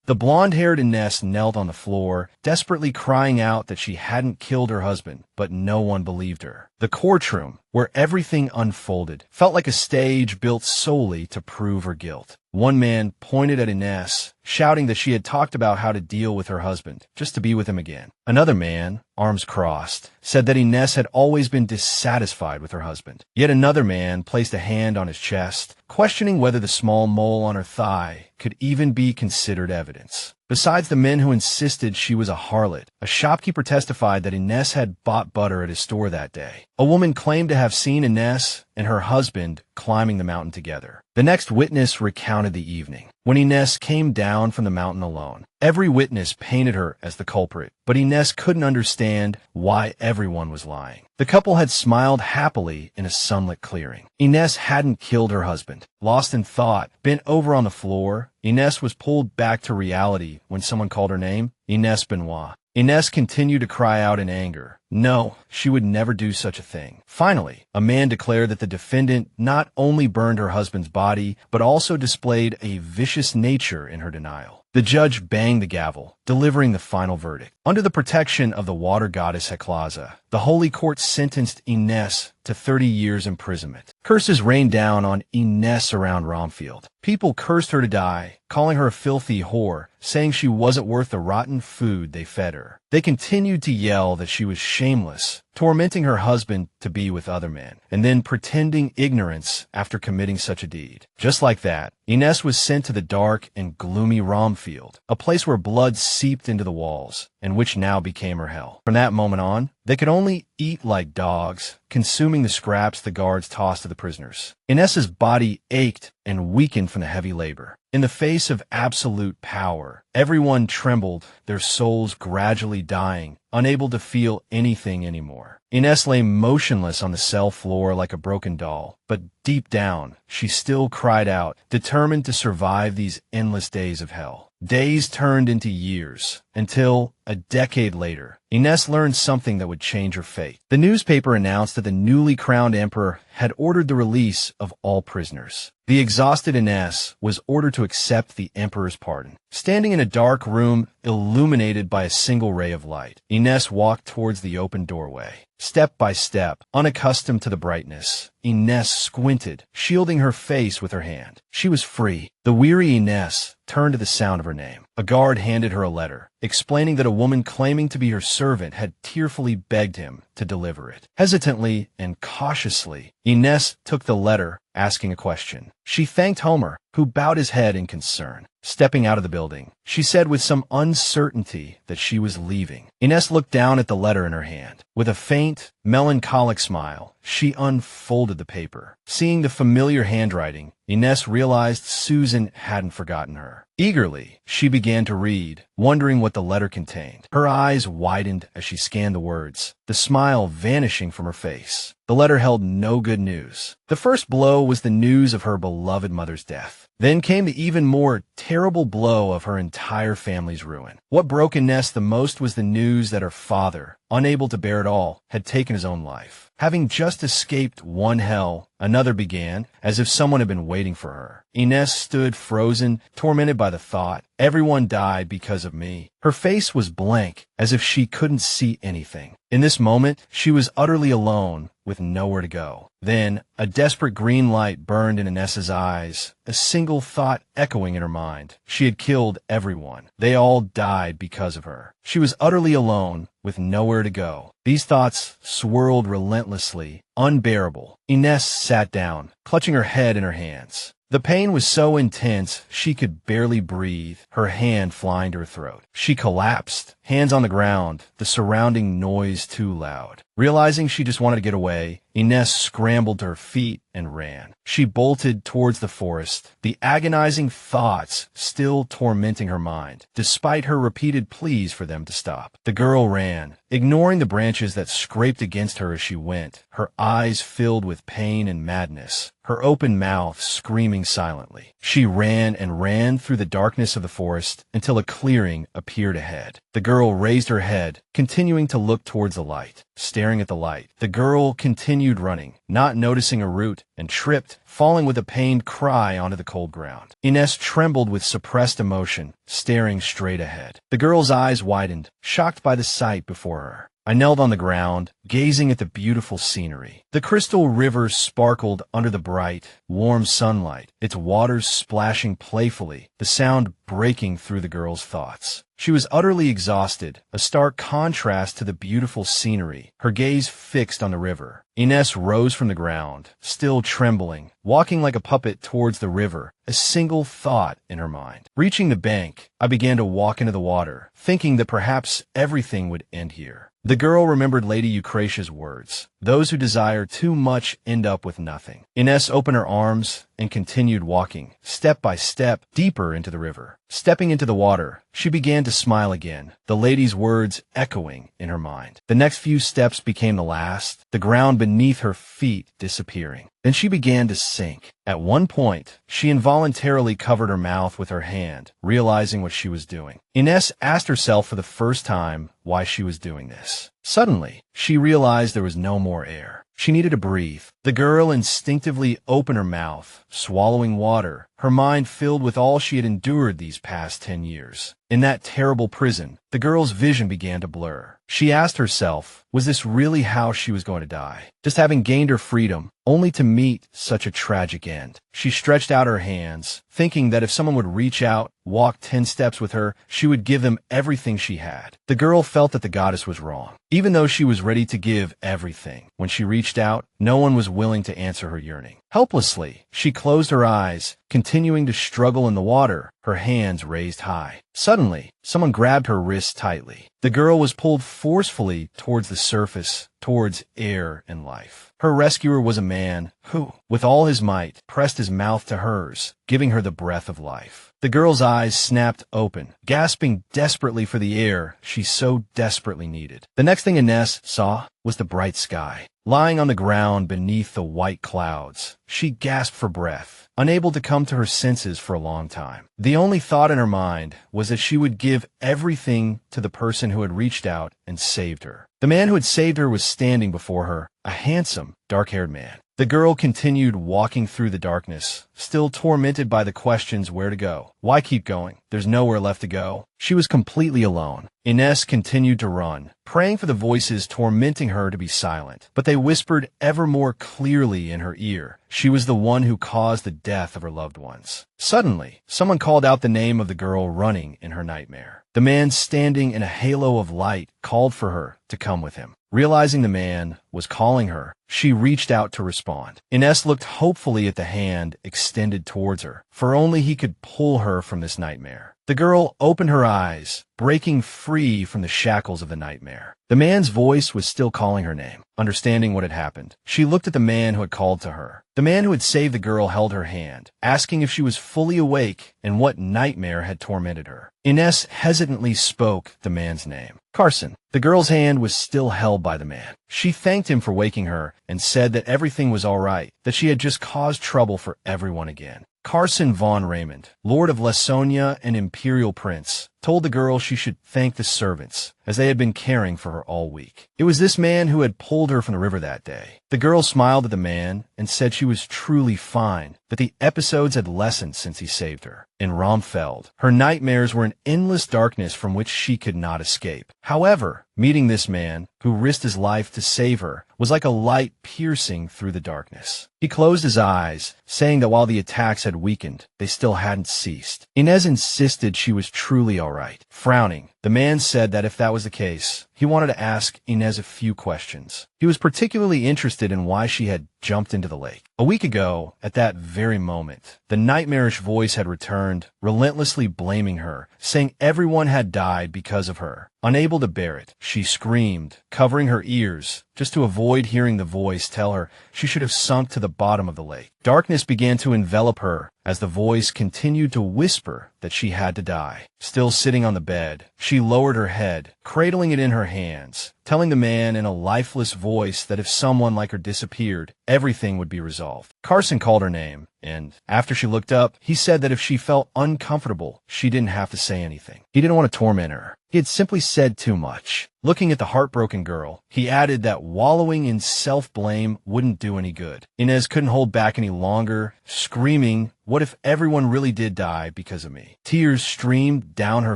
The blonde-haired Ines knelt on the floor, desperately crying out that she hadn't killed her husband, but no one believed her. The courtroom, where everything unfolded, felt like a stage built solely to prove her guilt. One man pointed at Ines, shouting that she had talked about how to deal with her husband, just to be with him again. Another man, arms crossed, said that Ines had always been dissatisfied with her husband. Yet another man placed a hand on his chest, questioning whether the small mole on her thigh could even be considered evidence. Besides the men who insisted she was a harlot, a shopkeeper testified that Ines had bought butter at his store that day. A woman claimed to have seen Ines and her husband climbing the mountain together. The next witness recounted the evening, when Ines came down from the mountain alone. Every witness painted her as the culprit, but Ines couldn't understand why everyone was lying. The couple had smiled happily in a sunlit clearing. Ines hadn't killed her husband. Lost in thought, bent over on the floor, Ines was pulled back to reality when someone called her name, Ines Benoit. Ines continued to cry out in anger. No, she would never do such a thing. Finally, a man declared that the defendant not only burned her husband's body, but also displayed a vicious nature in her denial. The judge banged the gavel, delivering the final verdict. Under the protection of the water goddess Heclaza, the Holy Court sentenced Ines to 30 years imprisonment. Curses rained down on Ines around Romfield. People cursed her to die, calling her a filthy whore, saying she wasn't worth the rotten food they fed her. They continued to yell that she was shameless, tormenting her husband to be with other men, and then pretending ignorance after committing such a deed. Just like that, Ines was sent to the dark and gloomy Romfield, a place where blood seeped into the walls, and which now became her hell. From that moment on, they could only eat like dogs, consuming the scraps the guards tossed to the prisoners. Ines's body ached and weakened from the heavy labor. In the face of absolute power, everyone trembled, their souls gradually dying, unable to feel anything anymore. Ines lay motionless on the cell floor like a broken doll, but deep down, she still cried out, determined to survive these endless days of hell. Days turned into years, until, a decade later, Ines learned something that would change her fate. The newspaper announced that the newly crowned emperor had ordered the release of all prisoners. The exhausted Ines was ordered to accept the emperor's pardon. Standing in a dark room illuminated by a single ray of light, Ines walked towards the open doorway. Step by step, unaccustomed to the brightness, Ines squinted, shielding her face with her hand. She was free. The weary Ines turned to the sound of her name. A guard handed her a letter, explaining that a woman claiming to be her servant had tearfully begged him to deliver it. Hesitantly and cautiously, Ines took the letter, asking a question. She thanked Homer, who bowed his head in concern. Stepping out of the building, she said with some uncertainty that she was leaving. Ines looked down at the letter in her hand. With a faint, melancholic smile, she unfolded the paper. Seeing the familiar handwriting, Ines realized Susan hadn't forgotten her. Eagerly, she began to read, wondering what the letter contained. Her eyes widened as she scanned the words, the smile vanishing from her face. The letter held no good news. The first blow was the news of her beloved mother's death. Then came the even more terrible blow of her entire family's ruin. What broke Ines the most was the news that her father, unable to bear it all, had taken his own life. Having just escaped one hell, another began, as if someone had been waiting for her. Ines stood frozen, tormented by the thought, everyone died because of me. Her face was blank, as if she couldn't see anything. In this moment, she was utterly alone, with nowhere to go. Then, a desperate green light burned in Ines's eyes, a single thought echoing in her mind. She had killed everyone. They all died because of her. She was utterly alone, with nowhere to go. These thoughts swirled relentlessly, unbearable. Ines sat down, clutching her head in her hands. The pain was so intense she could barely breathe, her hand flying to her throat. She collapsed, hands on the ground, the surrounding noise too loud. Realizing she just wanted to get away, Ines scrambled to her feet and ran. She bolted towards the forest, the agonizing thoughts still tormenting her mind, despite her repeated pleas for them to stop. The girl ran, ignoring the branches that scraped against her as she went, her eyes filled with pain and madness, her open mouth screaming silently. She ran and ran through the darkness of the forest until a clearing appeared ahead. The girl raised her head, continuing to look towards the light. staring at the light. The girl continued running, not noticing a route, and tripped, falling with a pained cry onto the cold ground. Ines trembled with suppressed emotion, staring straight ahead. The girl's eyes widened, shocked by the sight before her. I knelt on the ground, gazing at the beautiful scenery. The crystal river sparkled under the bright, warm sunlight, its waters splashing playfully, the sound breaking through the girl's thoughts. She was utterly exhausted, a stark contrast to the beautiful scenery, her gaze fixed on the river. Ines rose from the ground, still trembling, walking like a puppet towards the river, a single thought in her mind. Reaching the bank, I began to walk into the water, thinking that perhaps everything would end here. The girl remembered Lady Eucratia's words, "Those who desire too much end up with nothing." Ines opened her arms and continued walking, step by step, deeper into the river. Stepping into the water, she began to smile again, the lady's words echoing in her mind. The next few steps became the last, the ground beneath her feet disappearing. Then she began to sink. At one point, she involuntarily covered her mouth with her hand, realizing what she was doing. Ines asked herself for the first time why she was doing this. Suddenly, she realized there was no more air. She needed to breathe. The girl instinctively opened her mouth, swallowing water, her mind filled with all she had endured these past 10 years. In that terrible prison, the girl's vision began to blur. She asked herself, was this really how she was going to die? Just having gained her freedom, only to meet such a tragic end. She stretched out her hands, thinking that if someone would reach out, walk 10 steps with her, she would give them everything she had. The girl felt that the goddess was wrong. Even though she was ready to give everything, when she reached out, no one was willing to answer her yearning. Helplessly, she closed her eyes, continuing to struggle in the water, her hands raised high. Suddenly, someone grabbed her wrist tightly. The girl was pulled forcefully towards the surface, towards air and life. Her rescuer was a man who, with all his might, pressed his mouth to hers, giving her the breath of life. The girl's eyes snapped open, gasping desperately for the air she so desperately needed. The next thing Ines saw was the bright sky. Lying on the ground beneath the white clouds, she gasped for breath, unable to come to her senses for a long time. The only thought in her mind was that she would give everything to the person who had reached out and saved her. The man who had saved her was standing before her, a handsome, dark-haired man. The girl continued walking through the darkness, still tormented by the questions where to go. Why keep going? There's nowhere left to go. She was completely alone. Ines continued to run, praying for the voices tormenting her to be silent, but they whispered ever more clearly in her ear. She was the one who caused the death of her loved ones. Suddenly, someone called out the name of the girl running in her nightmare. The man standing in a halo of light called for her to come with him. Realizing the man was calling her, she reached out to respond. Ines looked hopefully at the hand extended towards her, for only he could pull her from this nightmare. The girl opened her eyes, breaking free from the shackles of the nightmare. The man's voice was still calling her name. Understanding what had happened, she looked at the man who had called to her. The man who had saved the girl held her hand, asking if she was fully awake and what nightmare had tormented her. Ines hesitantly spoke the man's name. Carson. The girl's hand was still held by the man. She thanked him for waking her and said that everything was all right, that she had just caused trouble for everyone again. Carson von Raymond, Lord of Lasonia and Imperial Prince, told the girl she should thank the servants, as they had been caring for her all week. It was this man who had pulled her from the river that day. The girl smiled at the man and said she was truly fine, that the episodes had lessened since he saved her. In Romfeld, her nightmares were an endless darkness from which she could not escape. However, meeting this man, who risked his life to save her, was like a light piercing through the darkness. He closed his eyes, saying that while the attacks had weakened, they still hadn't ceased. Ines insisted she was truly all right. Frowning, the man said that if that was the case, he wanted to ask Ines a few questions. He was particularly interested in why she had jumped into the lake. A week ago, at that very moment, the nightmarish voice had returned, relentlessly blaming her, saying everyone had died because of her. Unable to bear it, she screamed, covering her ears, just to avoid hearing the voice tell her she should have sunk to the bottom of the lake. Darkness began to envelop her as the voice continued to whisper that she had to die. Still sitting on the bed, she lowered her head, cradling it in her hands, telling the man in a lifeless voice that if someone like her disappeared, everything would be resolved. Carson called her name, and after she looked up, he said that if she felt uncomfortable, she didn't have to say anything. He didn't want to torment her. He had simply said too much. Looking at the heartbroken girl, he added that wallowing in self-blame wouldn't do any good. Inez couldn't hold back any longer, screaming, "What if everyone really did die because of me?" Tears streamed down her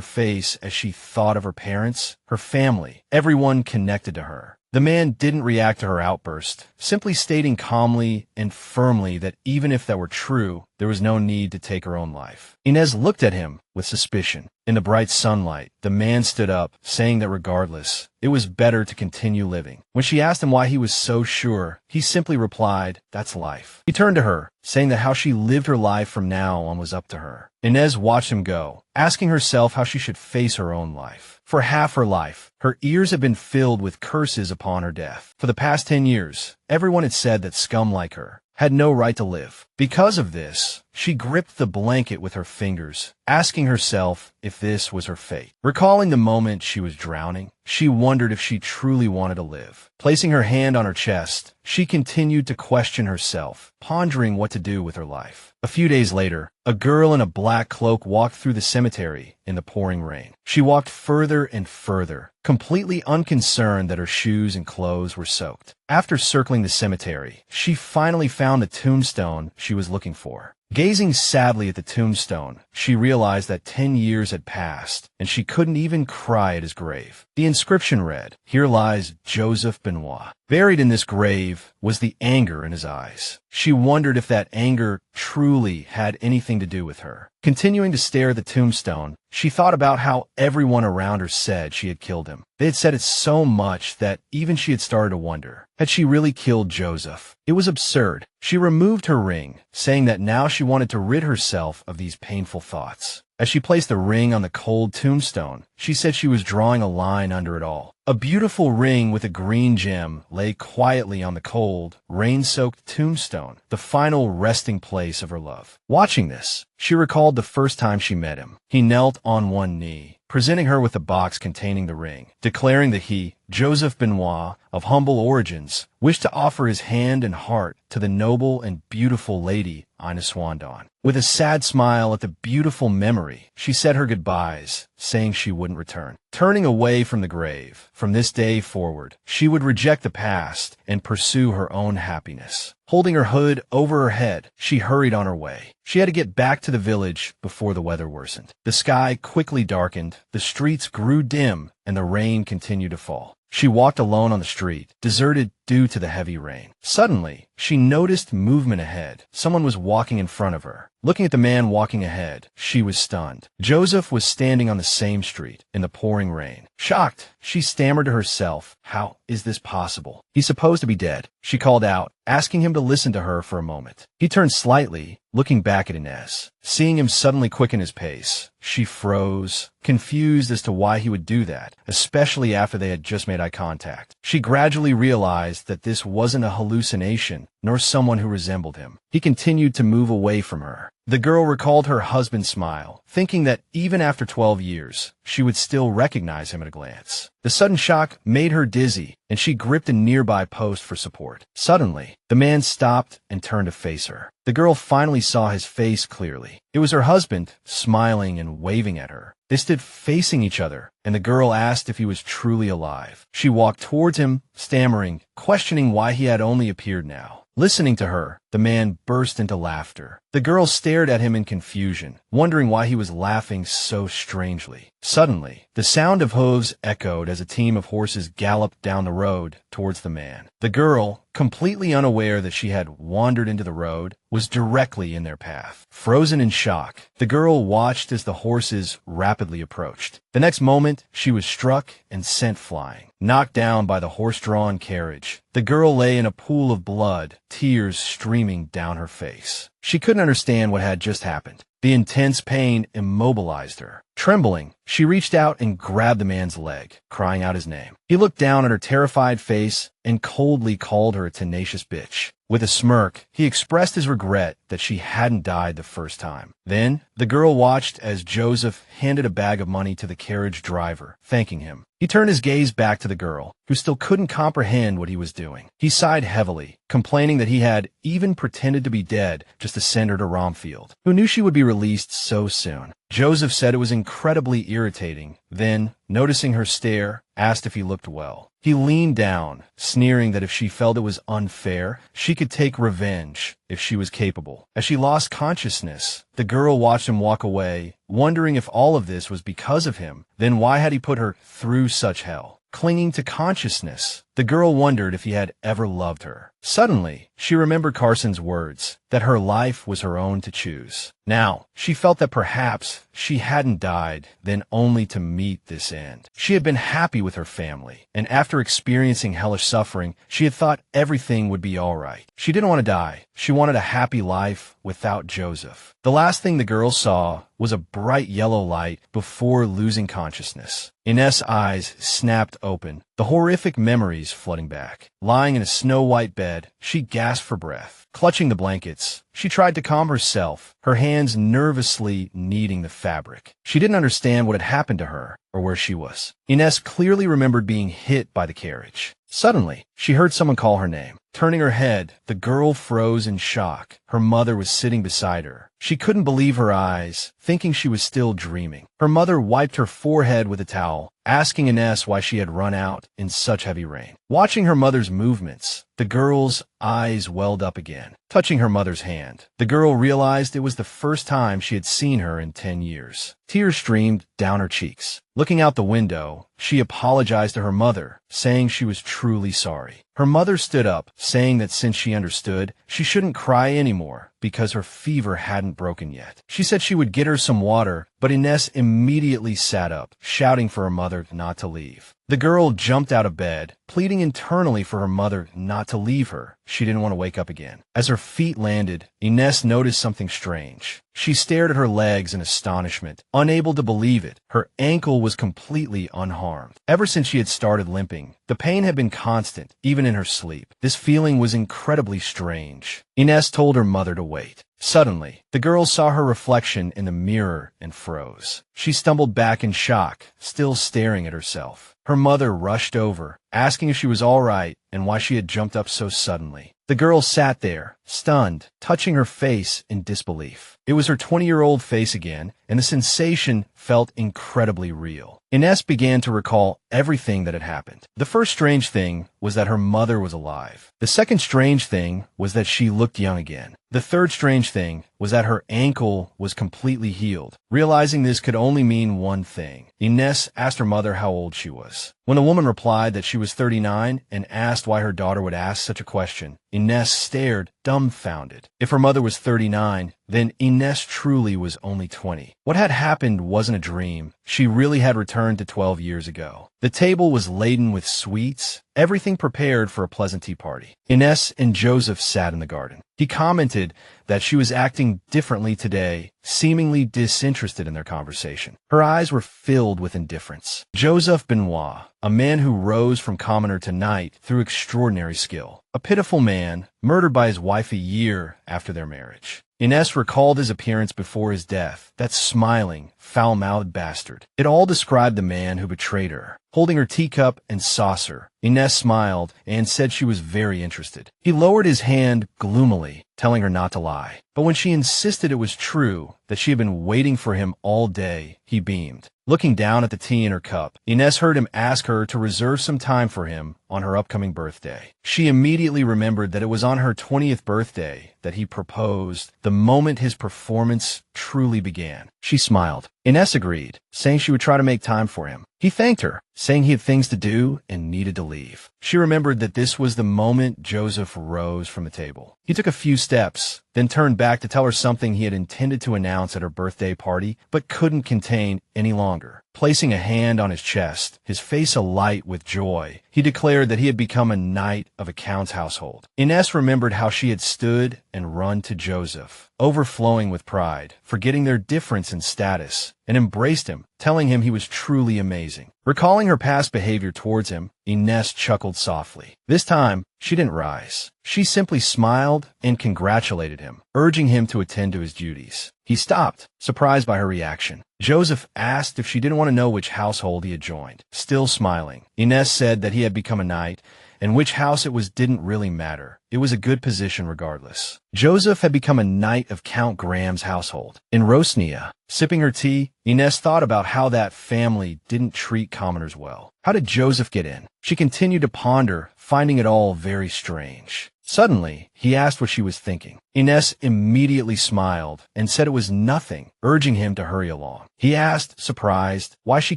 face as she thought of her parents, her family, everyone connected to her. The man didn't react to her outburst, simply stating calmly and firmly that even if that were true, there was no need to take her own life. Inez looked at him with suspicion. In the bright sunlight, the man stood up, saying that regardless, it was better to continue living. When she asked him why he was so sure, he simply replied, "That's life." He turned to her, saying that how she lived her life from now on was up to her. Inez watched him go, asking herself how she should face her own life. For half her life, her ears had been filled with curses upon her death. For the past 10 years, everyone had said that scum like her had no right to live. Because of this, she gripped the blanket with her fingers, asking herself if this was her fate. Recalling the moment she was drowning, she wondered if she truly wanted to live. Placing her hand on her chest, she continued to question herself, pondering what to do with her life. A few days later, a girl in a black cloak walked through the cemetery in the pouring rain. She walked further and further, completely unconcerned that her shoes and clothes were soaked. After circling the cemetery, she finally found the tombstone she was looking for. Gazing sadly at the tombstone, she realized that 10 years had passed, and she couldn't even cry at his grave. The inscription read, "Here lies Joseph Benoit." Buried in this grave was the anger in his eyes. She wondered if that anger truly had anything to do with her. Continuing to stare at the tombstone, she thought about how everyone around her said she had killed him. They had said it so much that even she had started to wonder, had she really killed Joseph? It was absurd. She removed her ring, saying that now she wanted to rid herself of these painful thoughts. As she placed the ring on the cold tombstone, she said she was drawing a line under it all. A beautiful ring with a green gem lay quietly on the cold, rain-soaked tombstone, the final resting place of her love. Watching this, she recalled the first time she met him. He knelt on one knee, presenting her with a box containing the ring, declaring that he, Joseph Benoit, of humble origins, wished to offer his hand and heart to the noble and beautiful lady Ina Swandon. With a sad smile at the beautiful memory, she said her goodbyes, saying she wouldn't return. Turning away from the grave, from this day forward, she would reject the past and pursue her own happiness. Holding her hood over her head, she hurried on her way. She had to get back to the village before the weather worsened. The sky quickly darkened, the streets grew dim, and the rain continued to fall. She walked alone on the street, deserted due to the heavy rain. Suddenly, she noticed movement ahead. Someone was walking in front of her. Looking at the man walking ahead, she was stunned. Joseph was standing on the same street, in the pouring rain. Shocked, she stammered to herself, "How is this possible? He's supposed to be dead." She called out, asking him to listen to her for a moment. He turned slightly, looking back at Inez. Seeing him suddenly quicken his pace, she froze, confused as to why he would do that, especially after they had just made eye contact. She gradually realized that this wasn't a hallucination, nor someone who resembled him. He continued to move away from her. The girl recalled her husband's smile, thinking that even after 12 years, she would still recognize him at a glance. The sudden shock made her dizzy, and she gripped a nearby post for support. Suddenly, the man stopped and turned to face her. The girl finally saw his face clearly. It was her husband, smiling and waving at her. They stood facing each other, and the girl asked if he was truly alive. She walked towards him, stammering, questioning why he had only appeared now. Listening to her, the man burst into laughter. The girl stared at him in confusion, wondering why he was laughing so strangely. Suddenly, the sound of hooves echoed as a team of horses galloped down the road towards the man. The girl, completely unaware that she had wandered into the road, was directly in their path. Frozen in shock, the girl watched as the horses rapidly approached. The next moment, she was struck and sent flying. Knocked down by the horse-drawn carriage, the girl lay in a pool of blood, tears streaming down her face. She couldn't understand what had just happened. The intense pain immobilized her. Trembling, she reached out and grabbed the man's leg, crying out his name. He looked down at her terrified face and coldly called her a tenacious bitch. With a smirk, he expressed his regret that she hadn't died the first time. Then, the girl watched as Joseph handed a bag of money to the carriage driver, thanking him. He turned his gaze back to the girl, who still couldn't comprehend what he was doing. He sighed heavily, complaining that he had even pretended to be dead just to send her to Romfield, who knew she would be released so soon. Joseph said it was incredible incredibly irritating. Then, noticing her stare, asked if he looked well. He leaned down, sneering that if she felt it was unfair, she could take revenge if she was capable. As she lost consciousness, the girl watched him walk away, wondering if all of this was because of him. Then why had he put her through such hell? Clinging to consciousness, the girl wondered if he had ever loved her. Suddenly, she remembered Carson's words, that her life was her own to choose. Now, she felt that perhaps she hadn't died, then only to meet this end. She had been happy with her family, and after experiencing hellish suffering, she had thought everything would be all right. She didn't want to die. She wanted a happy life without Joseph. The last thing the girl saw was a bright yellow light before losing consciousness. Inez's eyes snapped open, the horrific memories flooding back. Lying in a snow-white bed, she gasped for breath. Clutching the blankets, she tried to calm herself, her hands nervously kneading the fabric. She didn't understand what had happened to her or where she was. Inez clearly remembered being hit by the carriage. Suddenly, she heard someone call her name. Turning her head, the girl froze in shock. Her mother was sitting beside her. She couldn't believe her eyes, thinking she was still dreaming. Her mother wiped her forehead with a towel, asking Inez why she had run out in such heavy rain. Watching her mother's movements, the girl's eyes welled up again. Touching her mother's hand, the girl realized it was the first time she had seen her in 10 years. Tears streamed down her cheeks. Looking out the window, she apologized to her mother, saying she was truly sorry. Her mother stood up, saying that since she understood, she shouldn't cry anymore because her fever hadn't broken yet. She said she would get her some water, but Inez immediately sat up, shouting for her mother not to leave. The girl jumped out of bed, pleading internally for her mother not to leave her. She didn't want to wake up again. As her feet landed, Inez noticed something strange. She stared at her legs in astonishment, unable to believe it. Her ankle was completely unharmed. Ever since she had started limping, the pain had been constant, even in her sleep. This feeling was incredibly strange. Inez told her mother to wait. Suddenly, the girl saw her reflection in the mirror and froze. She stumbled back in shock, still staring at herself. Her mother rushed over, asking if she was all right and why she had jumped up so suddenly. The girl sat there, stunned, touching her face in disbelief. It was her 20-year-old face again, and the sensation felt incredibly real. Inez began to recall everything that had happened. The first strange thing was that her mother was alive. The second strange thing was that she looked young again. The third strange thing was that her ankle was completely healed. Realizing this could only mean one thing, Inez asked her mother how old she was. When the woman replied that she was 39 and asked why her daughter would ask such a question, Inez stared, dumbfounded. If her mother was 39, then Inez truly was only 20. What had happened wasn't a dream. She really had returned to 12 years ago. The table was laden with sweets, everything prepared for a pleasant tea party. Inez and Joseph sat in the garden. He commented that she was acting differently today, seemingly disinterested in their conversation. Her eyes were filled with indifference. Joseph Benoit, a man who rose from commoner to knight through extraordinary skill. A pitiful man, murdered by his wife a year after their marriage. Inez recalled his appearance before his death, that smiling, foul-mouthed bastard. It all described the man who betrayed her. Holding her teacup and saucer, Inez smiled and said she was very interested. He lowered his hand gloomily, telling her not to lie. But when she insisted it was true, that she had been waiting for him all day, he beamed. Looking down at the tea in her cup, Inez heard him ask her to reserve some time for him on her upcoming birthday. She immediately remembered that it was on her 20th birthday that he proposed, the moment his performance truly began. She smiled. Inez agreed, saying she would try to make time for him. He thanked her, saying he had things to do and needed to leave. She remembered that this was the moment Joseph rose from the table. He took a few steps, then turned back to tell her something he had intended to announce at her birthday party, but couldn't contain any longer. Placing a hand on his chest, his face alight with joy, he declared that he had become a knight of a count's household. Inez remembered how she had stood and run to Joseph, overflowing with pride, forgetting their difference in status, and embraced him, telling him he was truly amazing. Recalling her past behavior towards him, Inez chuckled softly. This time, she didn't rise. She simply smiled and congratulated him, urging him to attend to his duties. He stopped, surprised by her reaction. Joseph asked if she didn't want to know which household he had joined. Still smiling, Inez said that he had become a knight, and which house it was didn't really matter. It was a good position regardless. Joseph had become a knight of Count Graham's household. In Rosnia, sipping her tea, Inez thought about how that family didn't treat commoners well. How did Joseph get in? She continued to ponder, finding it all very strange. Suddenly, he asked what she was thinking. Inez immediately smiled and said it was nothing, urging him to hurry along. He asked, surprised, why she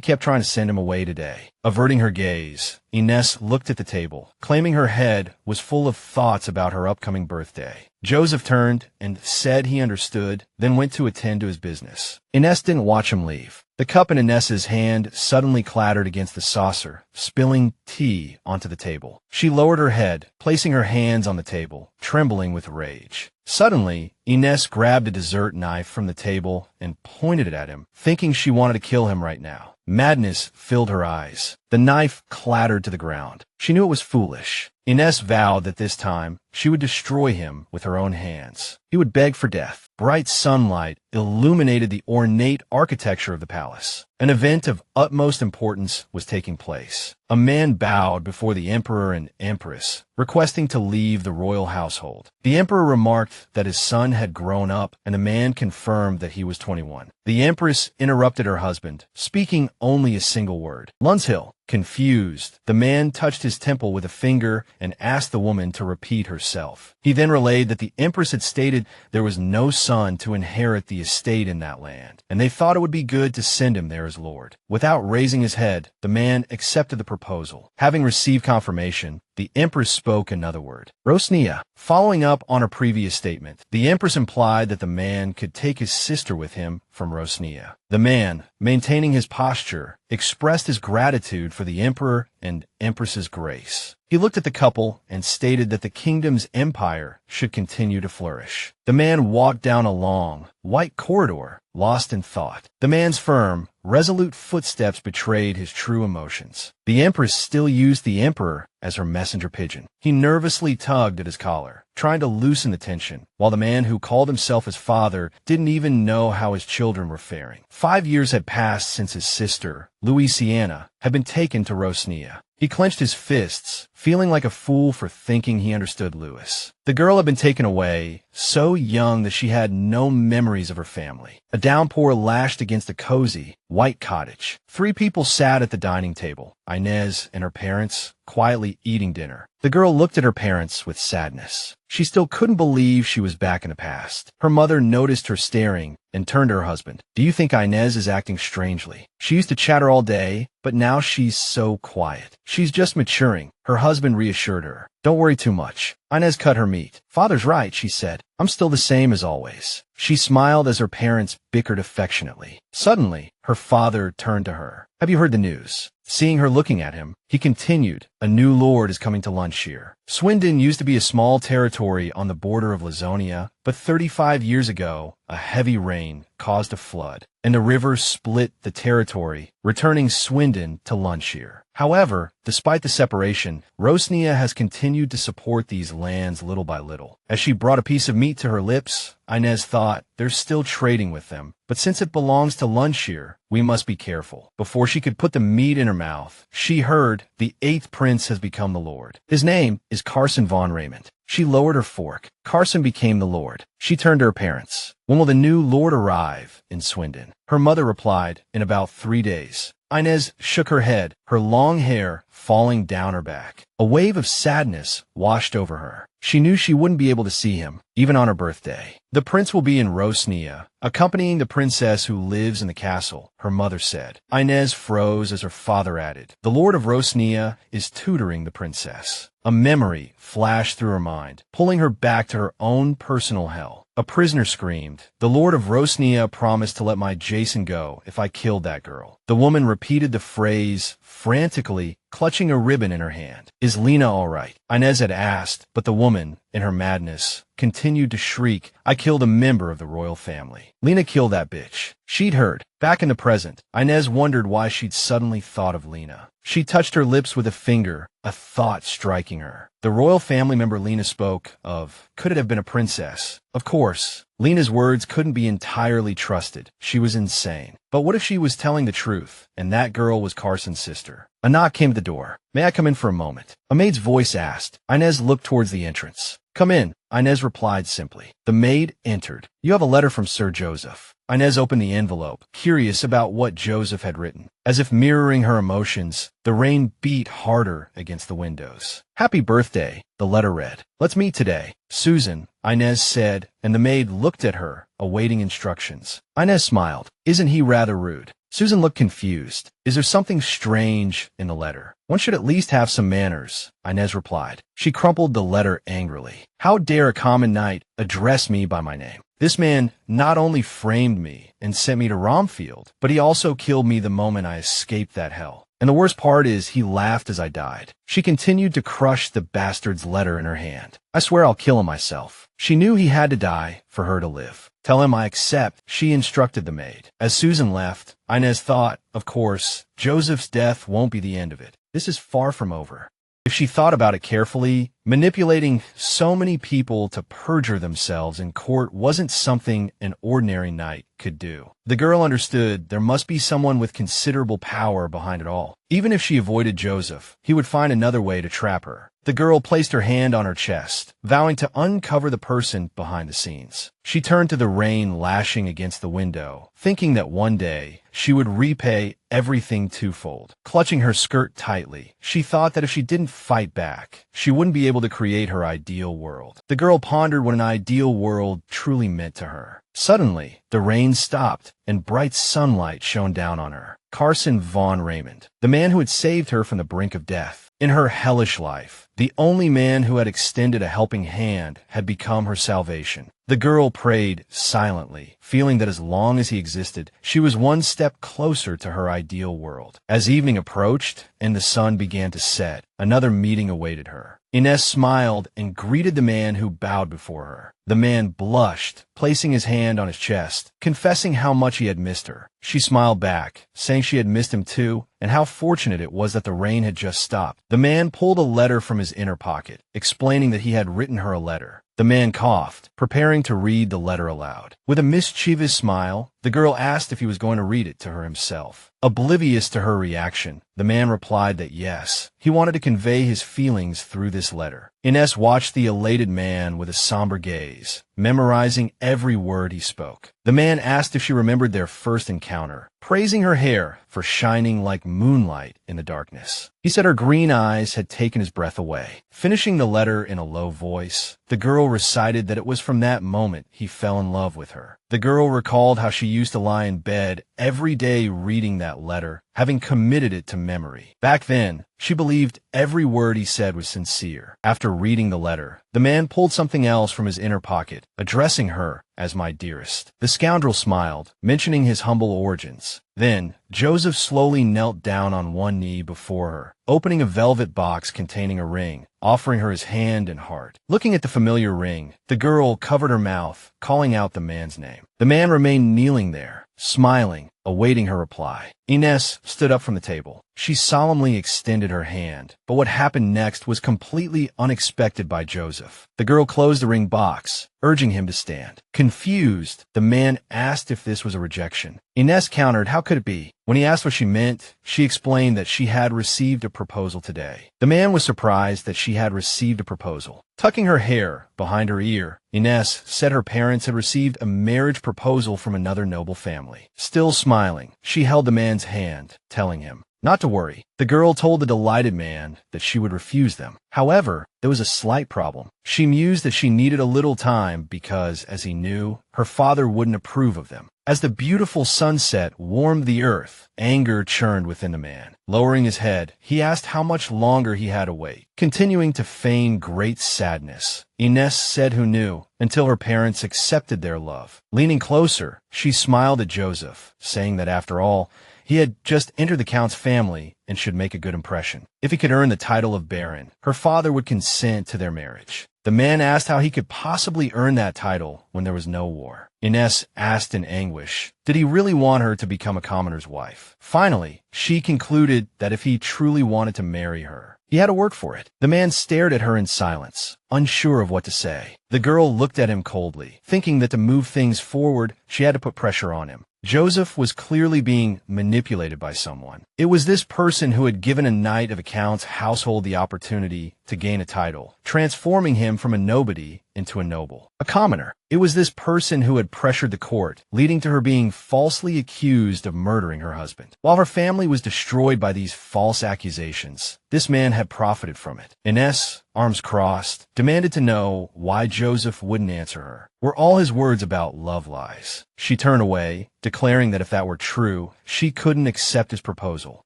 kept trying to send him away today. Averting her gaze, Inez looked at the table, claiming her head was full of thoughts about her upcoming birthday. Joseph turned and said he understood, then went to attend to his business. Inez didn't watch him leave. The cup in Inez's hand suddenly clattered against the saucer, spilling tea onto the table. She lowered her head, placing her hands on the table, trembling with rage. Suddenly, Inez grabbed a dessert knife from the table and pointed it at him, thinking she wanted to kill him right now. Madness filled her eyes. The knife clattered to the ground. She knew it was foolish. Inez vowed that this time she would destroy him with her own hands. He would beg for death. Bright sunlight illuminated the ornate architecture of the palace. An event of utmost importance was taking place. A man bowed before the emperor and empress, requesting to leave the royal household. The emperor remarked that his son had grown up, and the man confirmed that he was 21. The empress interrupted her husband, speaking only a single word. Lunshill. Confused, the man touched his temple with a finger and asked the woman to repeat herself. He then relayed that the empress had stated there was no son to inherit the estate in that land, and they thought it would be good to send him there as lord. Without raising his head, the man accepted the proposal. Having received confirmation, the empress spoke another word. Rosnia. Following up on her previous statement, the empress implied that the man could take his sister with him from Rosnia. The man, maintaining his posture, expressed his gratitude for the emperor and empress's grace. He looked at the couple and stated that the kingdom's empire should continue to flourish. The man walked down a long, white corridor, lost in thought. The man's firm, resolute footsteps betrayed his true emotions. The empress still used the emperor as her messenger pigeon. He nervously tugged at his collar, trying to loosen the tension, while the man who called himself his father didn't even know how his children were faring. 5 years had passed since his sister, Louisiana, had been taken to Rosnia. He clenched his fists, feeling like a fool for thinking he understood Louis. The girl had been taken away, so young that she had no memories of her family. A downpour lashed against a cozy, white cottage. 3 people sat at the dining table, Inez and her parents, quietly eating dinner. The girl looked at her parents with sadness. She still couldn't believe she was back in the past. Her mother noticed her staring and turned to her husband. Do you think Inez is acting strangely? She used to chatter all day, but now she's so quiet. She's just maturing. Her husband reassured her. Don't worry too much. Inez cut her meat. Father's right, she said. I'm still the same as always. She smiled as her parents bickered affectionately. Suddenly, her father turned to her. Have you heard the news? Seeing her looking at him, he continued, a new lord is coming to Lunshire. Swindon used to be a small territory on the border of Lazonia, but 35 years ago, a heavy rain caused a flood, and the river split the territory, returning Swindon to Lunshire. However, despite the separation, Rosnia has continued to support these lands little by little. As she brought a piece of meat to her lips, Inez thought, they're still trading with them, but since it belongs to Lunshire, we must be careful. Before she could put the meat in her mouth, she heard the 8th prince has become the lord. His name is Carson von Raymond. She lowered her fork. Carson became the lord. She turned to her parents. When will the new lord arrive in Swindon? Her mother replied, in about 3 days. Inez shook her head, her long hair falling down her back. A wave of sadness washed over her. She knew she wouldn't be able to see him, even on her birthday. The prince will be in Rosnia, accompanying the princess who lives in the castle, her mother said. Inez froze as her father added, the lord of Rosnia is tutoring the princess. A memory flashed through her mind, pulling her back to her own personal hell. A prisoner screamed, the lord of Rosnia promised to let my Jason go if I killed that girl. The woman repeated the phrase frantically, clutching a ribbon in her hand. Is Lena all right? Inez had asked, but the woman, in her madness, continued to shriek, I killed a member of the royal family. Lena killed that bitch. She'd heard. Back in the present, Inez wondered why she'd suddenly thought of Lena. She touched her lips with a finger, a thought striking her. The royal family member Lena spoke of, could it have been a princess? Of course, Lena's words couldn't be entirely trusted. She was insane. But what if she was telling the truth, and that girl was Carson's sister? A knock came to the door. "May I come in for a moment?" A maid's voice asked. Inez looked towards the entrance. "Come in," Inez replied simply. The maid entered. "You have a letter from Sir Joseph." Inez opened the envelope, curious about what Joseph had written. As if mirroring her emotions, the rain beat harder against the windows. "Happy birthday," the letter read. "Let's meet today." "Susan," Inez said, and the maid looked at her, awaiting instructions. Inez smiled. "Isn't he rather rude?" Susan looked confused. "Is there something strange in the letter? One should at least have some manners," Inez replied. She crumpled the letter angrily. "How dare a common knight address me by my name? This man not only framed me and sent me to Romfield, but he also killed me the moment I escaped that hell. And the worst part is he laughed as I died." She continued to crush the bastard's letter in her hand. "I swear I'll kill him myself." She knew he had to die for her to live. "Tell him I accept," she instructed the maid. As Susan left, Inez thought, of course, Joseph's death won't be the end of it. This is far from over. If she thought about it carefully, manipulating so many people to perjure themselves in court wasn't something an ordinary knight could do. The girl understood there must be someone with considerable power behind it all. Even if she avoided Joseph, he would find another way to trap her. The girl placed her hand on her chest, vowing to uncover the person behind the scenes. She turned to the rain lashing against the window, thinking that one day she would repay everything twofold. Clutching her skirt tightly, she thought that if she didn't fight back, she wouldn't be able to create her ideal world. The girl pondered what an ideal world truly meant to her. Suddenly, the rain stopped, and bright sunlight shone down on her. Carson Von Raymond, the man who had saved her from the brink of death. In her hellish life, the only man who had extended a helping hand had become her salvation. The girl prayed silently, feeling that as long as he existed, she was one step closer to her ideal world. As evening approached and the sun began to set, another meeting awaited her. Inez smiled and greeted the man who bowed before her. The man blushed, placing his hand on his chest, confessing how much he had missed her. She smiled back, saying she had missed him too, and how fortunate it was that the rain had just stopped. The man pulled a letter from his inner pocket, explaining that he had written her a letter. The man coughed, preparing to read the letter aloud. With a mischievous smile, the girl asked if he was going to read it to her himself. Oblivious to her reaction, the man replied that yes, he wanted to convey his feelings through this letter. Inez watched the elated man with a somber gaze, memorizing every word he spoke. The man asked if she remembered their first encounter, praising her hair for shining like moonlight in the darkness. He said her green eyes had taken his breath away. Finishing the letter in a low voice, the girl recited that it was from that moment he fell in love with her. The girl recalled how she used to lie in bed every day reading that letter, having committed it to memory. Back then, she believed every word he said was sincere. After reading the letter, the man pulled something else from his inner pocket, addressing her as my dearest. The scoundrel smiled, mentioning his humble origins. Then, Joseph slowly knelt down on one knee before her, opening a velvet box containing a ring, offering her his hand and heart. Looking at the familiar ring, the girl covered her mouth, calling out the man's name. The man remained kneeling there, smiling, awaiting her reply. Inez stood up from the table. She solemnly extended her hand, but what happened next was completely unexpected by Joseph. The girl closed the ring box, urging him to stand. Confused, the man asked if this was a rejection. Inez countered, how could it be? When he asked what she meant, she explained that she had received a proposal today. The man was surprised that she had received a proposal. Tucking her hair behind her ear, Inez said her parents had received a marriage proposal from another noble family. Still smiling, she held the man's hand, telling him not to worry. The girl told the delighted man that she would refuse them. However, there was a slight problem. She mused that she needed a little time because, as he knew, her father wouldn't approve of them. As the beautiful sunset warmed the earth, anger churned within the man. Lowering his head, he asked how much longer he had to wait. Continuing to feign great sadness, Inez said who knew, until her parents accepted their love. Leaning closer, she smiled at Joseph, saying that after all, he had just entered the Count's family and should make a good impression. If he could earn the title of Baron, her father would consent to their marriage. The man asked how he could possibly earn that title when there was no war. Ines asked in anguish, did he really want her to become a commoner's wife? Finally, she concluded that if he truly wanted to marry her, he had to work for it. The man stared at her in silence, unsure of what to say. The girl looked at him coldly, thinking that to move things forward, she had to put pressure on him. Joseph was clearly being manipulated by someone. It was this person who had given a knight of account's household the opportunity to gain a title, transforming him from a nobody into a noble, a commoner. It was this person who had pressured the court, leading to her being falsely accused of murdering her husband. While her family was destroyed by these false accusations, this man had profited from it. Ines, arms crossed, demanded to know why Joseph wouldn't answer her. Were all his words about love lies? She turned away, declaring that if that were true, she couldn't accept his proposal.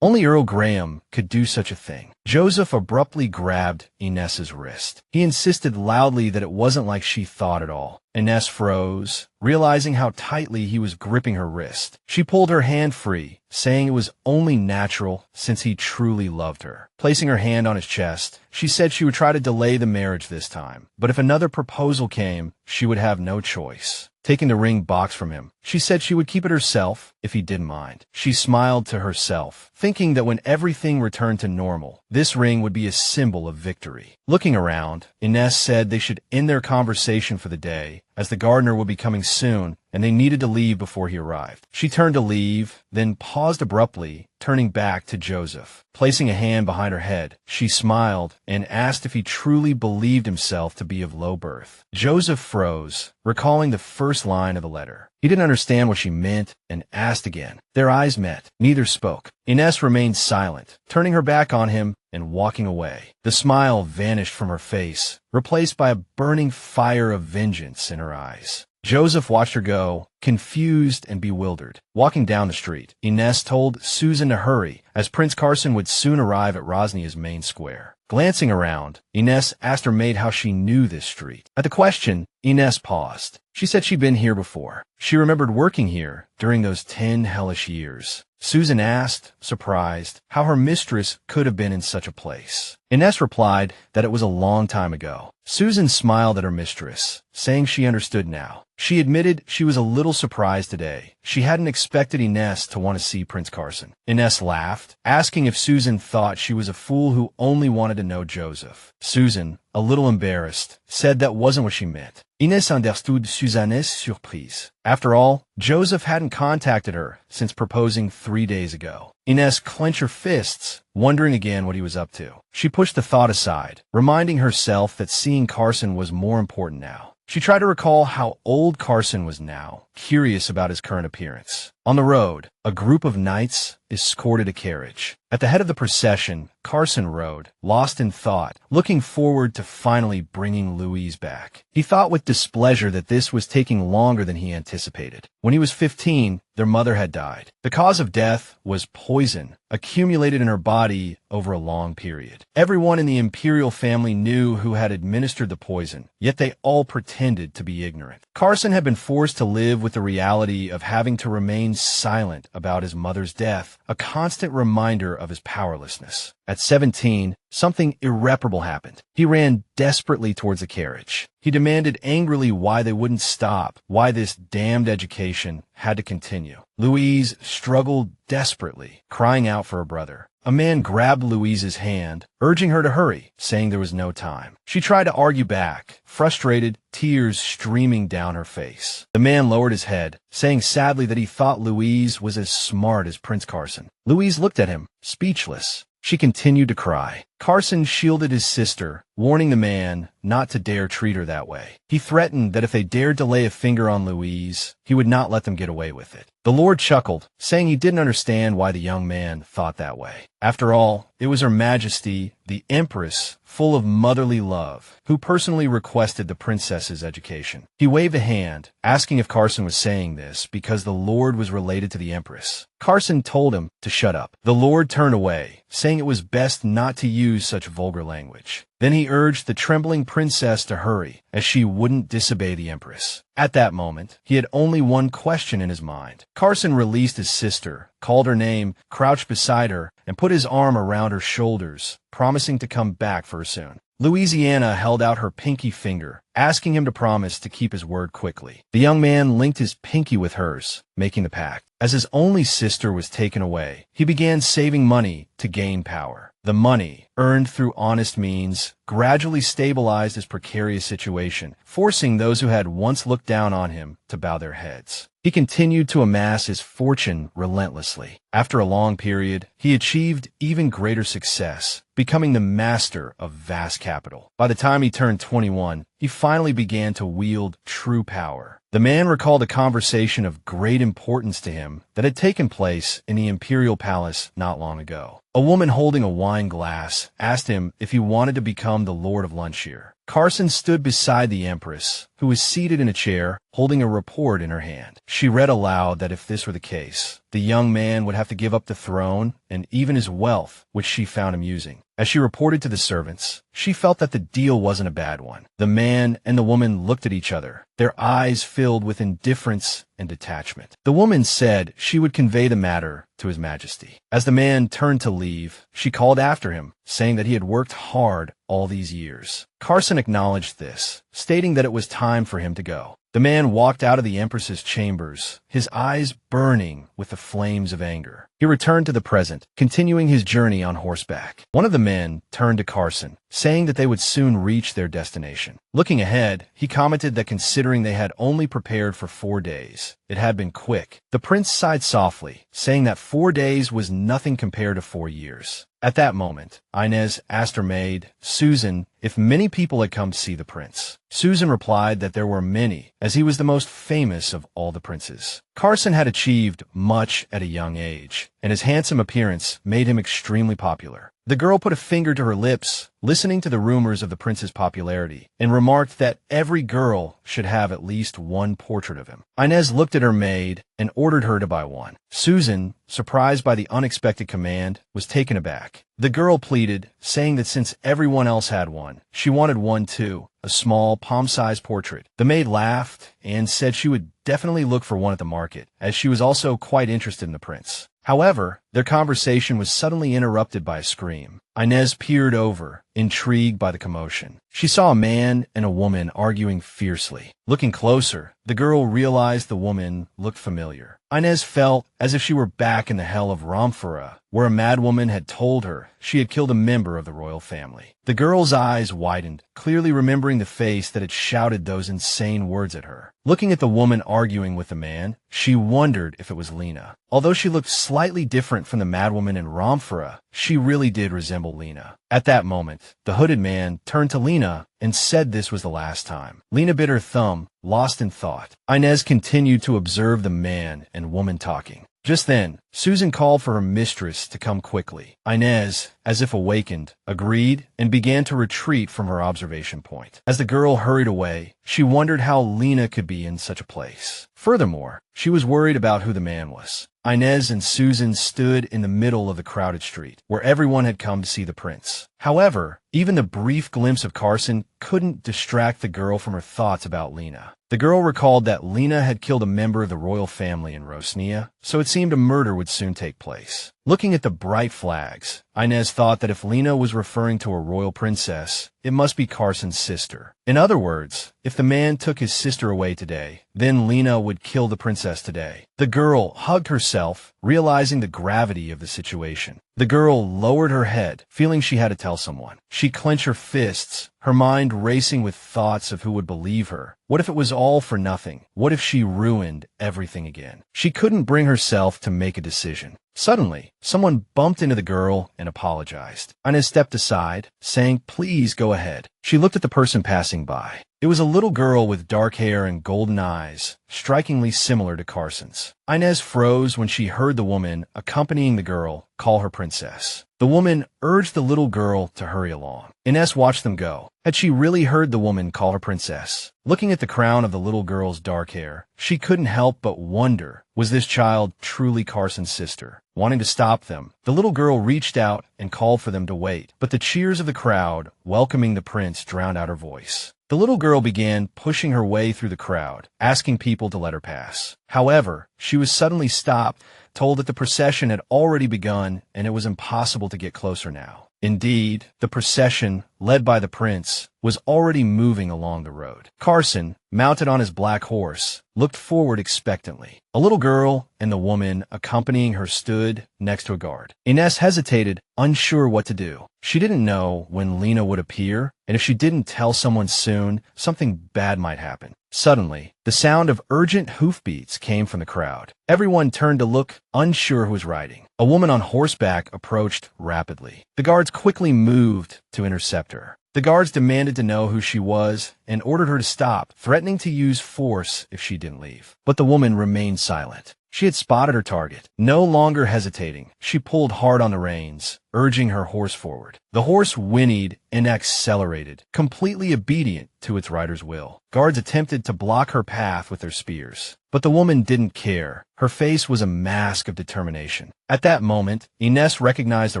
Only Earl Graham could do such a thing. Joseph abruptly grabbed Ines's wrist. He insisted loudly that it wasn't like she thought at all. Ines froze, realizing how tightly he was gripping her wrist. She pulled her hand free, saying it was only natural since he truly loved her. Placing her hand on his chest, she said she would try to delay the marriage this time, but if another proposal came, she would have no choice. Taking the ring box from him, she said she would keep it herself if he didn't mind. She smiled to herself, thinking that when everything returned to normal, this ring would be a symbol of victory. Looking around, Ines said they should end their conversation for the day, as the gardener would be coming soon and they needed to leave before he arrived. She turned to leave, then paused abruptly, turning back to Joseph. Placing a hand behind her head, she smiled and asked if he truly believed himself to be of low birth. Joseph froze, recalling the first line of the letter. He didn't understand what she meant and asked again. Their eyes met. Neither spoke. Ines remained silent, turning her back on him and walking away. The smile vanished from her face, replaced by a burning fire of vengeance in her eyes. Joseph watched her go, confused and bewildered. Walking down the street, Ines told Susan to hurry, as Prince Carson would soon arrive at Rosnia's main square. Glancing around, Ines asked her maid how she knew this street. At the question, Ines paused. She said she'd been here before. She remembered working here during those 10 hellish years. Susan asked, surprised, how her mistress could have been in such a place. Ines replied that it was a long time ago. Susan smiled at her mistress, saying she understood now. She admitted she was a little surprised today. She hadn't expected Ines to want to see Prince Carson. Ines laughed, asking if Susan thought she was a fool who only wanted to know Joseph. Susan, a little embarrassed, said that wasn't what she meant. Ines understood Suzanne's surprise. After all, Joseph hadn't contacted her since proposing 3 days ago. Ines clenched her fists, wondering again what he was up to. She pushed the thought aside, reminding herself that seeing Carson was more important now. She tried to recall how old Carson was now, curious about his current appearance. On the road, a group of knights escorted a carriage. At the head of the procession, Carson rode, lost in thought, looking forward to finally bringing Louise back. He thought with displeasure that this was taking longer than he anticipated. When he was 15, their mother had died. The cause of death was poison, accumulated in her body over a long period. Everyone in the imperial family knew who had administered the poison, yet they all pretended to be ignorant. Carson had been forced to live with the reality of having to remain silent about his mother's death, a constant reminder of his powerlessness. At 17, something irreparable happened. He ran desperately towards the carriage. He demanded angrily why they wouldn't stop, why this damned education had to continue. Louise struggled desperately, crying out for her brother. A man grabbed Louise's hand, urging her to hurry, saying there was no time. She tried to argue back, frustrated, tears streaming down her face. The man lowered his head, saying sadly that he thought Louise was as smart as Prince Carson. Louise looked at him, speechless. She continued to cry. Carson shielded his sister, warning the man not to dare treat her that way. He threatened that if they dared to lay a finger on Louise, he would not let them get away with it. The Lord chuckled, saying he didn't understand why the young man thought that way. After all, it was Her Majesty, the Empress, full of motherly love, who personally requested the princess's education. He waved a hand, asking if Carson was saying this because the Lord was related to the Empress. Carson told him to shut up. The Lord turned away, saying it was best not to use such vulgar language. Then he urged the trembling princess to hurry, as she wouldn't disobey the Empress. At that moment, he had only one question in his mind. Carson released his sister, called her name, crouched beside her, and put his arm around her shoulders, promising to come back for her soon. Louisiana held out her pinky finger, asking him to promise to keep his word quickly. The young man linked his pinky with hers, making the pact. As his only sister was taken away, he began saving money to gain power. The money, earned through honest means, gradually stabilized his precarious situation, forcing those who had once looked down on him to bow their heads. He continued to amass his fortune relentlessly. After a long period, he achieved even greater success, becoming the master of vast capital. By the time he turned 21, he finally began to wield true power. The man recalled a conversation of great importance to him that had taken place in the imperial palace not long ago. A woman holding a wine glass asked him if he wanted to become the Lord of Luncheer. Carson stood beside the Empress, who was seated in a chair, holding a report in her hand. She read aloud that if this were the case, the young man would have to give up the throne and even his wealth, which she found amusing. As she reported to the servants, she felt that the deal wasn't a bad one. The man and the woman looked at each other, their eyes filled with indifference and detachment. The woman said she would convey the matter to His Majesty. As the man turned to leave, she called after him, saying that he had worked hard all these years. Carson acknowledged this, stating that it was time for him to go. The man walked out of the Empress's chambers, his eyes burning with the flames of anger. He returned to the present, continuing his journey on horseback. One of the men turned to Carson, saying that they would soon reach their destination. Looking ahead, he commented that considering they had only prepared for 4 days, it had been quick. The prince sighed softly, saying that 4 days was nothing compared to 4 years. At that moment, Inez asked her maid, Susan, if many people had come to see the prince. Susan replied that there were many, as he was the most famous of all the princes. Carson had achieved much at a young age, and his handsome appearance made him extremely popular. The girl put a finger to her lips, listening to the rumors of the prince's popularity, and remarked that every girl should have at least one portrait of him. Inez looked at her maid and ordered her to buy one. Susan, surprised by the unexpected command, was taken aback. The girl pleaded, saying that since everyone else had one, she wanted one too, a small, palm-sized portrait. The maid laughed and said she would definitely look for one at the market, as she was also quite interested in the prince. However, their conversation was suddenly interrupted by a scream. Inez peered over, intrigued by the commotion. She saw a man and a woman arguing fiercely. Looking closer, the girl realized the woman looked familiar. Inez felt as if she were back in the hell of Ramphura, where a madwoman had told her she had killed a member of the royal family. The girl's eyes widened, clearly remembering the face that had shouted those insane words at her. Looking at the woman arguing with the man, she wondered if it was Lena. Although she looked slightly different from the madwoman in Ramphura, she really did resemble Lena. At that moment, the hooded man turned to Lena and said this was the last time. Lena bit her thumb, lost in thought. Inez continued to observe the man and woman talking. Just then, Susan called for her mistress to come quickly. Inez, as if awakened, agreed and began to retreat from her observation point. As the girl hurried away, she wondered how Lena could be in such a place. Furthermore, she was worried about who the man was. Inez and Susan stood in the middle of the crowded street, where everyone had come to see the prince. However, even the brief glimpse of Carson couldn't distract the girl from her thoughts about Lena. The girl recalled that Lena had killed a member of the royal family in Rosnia, so it seemed a murder would soon take place. Looking at the bright flags, Inez thought that if Lena was referring to a royal princess, it must be Carson's sister. In other words, if the man took his sister away today, then Lena would kill the princess today. The girl hugged herself, realizing the gravity of the situation. The girl lowered her head, feeling she had to tell someone. She clenched her fists, her mind racing with thoughts of who would believe her. What if it was all for nothing? What if she ruined everything again? She couldn't bring herself to make a decision. Suddenly, someone bumped into the girl and apologized. Inez stepped aside, saying, "Please go ahead." She looked at the person passing by. It was a little girl with dark hair and golden eyes, strikingly similar to Carson's. Inez froze when she heard the woman accompanying the girl call her princess. The woman urged the little girl to hurry along. Inez watched them go. Had she really heard the woman call her princess? Looking at the crown of the little girl's dark hair, she couldn't help but wonder, was this child truly Carson's sister? Wanting to stop them, the little girl reached out and called for them to wait, but the cheers of the crowd welcoming the prince drowned out her voice. The little girl began pushing her way through the crowd, asking people to let her pass. However, she was suddenly stopped, told that the procession had already begun and it was impossible to get closer now. Indeed, the procession, led by the prince, was already moving along the road. Carson, mounted on his black horse, looked forward expectantly. A little girl and the woman accompanying her stood next to a guard. Ines hesitated, unsure what to do. She didn't know when Lena would appear, and if she didn't tell someone soon, something bad might happen. Suddenly, the sound of urgent hoofbeats came from the crowd. Everyone turned to look, unsure who was riding. A woman on horseback approached rapidly. The guards quickly moved to intercept her. The guards demanded to know who she was and ordered her to stop, threatening to use force if she didn't leave. But the woman remained silent. She had spotted her target. No longer hesitating, she pulled hard on the reins, urging her horse forward. The horse whinnied and accelerated, completely obedient to its rider's will. Guards attempted to block her path with their spears, but the woman didn't care. Her face was a mask of determination. At that moment, Ines recognized the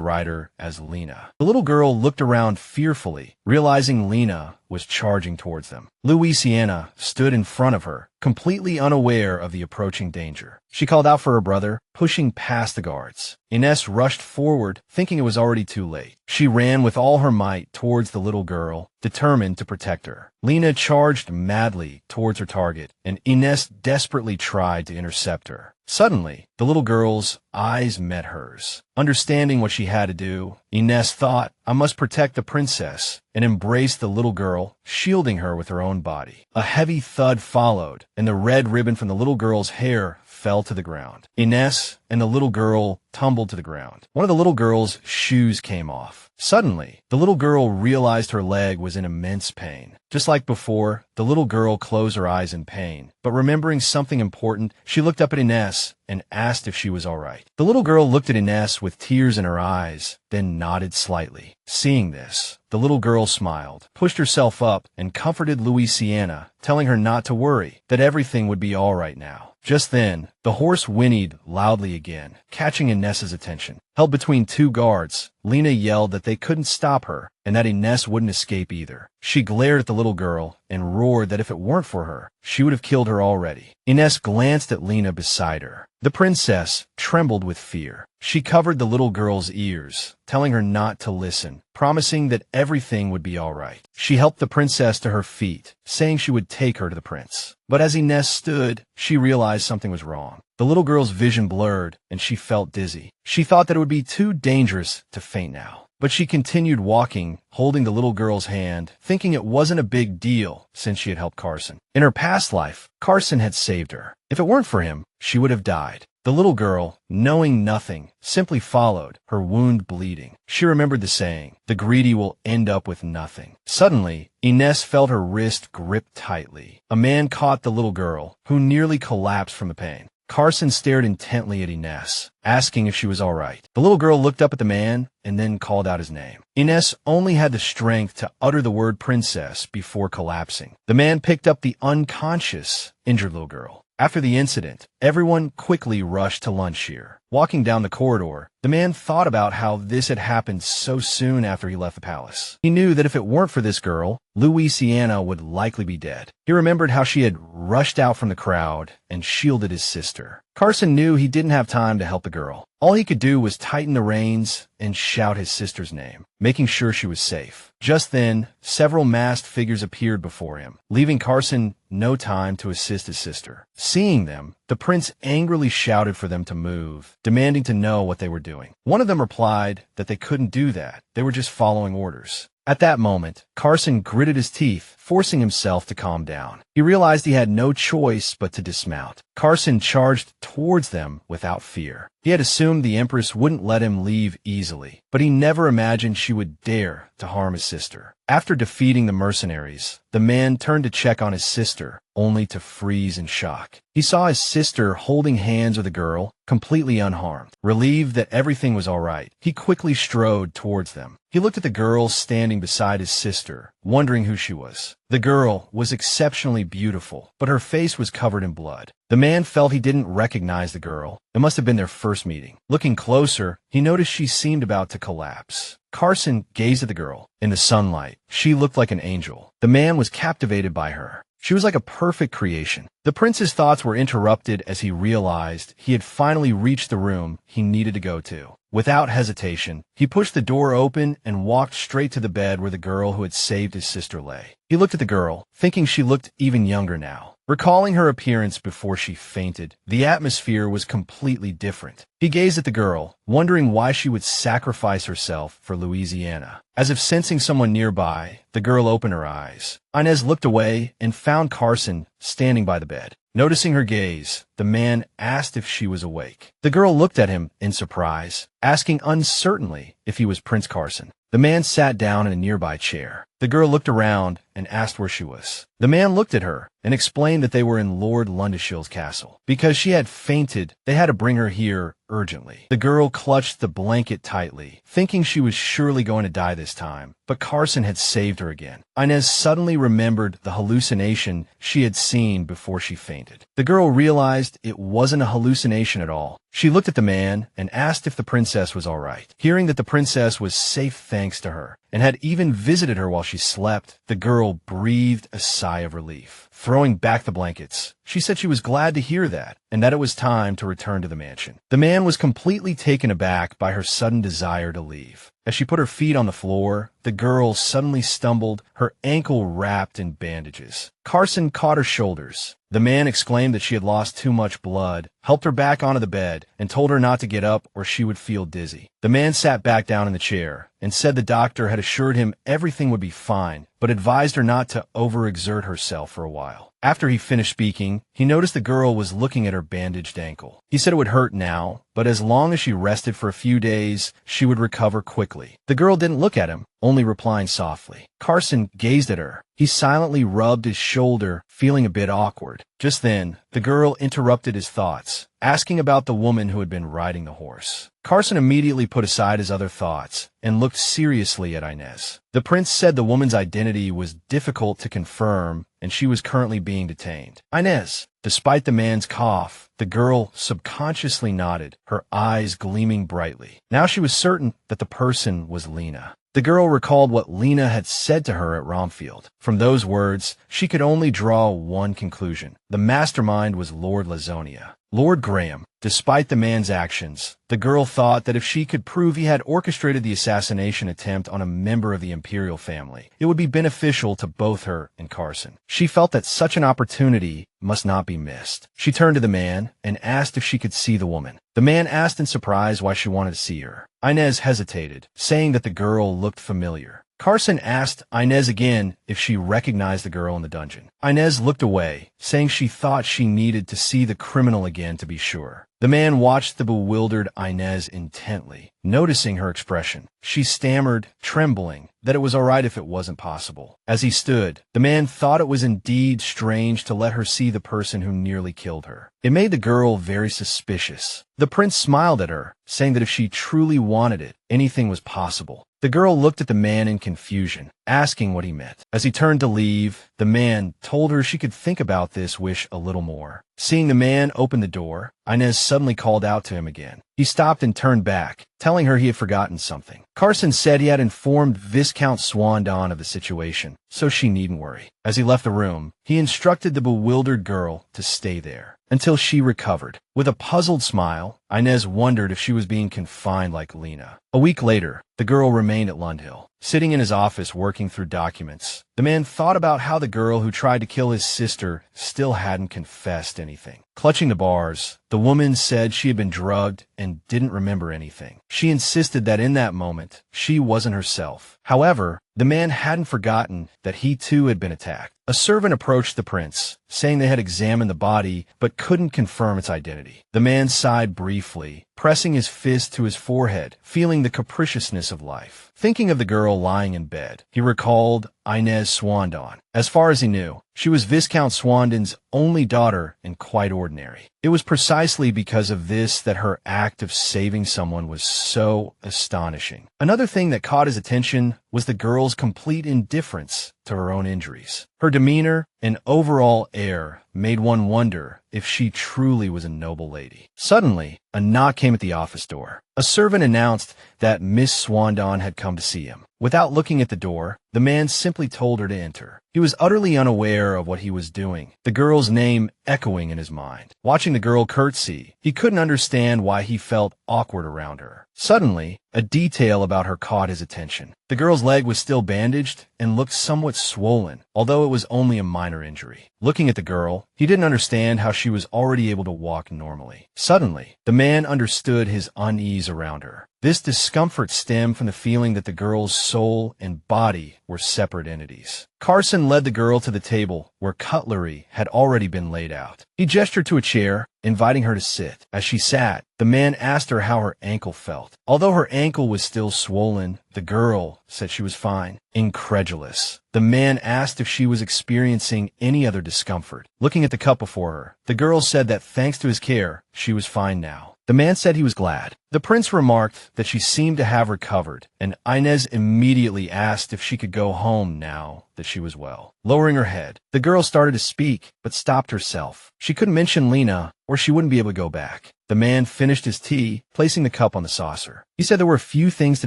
rider as Lena. The little girl looked around fearfully, realizing Lena was charging towards them. Louisiana stood in front of her, completely unaware of the approaching danger. She called out for her brother, pushing past the guards. Ines rushed forward, thinking it was already too late. She ran with all her might towards the little girl, determined to protect her. Lena charged madly towards her target, and Ines desperately tried to intercept her. Suddenly, the little girl's eyes met hers. Understanding what she had to do, Ines thought, I must protect the princess, and embraced the little girl, shielding her with her own body. A heavy thud followed, and the red ribbon from the little girl's hair fell to the ground. Ines and the little girl tumbled to the ground. One of the little girl's shoes came off. Suddenly, the little girl realized her leg was in immense pain. Just like before, the little girl closed her eyes in pain. But remembering something important, she looked up at Ines and asked if she was all right. The little girl looked at Ines with tears in her eyes, then nodded slightly. Seeing this, the little girl smiled, pushed herself up, and comforted Louisiana, telling her not to worry, that everything would be all right now. Just then, the horse whinnied loudly again, catching Ines's attention. Held between two guards, Lena yelled that they couldn't stop her and that Ines wouldn't escape either. She glared at the little girl and roared that if it weren't for her, she would have killed her already. Ines glanced at Lena beside her. The princess trembled with fear. She covered the little girl's ears, telling her not to listen, promising that everything would be all right. She helped the princess to her feet, saying she would take her to the prince. But as Ines stood, she realized something was wrong. The little girl's vision blurred, and she felt dizzy. She thought that it would be too dangerous to faint now. But she continued walking, holding the little girl's hand, thinking it wasn't a big deal since she had helped Carson. In her past life, Carson had saved her. If it weren't for him, she would have died. The little girl, knowing nothing, simply followed, her wound bleeding. She remembered the saying, the greedy will end up with nothing. Suddenly, Ines felt her wrist grip tightly. A man caught the little girl, who nearly collapsed from the pain. Carson stared intently at Ines, asking if she was all right. The little girl looked up at the man and then called out his name. Ines only had the strength to utter the word princess before collapsing. The man picked up the unconscious, injured little girl. After the incident, everyone quickly rushed to lunch here. Walking down the corridor, the man thought about how this had happened so soon after he left the palace. He knew that if it weren't for this girl, Louisiana would likely be dead. He remembered how she had rushed out from the crowd and shielded his sister. Carson knew he didn't have time to help the girl. All he could do was tighten the reins and shout his sister's name, making sure she was safe. Just then, several masked figures appeared before him, leaving Carson no time to assist his sister. Seeing them, the prince angrily shouted for them to move, demanding to know what they were doing. One of them replied that they couldn't do that. They were just following orders. At that moment, Carson gritted his teeth, forcing himself to calm down. He realized he had no choice but to dismount. Carson charged towards them without fear. He had assumed the Empress wouldn't let him leave easily, but he never imagined she would dare to harm his sister. After defeating the mercenaries, the man turned to check on his sister, only to freeze in shock. He saw his sister holding hands with a girl, completely unharmed. Relieved that everything was all right, he quickly strode towards them. He looked at the girl standing beside his sister, wondering who she was. The girl was exceptionally beautiful, but her face was covered in blood. The man felt he didn't recognize the girl. It must have been their first meeting. Looking closer, he noticed she seemed about to collapse. Carson gazed at the girl. In the sunlight, she looked like an angel. The man was captivated by her. She was like a perfect creation. The prince's thoughts were interrupted as he realized he had finally reached the room he needed to go to. Without hesitation, he pushed the door open and walked straight to the bed where the girl who had saved his sister lay. He looked at the girl, thinking she looked even younger now. Recalling her appearance before she fainted, the atmosphere was completely different. He gazed at the girl, wondering why she would sacrifice herself for Louisiana. As if sensing someone nearby, the girl opened her eyes. Inez looked away and found Carson standing by the bed. Noticing her gaze, the man asked if she was awake. The girl looked at him in surprise, asking uncertainly if he was Prince Carson. The man sat down in a nearby chair. The girl looked around and asked where she was. The man looked at her and explained that they were in Lord Lundishill's castle. Because she had fainted, they had to bring her here urgently. The girl clutched the blanket tightly, thinking she was surely going to die this time, but Carson had saved her again. Inez suddenly remembered the hallucination she had seen before she fainted. The girl realized it wasn't a hallucination at all. She looked at the man and asked if the princess was all right. Hearing that the princess was safe thanks to her, and had even visited her while she slept, the girl breathed a sigh of relief. Throwing back the blankets, she said she was glad to hear that, and that it was time to return to the mansion. The man was completely taken aback by her sudden desire to leave. As she put her feet on the floor, the girl suddenly stumbled, her ankle wrapped in bandages. Carson caught her shoulders. The man exclaimed that she had lost too much blood, helped her back onto the bed, and told her not to get up or she would feel dizzy. The man sat back down in the chair and said the doctor had assured him everything would be fine, but advised her not to overexert herself for a while. After he finished speaking, he noticed the girl was looking at her bandaged ankle. He said it would hurt now, but as long as she rested for a few days, she would recover quickly. The girl didn't look at him, only replying softly. Carson gazed at her. He silently rubbed his shoulder, feeling a bit awkward. Just then, the girl interrupted his thoughts, asking about the woman who had been riding the horse. Carson immediately put aside his other thoughts and looked seriously at Inez. The prince said the woman's identity was difficult to confirm and she was currently being detained. Inez. Despite the man's cough, the girl subconsciously nodded, her eyes gleaming brightly. Now she was certain that the person was Lena. The girl recalled what Lena had said to her at Romfield. From those words, she could only draw one conclusion. The mastermind was Lord Lazonia. Lord Graham. Despite the man's actions, the girl thought that if she could prove he had orchestrated the assassination attempt on a member of the imperial family, it would be beneficial to both her and Carson. She felt that such an opportunity must not be missed. She turned to the man and asked if she could see the woman. The man asked in surprise why she wanted to see her. Inez hesitated, saying that the girl looked familiar. Carson asked Inez again if she recognized the girl in the dungeon. Inez looked away, saying she thought she needed to see the criminal again to be sure. The man watched the bewildered Inez intently, noticing her expression. She stammered, trembling, that it was all right if it wasn't possible. As he stood, the man thought it was indeed strange to let her see the person who nearly killed her. It made the girl very suspicious. The prince smiled at her, saying that if she truly wanted it, anything was possible. The girl looked at the man in confusion, asking what he meant. As he turned to leave, the man told her she could think about this wish a little more. Seeing the man open the door, Inez suddenly called out to him again. He stopped and turned back, telling her he had forgotten something. Carson said he had informed Viscount Swandon of the situation, so she needn't worry. As he left the room, he instructed the bewildered girl to stay there until she recovered. With a puzzled smile, Inez wondered if she was being confined like Lena. A week later, the girl remained at Lundhill, sitting in his office working through documents. The man thought about how the girl who tried to kill his sister still hadn't confessed anything. Clutching the bars, the woman said she had been drugged and didn't remember anything. She insisted that in that moment, she wasn't herself. However, the man hadn't forgotten that he too had been attacked. A servant approached the prince, saying they had examined the body but couldn't confirm its identity. The man sighed briefly, pressing his fist to his forehead, feeling the capriciousness of life. Thinking of the girl lying in bed, he recalled Inez Swandon. As far as he knew, she was Viscount Swandon's only daughter and quite ordinary. It was precisely because of this that her act of saving someone was so astonishing. Another thing that caught his attention was the girl's complete indifference to her own injuries. Her demeanor and overall air made one wonder if she truly was a noble lady. Suddenly, a knock came at the office door. A servant announced that Miss Swandon had come to see him. Without looking at the door, the man simply told her to enter. He was utterly unaware of what he was doing, the girl's name echoing in his mind. Watching the girl curtsy, he couldn't understand why he felt awkward around her. Suddenly, a detail about her caught his attention. The girl's leg was still bandaged and looked somewhat swollen, although it was only a minor injury. Looking at the girl, he didn't understand how she was already able to walk normally. Suddenly, the man understood his unease around her. This discomfort stemmed from the feeling that the girl's soul and body were separate entities. Carson led the girl to the table where cutlery had already been laid out. He gestured to a chair, inviting her to sit. As she sat, the man asked her how her ankle felt. Although her ankle was still swollen, the girl said she was fine. Incredulous, the man asked if she was experiencing any other discomfort. Looking at the cup before her, the girl said that thanks to his care, she was fine now. The man said he was glad. The prince remarked that she seemed to have recovered, and Inez immediately asked if she could go home now that she was well. Lowering her head, the girl started to speak, but stopped herself. She couldn't mention Lena, or she wouldn't be able to go back. The man finished his tea, placing the cup on the saucer. He said there were a few things to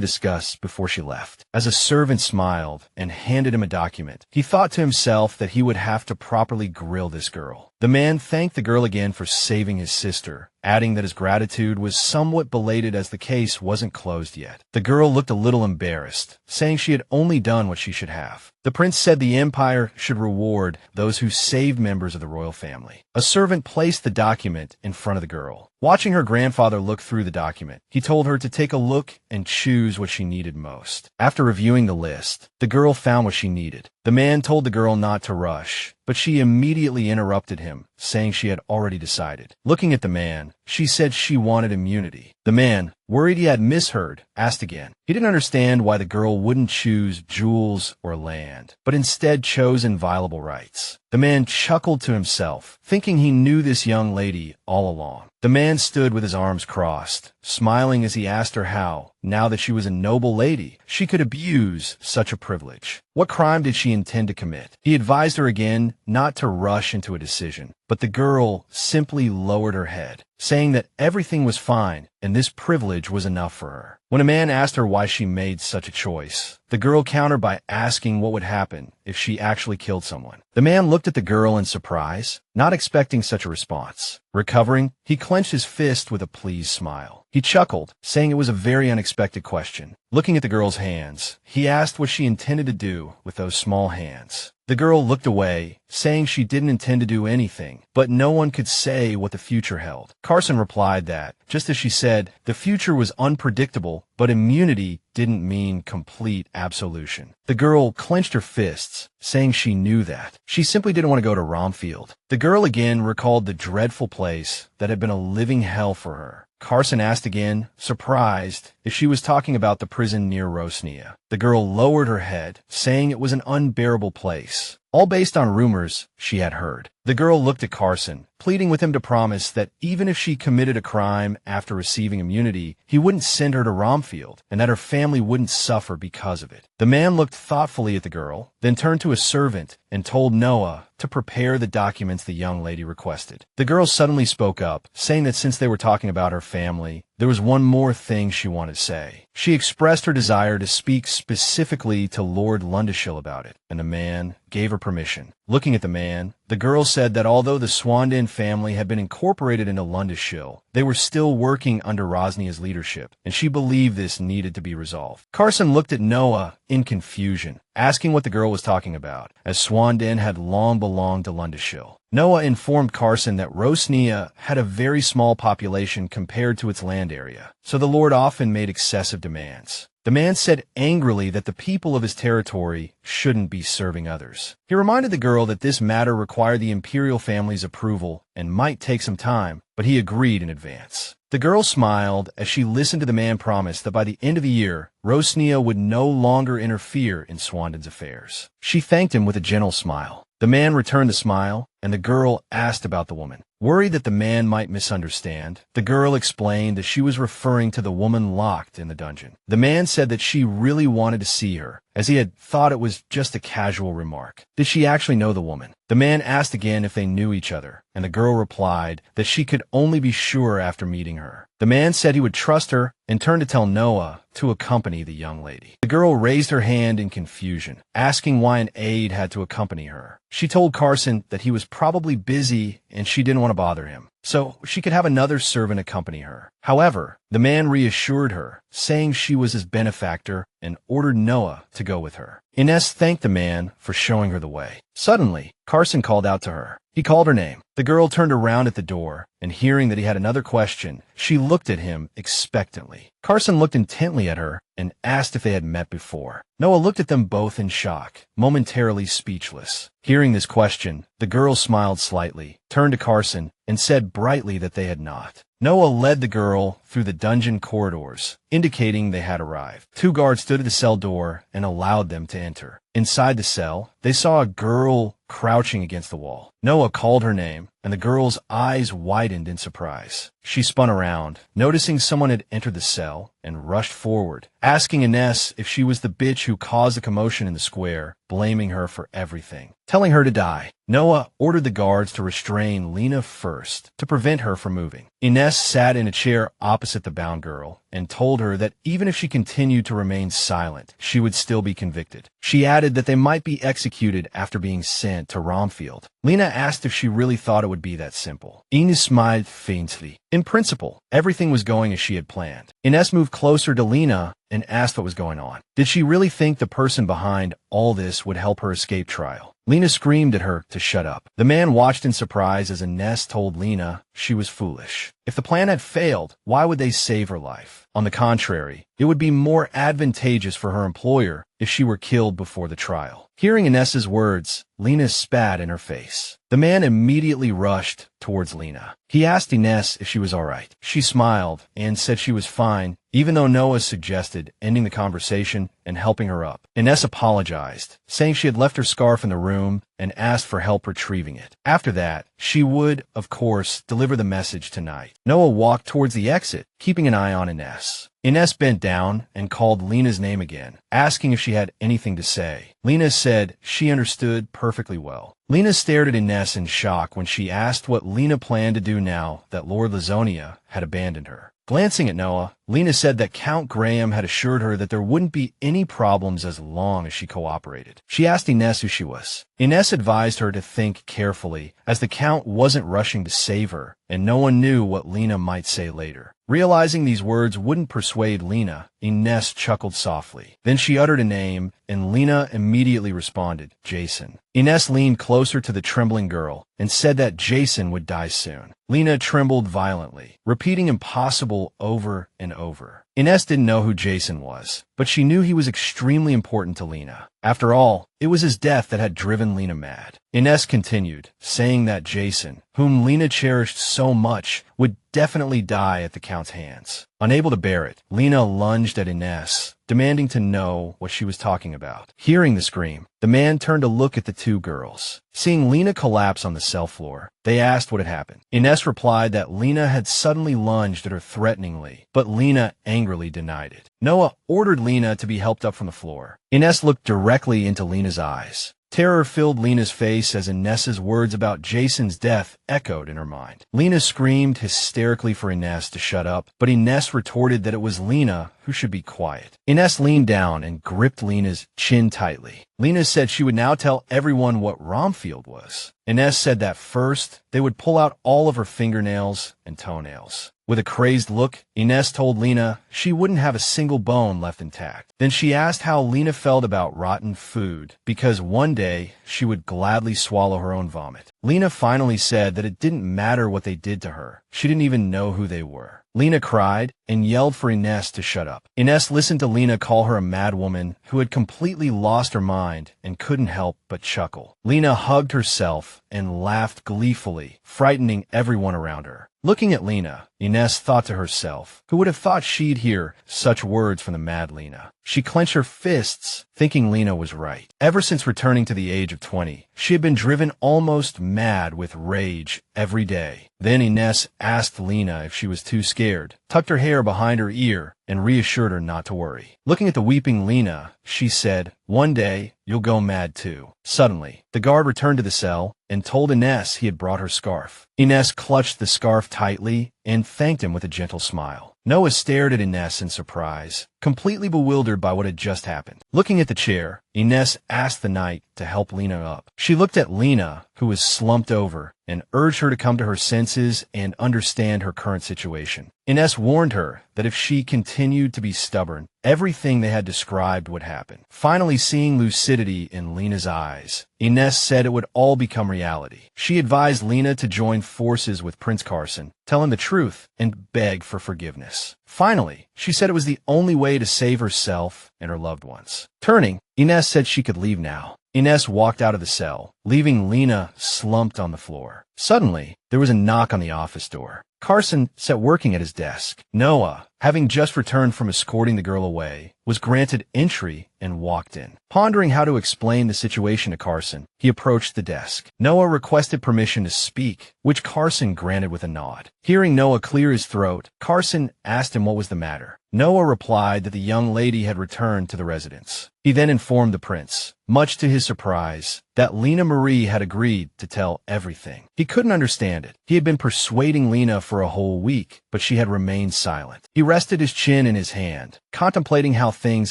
discuss before she left. As a servant smiled and handed him a document, he thought to himself that he would have to properly grill this girl. The man thanked the girl again for saving his sister, adding that his gratitude was somewhat belated as the case wasn't closed yet. The girl looked a little embarrassed, saying she had only done what she should have. The prince said the empire should reward those who saved members of the royal family. A servant placed the document in front of the girl. Watching her grandfather look through the document, he told her to take a look and choose what she needed most. After reviewing the list, the girl found what she needed. The man told the girl not to rush, but she immediately interrupted him, saying she had already decided. Looking at the man, she said she wanted immunity. The man, worried he had misheard, asked again. He didn't understand why the girl wouldn't choose jewels or land, but instead chose inviolable rights. The man chuckled to himself, thinking he knew this young lady all along. The man stood with his arms crossed, smiling as he asked her how, now that she was a noble lady, she could abuse such a privilege. What crime did she intend to commit? He advised her again not to rush into a decision, but the girl simply lowered her head, saying that everything was fine and this privilege was enough for her. When a man asked her why she made such a choice, the girl countered by asking what would happen if she actually killed someone. The man looked at the girl in surprise, not expecting such a response. Recovering, he clenched his fist with a pleased smile. He chuckled, saying it was a very unexpected question. Looking at the girl's hands, he asked what she intended to do with those small hands. The girl looked away, saying she didn't intend to do anything, but no one could say what the future held. Carson replied that, just as she said, the future was unpredictable, but immunity didn't mean complete absolution. The girl clenched her fists, saying she knew that. She simply didn't want to go to Romfield. The girl again recalled the dreadful place that had been a living hell for her. Carson asked again, surprised, if she was talking about the prison near Rosnia. The girl lowered her head, saying it was an unbearable place, all based on rumors she had heard. The girl looked at Carson, pleading with him to promise that even if she committed a crime after receiving immunity, he wouldn't send her to Romfield, and that her family wouldn't suffer because of it. The man looked thoughtfully at the girl, then turned to a servant and told Noah to prepare the documents the young lady requested. The girl suddenly spoke up, saying that since they were talking about her family, there was one more thing she wanted to say. She expressed her desire to speak specifically to Lord Lundishill about it, and the man gave her permission. Looking at the man, the girl said that although the Swandin family had been incorporated into Lundishill, they were still working under Rosnia's leadership, and she believed this needed to be resolved. Carson looked at Noah in confusion, asking what the girl was talking about, as Swandin had long belonged to Lundishill. Noah informed Carson that Rosnia had a very small population compared to its land area, so the Lord often made excessive demands. The man said angrily that the people of his territory shouldn't be serving others. He reminded the girl that this matter required the imperial family's approval and might take some time, but he agreed in advance. The girl smiled as she listened to the man promise that by the end of the year, Rosnia would no longer interfere in Swandin's affairs. She thanked him with a gentle smile. The man returned the smile, and the girl asked about the woman. Worried that the man might misunderstand, the girl explained that she was referring to the woman locked in the dungeon. The man said that she really wanted to see her, as he had thought it was just a casual remark. Did she actually know the woman? The man asked again if they knew each other, and the girl replied that she could only be sure after meeting her. The man said he would trust her and turned to tell Noah to accompany the young lady. The girl raised her hand in confusion, asking why an aide had to accompany her. She told Carson that he was probably busy and she didn't want to bother him, so she could have another servant accompany her. However, the man reassured her, saying she was his benefactor and ordered Noah to go with her. Ines thanked the man for showing her the way. Suddenly, Carson called out to her. He called her name. The girl turned around at the door, and hearing that he had another question, she looked at him expectantly. Carson looked intently at her and asked if they had met before. Noah looked at them both in shock, momentarily speechless. Hearing this question, the girl smiled slightly, turned to Carson, and said brightly that they had not. Noah led the girl through the dungeon corridors, indicating they had arrived. 2 guards stood at the cell door and allowed them to enter. Inside the cell, they saw a girl crouching against the wall. Noah called her name, and the girl's eyes widened in surprise. She spun around, noticing someone had entered the cell, and rushed forward, asking Ines if she was the bitch who caused the commotion in the square, blaming her for everything, telling her to die. Noah ordered the guards to restrain Lena first, to prevent her from moving. Ines sat in a chair opposite the bound girl, and told her that even if she continued to remain silent, she would still be convicted. She added that they might be executed after being sent to Romfield. Lena asked if she really thought it would be that simple. Ines smiled faintly. In principle, everything was going as she had planned. Ines moved closer to Lena and asked what was going on. Did she really think the person behind all this would help her escape trial? Lena screamed at her to shut up. The man watched in surprise as Ines told Lena she was foolish. If the plan had failed, why would they save her life? On the contrary, it would be more advantageous for her employer if she were killed before the trial. Hearing Ines's words, Lena spat in her face. The man immediately rushed towards Lena. He asked Ines if she was all right. She smiled and said she was fine, even though Noah suggested ending the conversation and helping her up. Ines apologized, saying she had left her scarf in the room and asked for help retrieving it. After that, she would, of course, deliver the message tonight. Noah walked towards the exit, keeping an eye on Ines. Ines bent down and called Lena's name again, asking if she had anything to say. Lena said she understood perfectly well. Lena stared at Ines in shock when she asked what Lena planned to do now that Lord Lazonia had abandoned her. Glancing at Noah, Lena said that Count Graham had assured her that there wouldn't be any problems as long as she cooperated. She asked Ines who she was. Ines advised her to think carefully, as the Count wasn't rushing to save her, and no one knew what Lena might say later. Realizing these words wouldn't persuade Lena, Ines chuckled softly. Then she uttered a name, and Lena immediately responded, Jason. Ines leaned closer to the trembling girl and said that Jason would die soon. Lena trembled violently, repeating impossible over and over. Ines didn't know who Jason was, but she knew he was extremely important to Lena. After all, it was his death that had driven Lena mad. Ines continued, saying that Jason, whom Lena cherished so much, would definitely die at the Count's hands. Unable to bear it, Lena lunged at Ines, demanding to know what she was talking about. Hearing the scream, the man turned to look at the 2 girls. Seeing Lena collapse on the cell floor, they asked what had happened. Ines replied that Lena had suddenly lunged at her threateningly, but Lena angrily denied it. Noah ordered Lena to be helped up from the floor. Ines looked directly into Lena's eyes. Terror filled Lena's face as Ines's words about Jason's death echoed in her mind. Lena screamed hysterically for Ines to shut up, but Ines retorted that it was Lena who should be quiet. Ines leaned down and gripped Lena's chin tightly. Lena said she would now tell everyone what Romfield was. Ines said that first, they would pull out all of her fingernails and toenails. With a crazed look, Ines told Lena she wouldn't have a single bone left intact. Then she asked how Lena felt about rotten food, because one day she would gladly swallow her own vomit. Lena finally said that it didn't matter what they did to her. She didn't even know who they were. Lena cried and yelled for Ines to shut up. Ines listened to Lena call her a mad woman who had completely lost her mind and couldn't help but chuckle. Lena hugged herself and laughed gleefully, frightening everyone around her. Looking at Lena, Ines thought to herself, who would have thought she'd hear such words from the mad Lena? She clenched her fists, thinking Lena was right. Ever since returning to the age of 20, she had been driven almost mad with rage every day. Then Ines asked Lena if she was too scared, tucked her hair behind her ear, and reassured her not to worry. Looking at the weeping Lena, she said, "One day, you'll go mad too." Suddenly, the guard returned to the cell and told Ines he had brought her scarf. Ines clutched the scarf tightly and thanked him with a gentle smile. Noah stared at Ines in surprise, completely bewildered by what had just happened. Looking at the chair, Ines asked the knight to help Lena up. She looked at Lena, who was slumped over, and urged her to come to her senses and understand her current situation. Ines warned her that if she continued to be stubborn, everything they had described would happen. Finally seeing lucidity in Lena's eyes, Ines said it would all become reality. She advised Lena to join forces with Prince Carson, tell him the truth, and beg for forgiveness. Finally, she said it was the only way to save herself and her loved ones. Turning, Ines said she could leave now. Ines walked out of the cell, leaving Lena slumped on the floor. Suddenly, there was a knock on the office door. Carson sat working at his desk. Noah, having just returned from escorting the girl away, was granted entry and walked in. Pondering how to explain the situation to Carson, he approached the desk. Noah requested permission to speak, which Carson granted with a nod. Hearing Noah clear his throat, Carson asked him what was the matter. Noah replied that the young lady had returned to the residence. He then informed the prince, much to his surprise, that Lena Marie had agreed to tell everything. He couldn't understand it. He had been persuading Lena for a whole week, but she had remained silent. He rested his chin in his hand, contemplating how things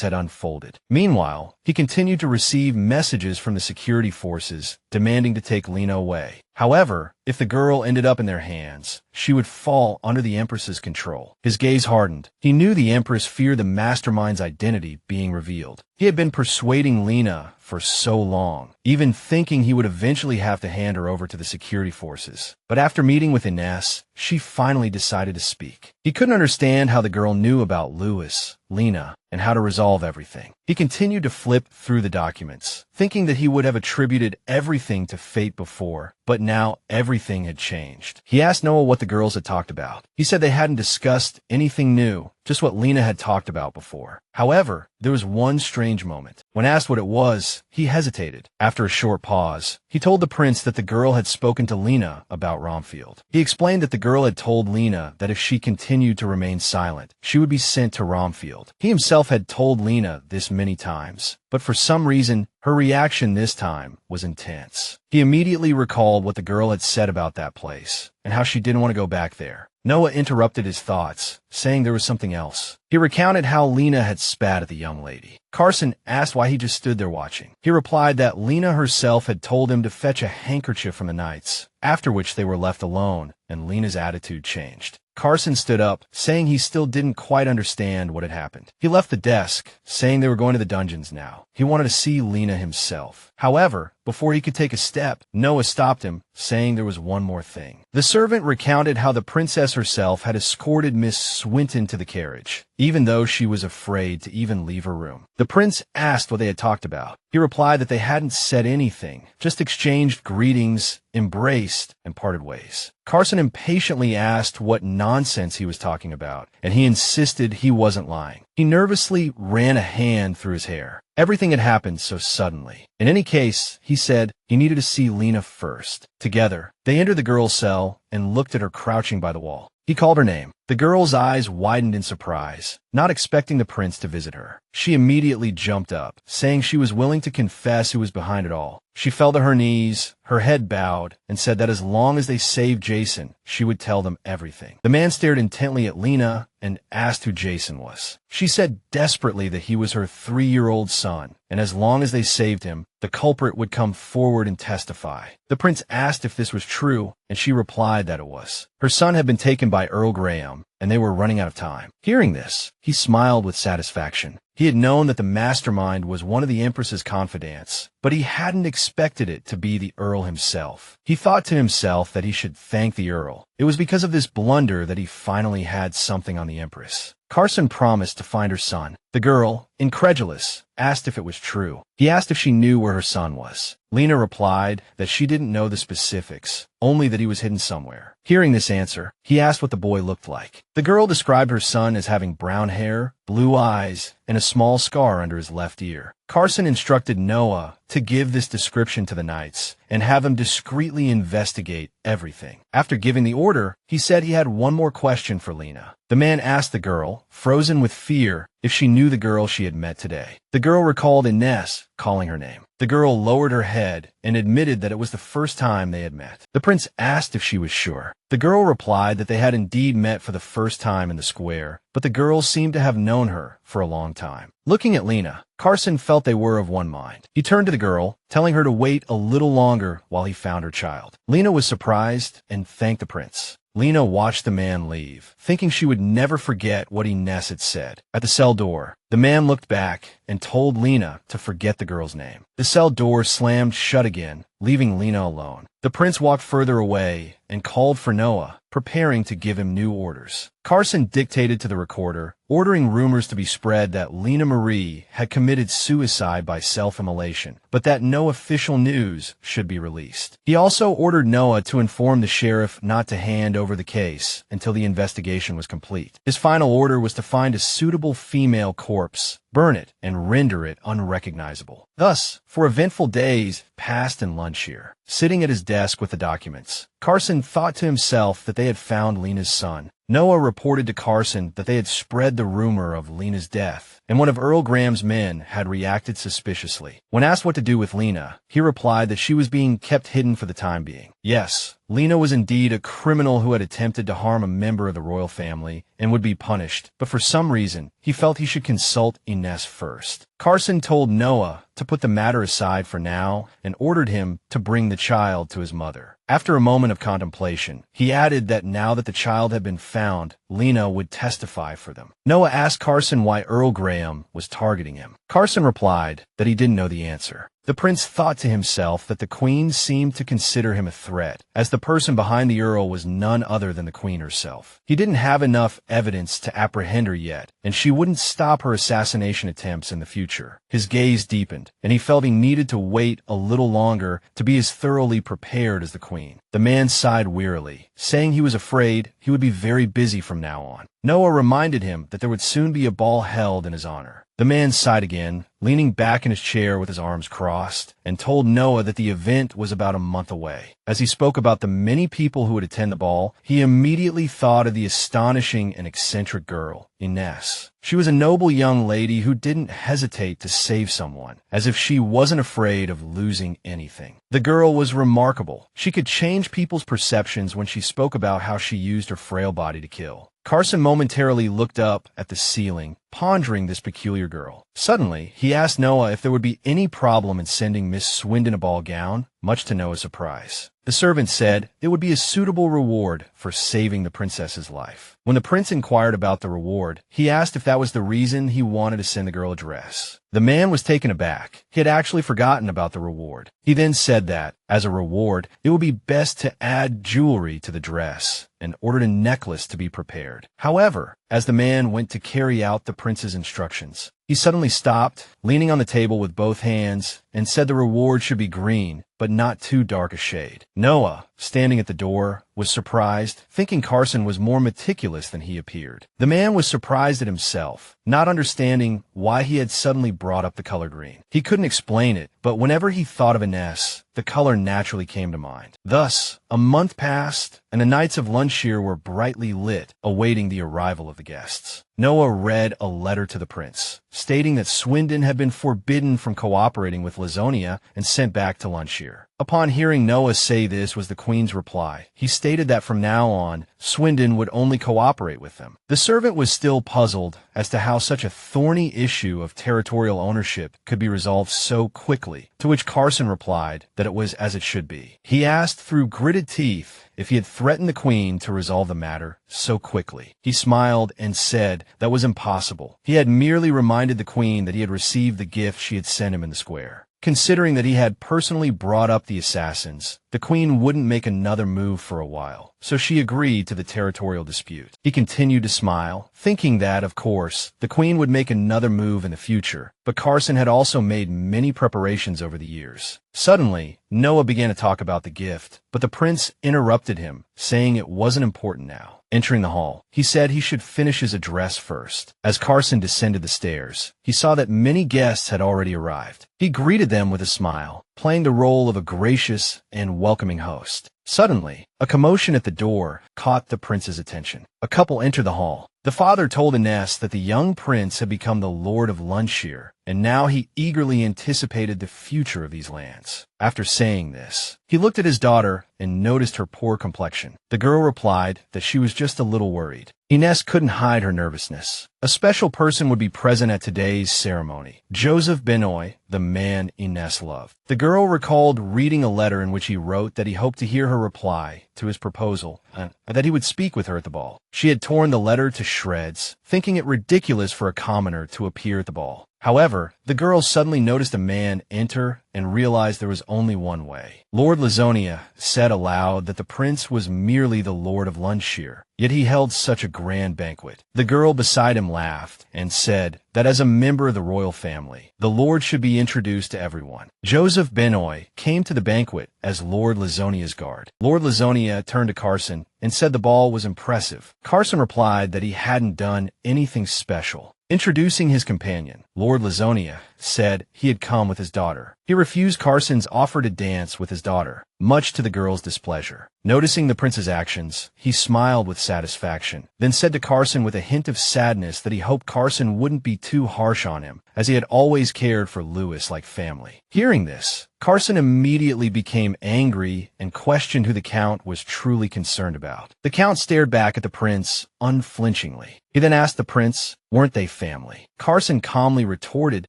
had unfolded. Meanwhile, he continued to receive messages from the security forces demanding to take Lena away. However, if the girl ended up in their hands, she would fall under the Empress's control. His gaze hardened. He knew the Empress feared the mastermind's identity being revealed. He had been persuading Lena for so long, even thinking he would eventually have to hand her over to the security forces. But after meeting with Ines, she finally decided to speak. He couldn't understand how the girl knew about Louis, Lena, and how to resolve everything. He continued to flip through the documents, thinking that he would have attributed everything to fate before, but now everything had changed. He asked Noah what the girls had talked about. He said they hadn't discussed anything new, just what Lena had talked about before. However, there was one strange moment. When asked what it was, he hesitated. After a short pause, he told the prince that the girl had spoken to Lena about Romfield. He explained that the girl had told Lena that if she continued to remain silent, she would be sent to Romfield. He himself had told Lena this many times, but for some reason, her reaction this time was intense. He immediately recalled what the girl had said about that place, and how she didn't want to go back there. Noah interrupted his thoughts, saying there was something else. He recounted how Lena had spat at the young lady. Carson asked why he just stood there watching. He replied that Lena herself had told him to fetch a handkerchief from the knights, after which they were left alone, and Lena's attitude changed. Carson stood up, saying he still didn't quite understand what had happened. He left the desk, saying they were going to the dungeons now. He wanted to see Lena himself. However, before he could take a step, Noah stopped him, saying there was one more thing. The servant recounted how the princess herself had escorted Miss Swinton to the carriage, even though she was afraid to even leave her room. The prince asked what they had talked about. He replied that they hadn't said anything, just exchanged greetings, embraced, and parted ways. Carson impatiently asked what nonsense he was talking about, and he insisted he wasn't lying. He nervously ran a hand through his hair. Everything had happened so suddenly. In any case, he said he needed to see Lena first. Together, they entered the girl's cell and looked at her crouching by the wall. He called her name. The girl's eyes widened in surprise, not expecting the prince to visit her. She immediately jumped up, saying she was willing to confess who was behind it all. She fell to her knees, her head bowed, and said that as long as they saved Jason, she would tell them everything. The man stared intently at Lena and asked who Jason was. She said desperately that he was her 3-year-old son, and as long as they saved him, the culprit would come forward and testify. The prince asked if this was true, and she replied that it was. Her son had been taken by Earl Graham, and they were running out of time. Hearing this, he smiled with satisfaction. He had known that the mastermind was one of the Empress's confidants, but he hadn't expected it to be the Earl himself. He thought to himself that he should thank the Earl. It was because of this blunder that he finally had something on the Empress. Carson promised to find her son. The girl, incredulous, asked if it was true. He asked if she knew where her son was. Lena replied that she didn't know the specifics, only that he was hidden somewhere. Hearing this answer, he asked what the boy looked like. The girl described her son as having brown hair, blue eyes, and a small scar under his left ear. Carson instructed Noah to give this description to the knights and have them discreetly investigate everything. After giving the order, he said he had one more question for Lena. The man asked the girl, frozen with fear, if she knew the girl she had met today. The girl recalled Ines calling her name. The girl lowered her head and admitted that it was the first time they had met. The prince asked if she was sure. The girl replied that they had indeed met for the first time in the square, but the girl seemed to have known her for a long time. Looking at Lena, Carson felt they were of one mind. He turned to the girl, telling her to wait a little longer while he found her child. Lena was surprised and thanked the prince. Lena watched the man leave, thinking she would never forget what Ines had said. At the cell door, the man looked back and told Lena to forget the girl's name. The cell door slammed shut again, leaving Lena alone. The prince walked further away and called for Noah, preparing to give him new orders. Carson dictated to the recorder, ordering rumors to be spread that Lena Marie had committed suicide by self-immolation, but that no official news should be released. He also ordered Noah to inform the sheriff not to hand over the case until the investigation was complete. His final order was to find a suitable female corpse, burn it, and render it unrecognizable. Thus, for eventful days passed in Luncheer. Sitting at his desk with the documents, Carson thought to himself that they had found Lena's son. Noah reported to Carson that they had spread the rumor of Lena's death, and one of Earl Graham's men had reacted suspiciously. When asked what to do with Lena, he replied that she was being kept hidden for the time being. Yes, Lena was indeed a criminal who had attempted to harm a member of the royal family and would be punished, but for some reason, he felt he should consult Ines first. Carson told Noah to put the matter aside for now and ordered him to bring the child to his mother. After a moment of contemplation, he added that now that the child had been found, Lena would testify for them. Noah asked Carson why Earl Graham was targeting him. Carson replied that he didn't know the answer. The prince thought to himself that the queen seemed to consider him a threat, as the person behind the earl was none other than the queen herself. He didn't have enough evidence to apprehend her yet, and she wouldn't stop her assassination attempts in the future. His gaze deepened, and he felt he needed to wait a little longer to be as thoroughly prepared as the queen. The man sighed wearily, saying he was afraid he would be very busy from now on. Noah reminded him that there would soon be a ball held in his honor. The man sighed again, leaning back in his chair with his arms crossed, and told Noah that the event was about a month away. As he spoke about the many people who would attend the ball, he immediately thought of the astonishing and eccentric girl, Ines. She was a noble young lady who didn't hesitate to save someone, as if she wasn't afraid of losing anything. The girl was remarkable. She could change people's perceptions when she spoke about how she used her frail body to kill. Carson momentarily looked up at the ceiling, pondering this peculiar girl. Suddenly, he asked Noah if there would be any problem in sending Miss Swindon a ball gown, much to Noah's surprise. The servant said it would be a suitable reward for saving the princess's life. When the prince inquired about the reward, he asked if that was the reason he wanted to send the girl a dress. The man was taken aback. He had actually forgotten about the reward. He then said that, as a reward, it would be best to add jewelry to the dress, and ordered a necklace to be prepared. However, as the man went to carry out the prince's instructions, he suddenly stopped, leaning on the table with both hands, and said the reward should be green, but not too dark a shade. Noah, standing at the door, was surprised, thinking Carson was more meticulous than he appeared. The man was surprised at himself, not understanding why he had suddenly brought up the color green. He couldn't explain it, but whenever he thought of Ines, the color naturally came to mind. Thus, a month passed, and the nights of Luncheer were brightly lit, awaiting the arrival of the guests. Noah read a letter to the prince, stating that Swindon had been forbidden from cooperating with Lazonia and sent back to Luncheer. Upon hearing Noah say this was the queen's reply, he stated that from now on, Swindon would only cooperate with them. The servant was still puzzled as to how such a thorny issue of territorial ownership could be resolved so quickly, to which Carson replied that it was as it should be. He asked through gritted teeth if he had threatened the queen to resolve the matter so quickly. He smiled and said that was impossible. He had merely reminded the queen that he had received the gift she had sent him in the square. Considering that he had personally brought up the assassins, the queen wouldn't make another move for a while, so she agreed to the territorial dispute. He continued to smile, thinking that, of course, the queen would make another move in the future, but Carson had also made many preparations over the years. Suddenly, Noah began to talk about the gift, but the prince interrupted him, saying it wasn't important now. Entering the hall, he said he should finish his address first. As Carson descended the stairs, he saw that many guests had already arrived. He greeted them with a smile, playing the role of a gracious and welcoming host. Suddenly, a commotion at the door caught the prince's attention. A couple entered the hall. The father told Ines that the young prince had become the Lord of Lundshire, and now he eagerly anticipated the future of these lands. After saying this, he looked at his daughter and noticed her poor complexion. The girl replied that she was just a little worried. Ines couldn't hide her nervousness. A special person would be present at today's ceremony. Joseph Benoit, the man Ines loved. The girl recalled reading a letter in which he wrote that he hoped to hear her reply to his proposal and that he would speak with her at the ball. She had torn the letter to shreds, thinking it ridiculous for a commoner to appear at the ball. However, the girl suddenly noticed a man enter and realized there was only one way. Lord Lazonia said aloud that the prince was merely the Lord of Lundshire, yet he held such a grand banquet. The girl beside him laughed and said that as a member of the royal family, the Lord should be introduced to everyone. Joseph Benoit came to the banquet as Lord Lazonia's guard. Lord Lazonia turned to Carson and said the ball was impressive. Carson replied that he hadn't done anything special. Introducing his companion, Lord Lazonia said he had come with his daughter. He refused Carson's offer to dance with his daughter, much to the girl's displeasure. Noticing the prince's actions, he smiled with satisfaction, then said to Carson with a hint of sadness that he hoped Carson wouldn't be too harsh on him, as he had always cared for Louis like family. Hearing this, Carson immediately became angry and questioned who the Count was truly concerned about. The Count stared back at the prince unflinchingly. He then asked the prince, weren't they family? Carson calmly retorted,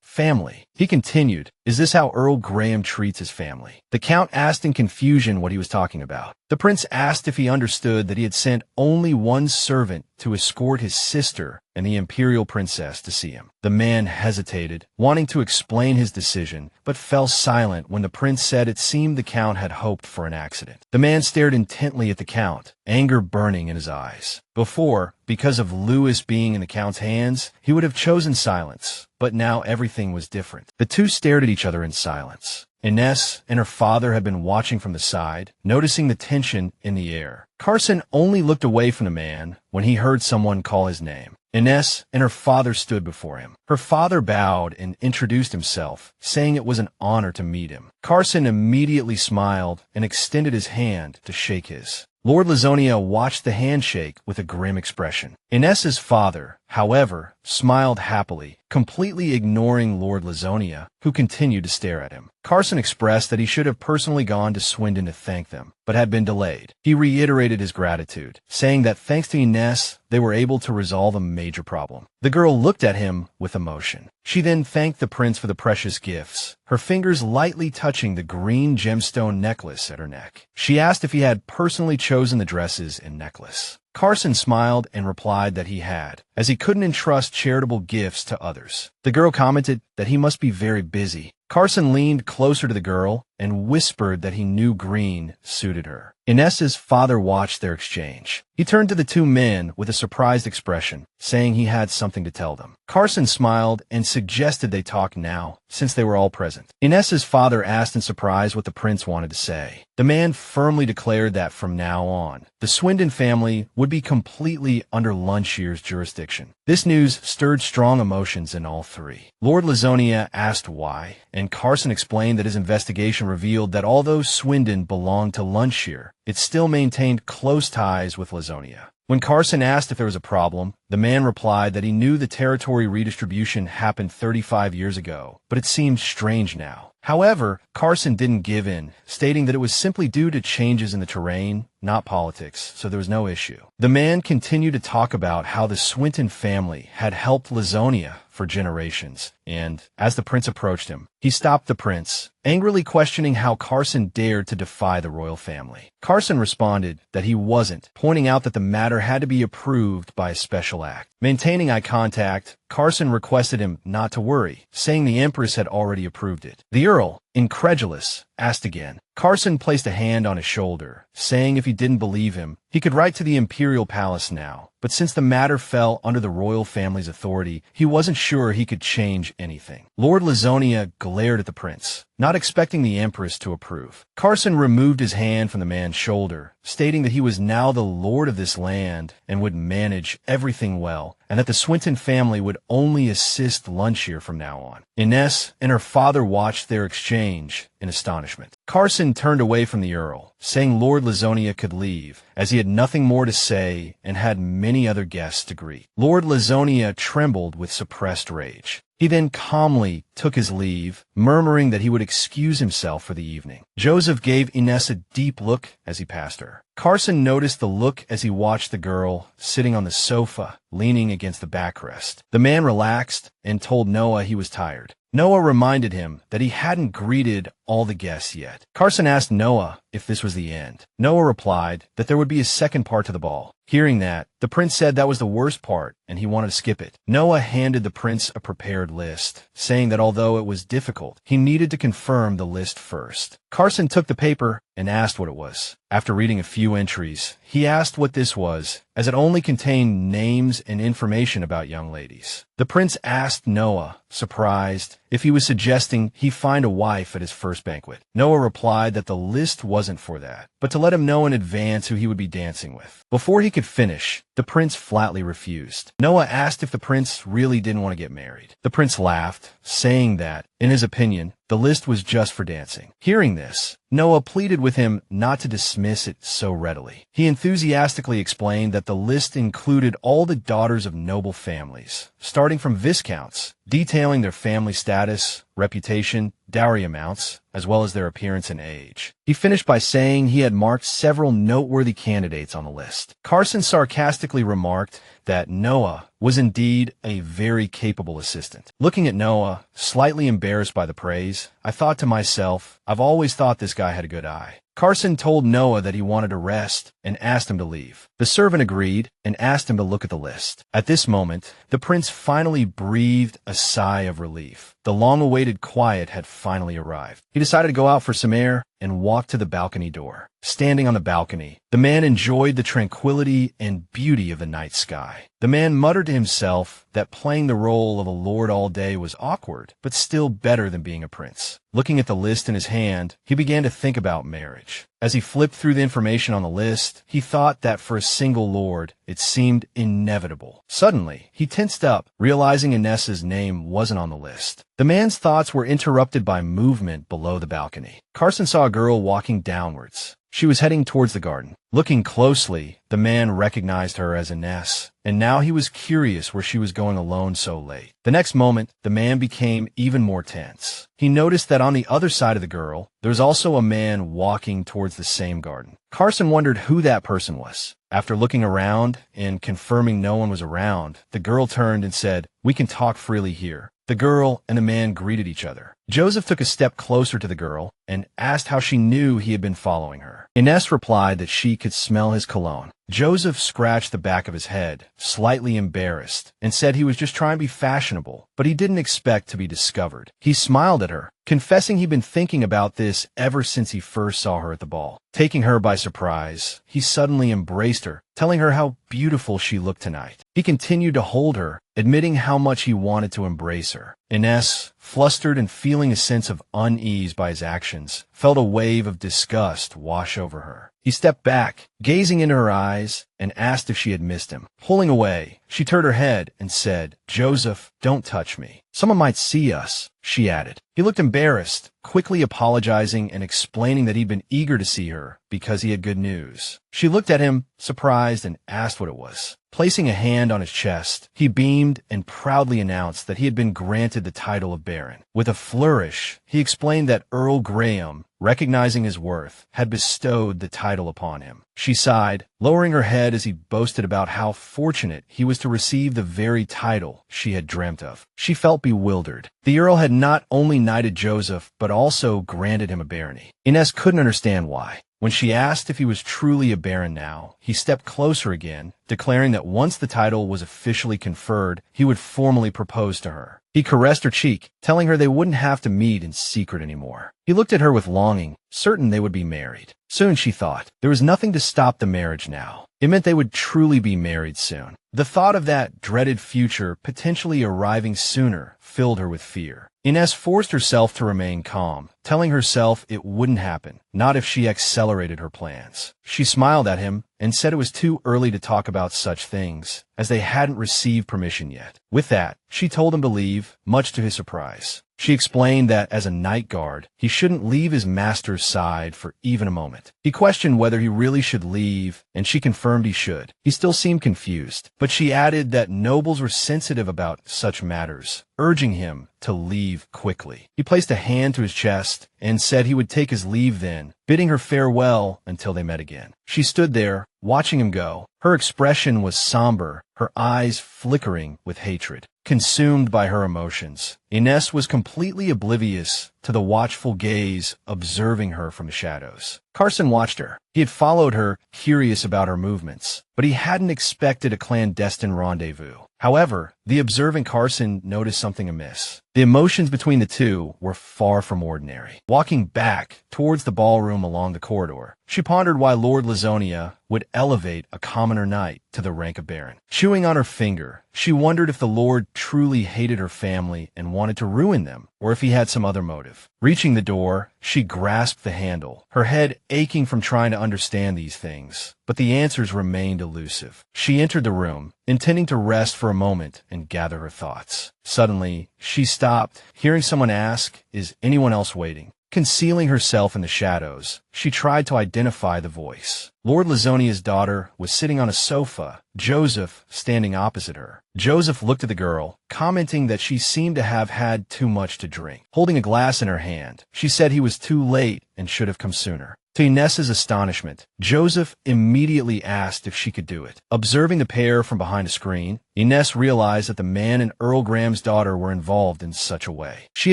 family. He continued, is this how Earl Graham treats his family? The Count asked in confusion what he was talking about. The prince asked if he understood that he had sent only one servant to escort his sister and the imperial princess to see him. The man hesitated, wanting to explain his decision, but fell silent when the prince said it seemed the Count had hoped for an accident. The man stared intently at the Count, anger burning in his eyes. Before, because of Louis being in the Count's hands, he would have chosen silence, but now everything was different. The two stared at each other in silence. Ines and her father had been watching from the side, noticing the tension in the air. Carson only looked away from the man when he heard someone call his name. Ines and her father stood before him. Her father bowed and introduced himself, saying it was an honor to meet him. Carson immediately smiled and extended his hand to shake his. Lord Lazonia watched the handshake with a grim expression. Ines's father, however, smiled happily, completely ignoring Lord Lazonia, who continued to stare at him. Carson expressed that he should have personally gone to Swindon to thank them, but had been delayed. He reiterated his gratitude, saying that thanks to Ines, they were able to resolve a major problem. The girl looked at him with emotion. She then thanked the prince for the precious gifts, her fingers lightly touching the green gemstone necklace at her neck. She asked if he had personally chosen the dresses and necklace. Carson smiled and replied that he had, as he couldn't entrust charitable gifts to others. The girl commented that he must be very busy. Carson leaned closer to the girl and whispered that he knew green suited her. Ines's father watched their exchange. He turned to the two men with a surprised expression, saying he had something to tell them. Carson smiled and suggested they talk now, since they were all present. Ines's father asked in surprise what the prince wanted to say. The man firmly declared that from now on, the Swindon family would be completely under Lundshire's jurisdiction. This news stirred strong emotions in all three. Lord Lazonia asked why, and Carson explained that his investigation revealed that although Swindon belonged to Lundshire, it still maintained close ties with Lazonia. When Carson asked if there was a problem, the man replied that he knew the territory redistribution happened 35 years ago, but it seemed strange now. However, Carson didn't give in, stating that it was simply due to changes in the terrain, not politics, so there was no issue. The man continued to talk about how the Swinton family had helped Lazonia for generations, and as the prince approached him, he stopped the prince, angrily questioning how Carson dared to defy the royal family. Carson responded that he wasn't, pointing out that the matter had to be approved by a special act. Maintaining eye contact, Carson requested him not to worry, saying the Empress had already approved it. The Earl, incredulous, asked again. Carson placed a hand on his shoulder, saying if he didn't believe him, he could write to the Imperial Palace now. But since the matter fell under the royal family's authority, he wasn't sure he could change anything. Lord Lazonia glared at the prince, not expecting the Empress to approve. Carson removed his hand from the man's shoulder, stating that he was now the lord of this land and would manage everything well, and that the Swinton family would only assist Lunchear from now on. Ines and her father watched their exchange in astonishment. Carson turned away from the Earl, saying Lord Lazonia could leave, as he had nothing more to say and had many other guests to greet. Lord Lazonia trembled with suppressed rage. He then calmly took his leave, murmuring that he would excuse himself for the evening. Joseph gave Ines a deep look as he passed her. Carson noticed the look as he watched the girl sitting on the sofa, leaning against the backrest. The man relaxed and told Noah he was tired. Noah reminded him that he hadn't greeted all the guests yet. Carson asked Noah if this was the end. Noah replied that there would be a second part to the ball. Hearing that, the prince said that was the worst part and he wanted to skip it. Noah handed the prince a prepared list, saying that although it was difficult, he needed to confirm the list first. Carson took the paper and asked what it was. After reading a few entries, he asked what this was, as it only contained names and information about young ladies. The prince asked Noah, surprised, if he was suggesting he find a wife at his first banquet. Noah replied that the list wasn't for that, but to let him know in advance who he would be dancing with. Before he could finish, the prince flatly refused. Noah asked if the prince really didn't want to get married. The prince laughed, saying that, in his opinion, the list was just for dancing. Hearing this, Noah pleaded with him not to dismiss it so readily. He enthusiastically explained that the list included all the daughters of noble families, starting from viscounts, detailing their family status, reputation, dowry amounts, as well as their appearance and age. He finished by saying he had marked several noteworthy candidates on the list. Carson sarcastically remarked that Noah was indeed a very capable assistant. Looking at Noah, slightly embarrassed by the praise, I thought to myself, I've always thought this guy had a good eye. Carson told Noah that he wanted to rest and asked him to leave. The servant agreed and asked him to look at the list. At this moment, the prince finally breathed a sigh of relief. The long-awaited quiet had finally arrived. He decided to go out for some air and walked to the balcony door. Standing on the balcony, the man enjoyed the tranquility and beauty of the night sky. The man muttered to himself that playing the role of a lord all day was awkward, but still better than being a prince. Looking at the list in his hand, he began to think about marriage. As he flipped through the information on the list, he thought that for a single lord, it seemed inevitable. Suddenly, he tensed up, realizing Inessa's name wasn't on the list. The man's thoughts were interrupted by movement below the balcony. Carson saw a girl walking downwards. She was heading towards the garden. Looking closely, the man recognized her as Ines, and now he was curious where she was going alone so late. The next moment, the man became even more tense. He noticed that on the other side of the girl, there was also a man walking towards the same garden. Carson wondered who that person was. After looking around and confirming no one was around, the girl turned and said, "We can talk freely here." The girl and the man greeted each other. Joseph took a step closer to the girl and asked how she knew he had been following her. Ines replied that she could smell his cologne. Joseph scratched the back of his head, slightly embarrassed, and said he was just trying to be fashionable, but he didn't expect to be discovered. He smiled at her, confessing he'd been thinking about this ever since he first saw her at the ball. Taking her by surprise, he suddenly embraced her, telling her how beautiful she looked tonight. He continued to hold her, admitting how much he wanted to embrace her. Ines, flustered and feeling a sense of unease by his actions, felt a wave of disgust wash over her. He stepped back, gazing into her eyes, and asked if she had missed him. Pulling away, she turned her head and said, "Joseph, don't touch me. Someone might see us," she added. He looked embarrassed, quickly apologizing and explaining that he'd been eager to see her because he had good news. She looked at him, surprised, and asked what it was. Placing a hand on his chest, he beamed and proudly announced that he had been granted the title of Baron. With a flourish, he explained that Earl Graham, recognizing his worth, had bestowed the title upon him. She sighed, lowering her head as he boasted about how fortunate he was to receive the very title she had dreamt of. She felt bewildered. The Earl had not only knighted Joseph, but also granted him a barony. Inez couldn't understand why. When she asked if he was truly a baron now, he stepped closer again, declaring that once the title was officially conferred, he would formally propose to her. He caressed her cheek, telling her they wouldn't have to meet in secret anymore. He looked at her with longing, certain they would be married. Soon, she thought. There was nothing to stop the marriage now. It meant they would truly be married soon. The thought of that dreaded future potentially arriving sooner filled her with fear. Inez forced herself to remain calm, telling herself it wouldn't happen, not if she accelerated her plans. She smiled at him and said it was too early to talk about such things, as they hadn't received permission yet. With that, she told him to leave, much to his surprise. She explained that as a night guard, he shouldn't leave his master's side for even a moment. He questioned whether he really should leave, and she confirmed he should. He still seemed confused, but she added that nobles were sensitive about such matters, urging him to leave quickly. He placed a hand to his chest and said he would take his leave then, bidding her farewell until they met again. She stood there, watching him go. Her expression was somber, her eyes flickering with hatred. Consumed by her emotions, Inez was completely oblivious to the watchful gaze observing her from the shadows. Carson watched her. He had followed her, curious about her movements, but he hadn't expected a clandestine rendezvous. However, the observant Carson noticed something amiss. The emotions between the two were far from ordinary. Walking back towards the ballroom along the corridor, she pondered why Lord Lazonia would elevate a commoner knight to the rank of baron. Chewing on her finger, she wondered if the Lord truly hated her family and wanted to ruin them, or if he had some other motive. Reaching the door, she grasped the handle, her head aching from trying to understand these things, but the answers remained elusive. She entered the room, intending to rest for a moment and gather her thoughts. Suddenly, she stopped, hearing someone ask, "Is anyone else waiting?" Concealing herself in the shadows, she tried to identify the voice. Lord Lazonia's daughter was sitting on a sofa, Joseph standing opposite her. Joseph looked at the girl, commenting that she seemed to have had too much to drink. Holding a glass in her hand, she said he was too late and should have come sooner. To Inez's astonishment, Joseph immediately asked if she could do it. Observing the pair from behind a screen, Inez realized that the man and Earl Graham's daughter were involved in such a way. She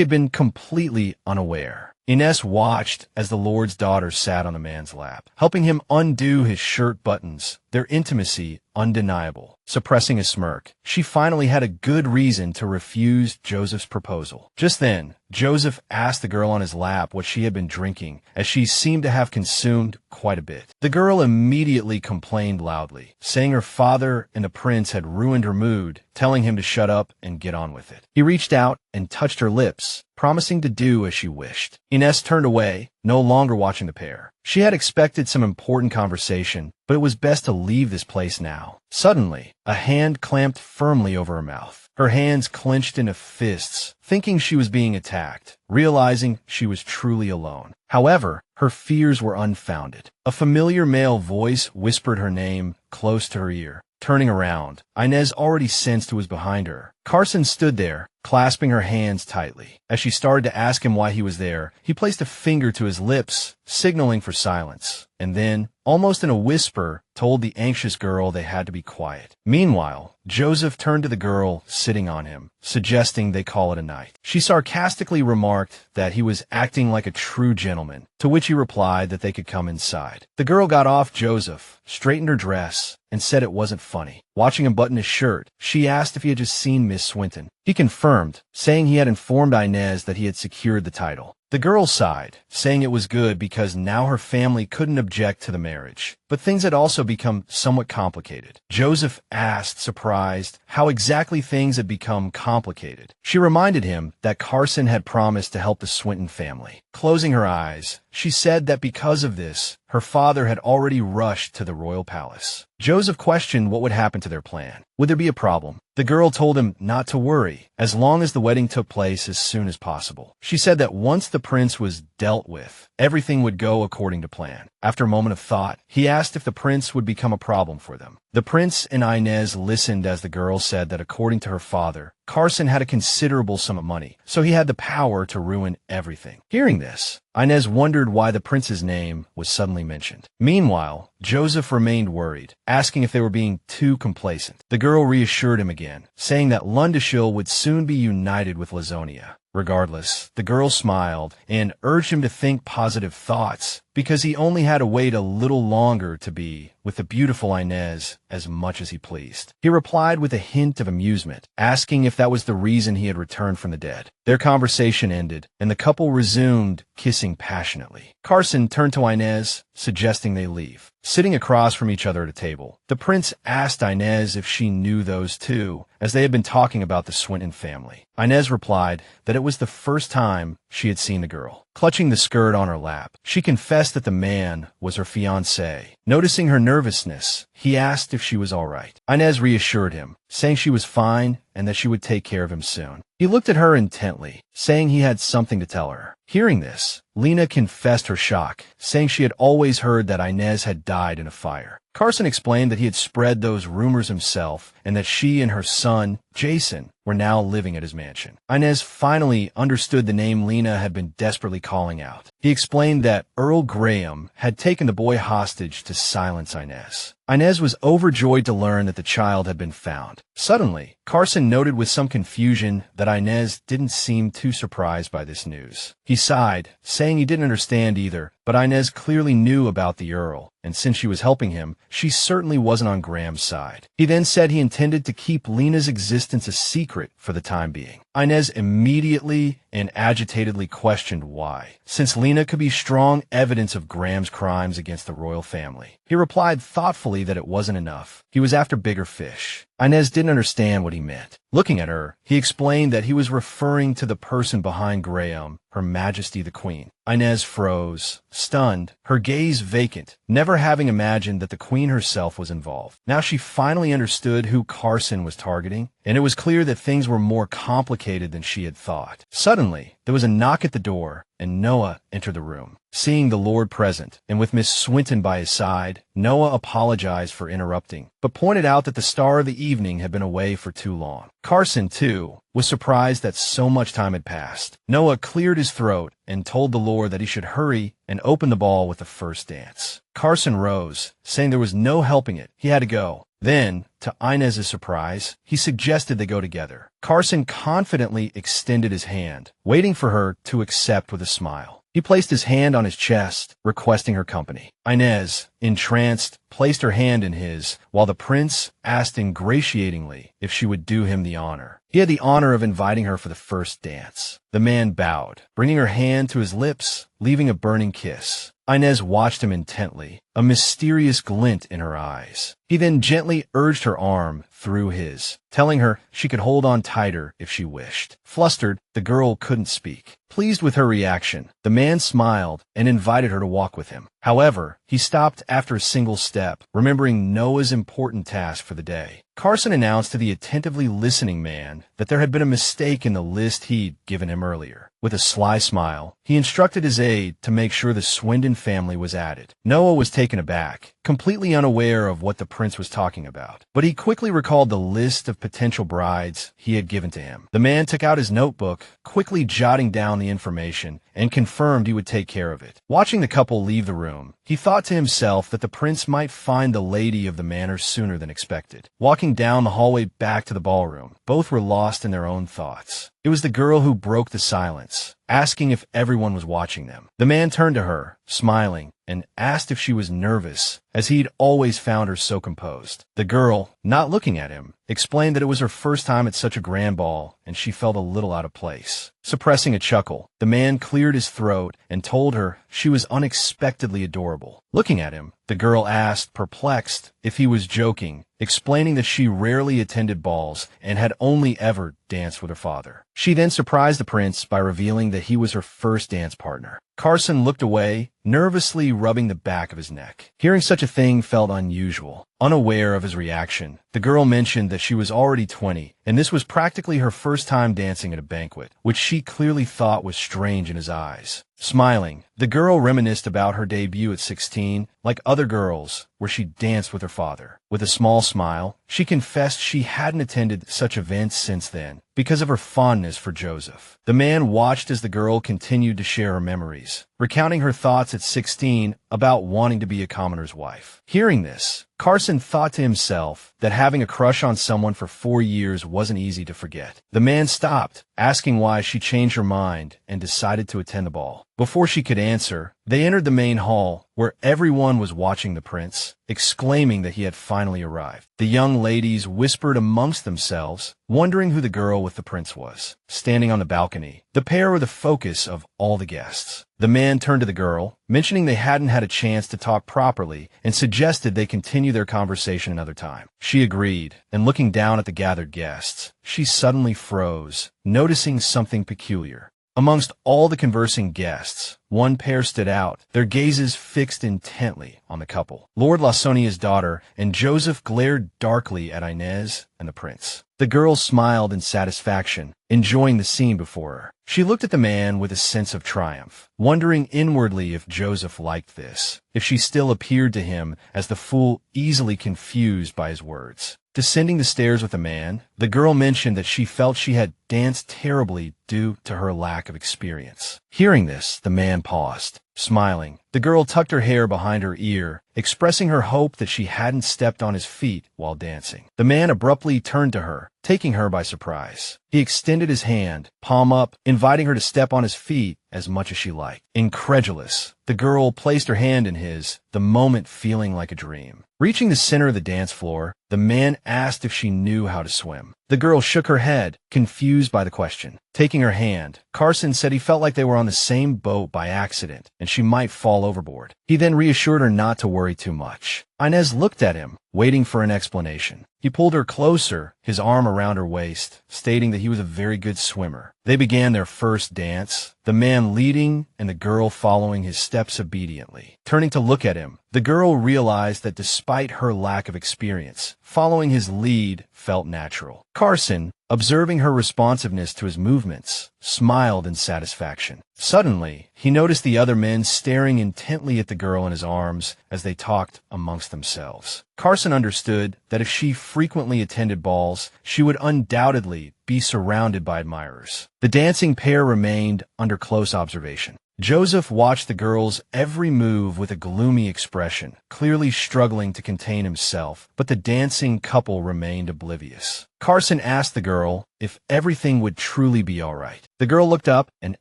had been completely unaware. Inez watched as the Lord's daughter sat on the man's lap, helping him undo his shirt buttons, their intimacy undeniable. Suppressing a smirk, she finally had a good reason to refuse Joseph's proposal. Just then, Joseph asked the girl on his lap what she had been drinking, as she seemed to have consumed quite a bit. The girl immediately complained loudly, saying her father and the prince had ruined her mood, telling him to shut up and get on with it. He reached out and touched her lips, promising to do as she wished. Inez turned away, no longer watching the pair. She had expected some important conversation, but it was best to leave this place now. Suddenly, a hand clamped firmly over her mouth. Her hands clenched into fists, thinking she was being attacked, realizing she was truly alone. However, her fears were unfounded. A familiar male voice whispered her name close to her ear. Turning around, Inez already sensed who was behind her. Carson stood there, clasping her hands tightly. As she started to ask him why he was there, he placed a finger to his lips, signaling for silence, and then, almost in a whisper, told the anxious girl they had to be quiet. Meanwhile, Joseph turned to the girl sitting on him, suggesting they call it a night. She sarcastically remarked that he was acting like a true gentleman, to which he replied that they could come inside. The girl got off Joseph, straightened her dress, and said it wasn't funny. Watching him button his shirt, she asked if he had just seen Miss Swinton. He confirmed, saying he had informed Inez that he had secured the title. The girl sighed, saying it was good because now her family couldn't object to the marriage. But things had also become somewhat complicated. Joseph asked, surprised, how exactly things had become complicated. She reminded him that Carson had promised to help the Swinton family. Closing her eyes, she said that because of this, her father had already rushed to the royal palace. Joseph questioned what would happen to their plan. Would there be a problem? The girl told him not to worry, as long as the wedding took place as soon as possible. She said that once the prince was dealt with, everything would go according to plan. After a moment of thought, he asked if the prince would become a problem for them. The prince and Inez listened as the girl said that according to her father, Carson had a considerable sum of money, so he had the power to ruin everything. Hearing this, Inez wondered why the prince's name was suddenly mentioned. Meanwhile, Joseph remained worried, asking if they were being too complacent. The girl reassured him again, saying that Lundashil would soon be united with Lazonia. Regardless, the girl smiled and urged him to think positive thoughts, because he only had to wait a little longer to be with the beautiful Inez as much as he pleased. He replied with a hint of amusement, asking if that was the reason he had returned from the dead. Their conversation ended, and the couple resumed kissing passionately. Carson turned to Inez, suggesting they leave. Sitting across from each other at a table, the prince asked Inez if she knew those two, as they had been talking about the Swinton family. Inez replied that it was the first time she had seen the girl. Clutching the skirt on her lap, she confessed that the man was her fiancé. Noticing her nervousness, he asked if she was all right. Inez reassured him, saying she was fine and that she would take care of him soon. He looked at her intently, saying he had something to tell her. Hearing this, Lena confessed her shock, saying she had always heard that Inez had died in a fire. Carson explained that he had spread those rumors himself and that she and her son, Jason, were now living at his mansion. Inez finally understood the name Lena had been desperately calling out. He explained that Earl Graham had taken the boy hostage to silence Inez. Inez was overjoyed to learn that the child had been found. Suddenly, Carson noted with some confusion that Inez didn't seem too surprised by this news. He sighed, saying he didn't understand either, but Inez clearly knew about the Earl, and since she was helping him, she certainly wasn't on Graham's side. He then said he intended to keep Lena's existence a secret for the time being. Inez immediately and agitatedly questioned why, since Lena could be strong evidence of Graham's crimes against the royal family. He replied thoughtfully that it wasn't enough. He was after bigger fish. Inez didn't understand what he meant. Looking at her, he explained that he was referring to the person behind Graham, Her Majesty the Queen. Inez froze, stunned, her gaze vacant, never having imagined that the Queen herself was involved. Now she finally understood who Carson was targeting, and it was clear that things were more complicated than she had thought. Suddenly, there was a knock at the door, and Noah entered the room. Seeing the Lord present, and with Miss Swinton by his side, Noah apologized for interrupting, but pointed out that the star of the evening had been away for too long. Carson, too, was surprised that so much time had passed. Noah cleared his throat and told the Lord that he should hurry and open the ball with the first dance. Carson rose, saying there was no helping it. He had to go. Then, to Inez's surprise, he suggested they go together. Carson confidently extended his hand, waiting for her to accept with a smile. He placed his hand on his chest, requesting her company. Inez, entranced, placed her hand in his, while the prince asked ingratiatingly if she would do him the honor. He had the honor of inviting her for the first dance. The man bowed, bringing her hand to his lips, leaving a burning kiss. Inez watched him intently, a mysterious glint in her eyes. He then gently urged her arm through his, telling her she could hold on tighter if she wished. Flustered, the girl couldn't speak. Pleased with her reaction, the man smiled and invited her to walk with him. However, he stopped after a single step, remembering Noah's important task for the day. Carson announced to the attentively listening man that there had been a mistake in the list he'd given him earlier. With a sly smile, he instructed his aide to make sure the Swindon family was added. Noah was taken aback, completely unaware of what the prince was talking about, but he quickly recalled the list of potential brides he had given to him. The man took out his notebook, quickly jotting down the information, and confirmed he would take care of it. Watching the couple leave the room, he thought to himself that the prince might find the lady of the manor sooner than expected. Walking down the hallway back to the ballroom, both were lost in their own thoughts. It was the girl who broke the silence, asking if everyone was watching them. The man turned to her, smiling, and asked if she was nervous, as he'd always found her so composed. The girl, not looking at him, explained that it was her first time at such a grand ball, and she felt a little out of place. Suppressing a chuckle, the man cleared his throat and told her she was unexpectedly adorable. Looking at him, the girl asked, perplexed, if he was joking, explaining that she rarely attended balls and had only ever danced with her father. She then surprised the prince by revealing that he was her first dance partner. Carson looked away nervously rubbing the back of his neck. Hearing such a thing felt unusual. Unaware of his reaction, the girl mentioned that she was already 20, and this was practically her first time dancing at a banquet, which she clearly thought was strange in his eyes. Smiling, the girl reminisced about her debut at 16, like other girls, where she danced with her father. With a small smile, she confessed she hadn't attended such events since then, because of her fondness for Joseph. The man watched as the girl continued to share her memories, recounting her thoughts at 16 about wanting to be a commoner's wife. Hearing this, Carson thought to himself that having a crush on someone for 4 years wasn't easy to forget. The man stopped, asking why she changed her mind and decided to attend the ball. Before she could answer, they entered the main hall, where everyone was watching the prince, exclaiming that he had finally arrived. The young ladies whispered amongst themselves, wondering who the girl with the prince was. Standing on the balcony, the pair were the focus of all the guests. The man turned to the girl, mentioning they hadn't had a chance to talk properly, and suggested they continue their conversation another time. She agreed, and looking down at the gathered guests, she suddenly froze, noticing something peculiar. Amongst all the conversing guests, one pair stood out, their gazes fixed intently on the couple. Lord Lawsonia's daughter and Joseph glared darkly at Inez and the prince. The girl smiled in satisfaction, enjoying the scene before her. She looked at the man with a sense of triumph, wondering inwardly if Joseph liked this, if she still appeared to him as the fool easily confused by his words. Descending the stairs with the man, the girl mentioned that she felt she had danced terribly due to her lack of experience. Hearing this, the man paused. Smiling, the girl tucked her hair behind her ear, expressing her hope that she hadn't stepped on his feet while dancing. The man abruptly turned to her, taking her by surprise. He extended his hand, palm up, inviting her to step on his feet as much as she liked. Incredulous, the girl placed her hand in his, the moment feeling like a dream. Reaching the center of the dance floor, the man asked if she knew how to swim. The girl shook her head, confused by the question. Taking her hand, Carson said he felt like they were on the same boat by accident, and she might fall overboard. He then reassured her not to worry too much. Inez looked at him, waiting for an explanation. He pulled her closer, his arm around her waist, stating that he was a very good swimmer. They began their first dance, the man leading and the girl following his steps obediently. Turning to look at him, the girl realized that despite her lack of experience, following his lead felt natural. Carson, observing her responsiveness to his movements, smiled in satisfaction. Suddenly, he noticed the other men staring intently at the girl in his arms as they talked amongst themselves. Carson understood that if she frequently attended balls, she would undoubtedly be surrounded by admirers. The dancing pair remained under close observation. Joseph watched the girl's every move with a gloomy expression, clearly struggling to contain himself, but the dancing couple remained oblivious. Carson asked the girl if everything would truly be all right. The girl looked up and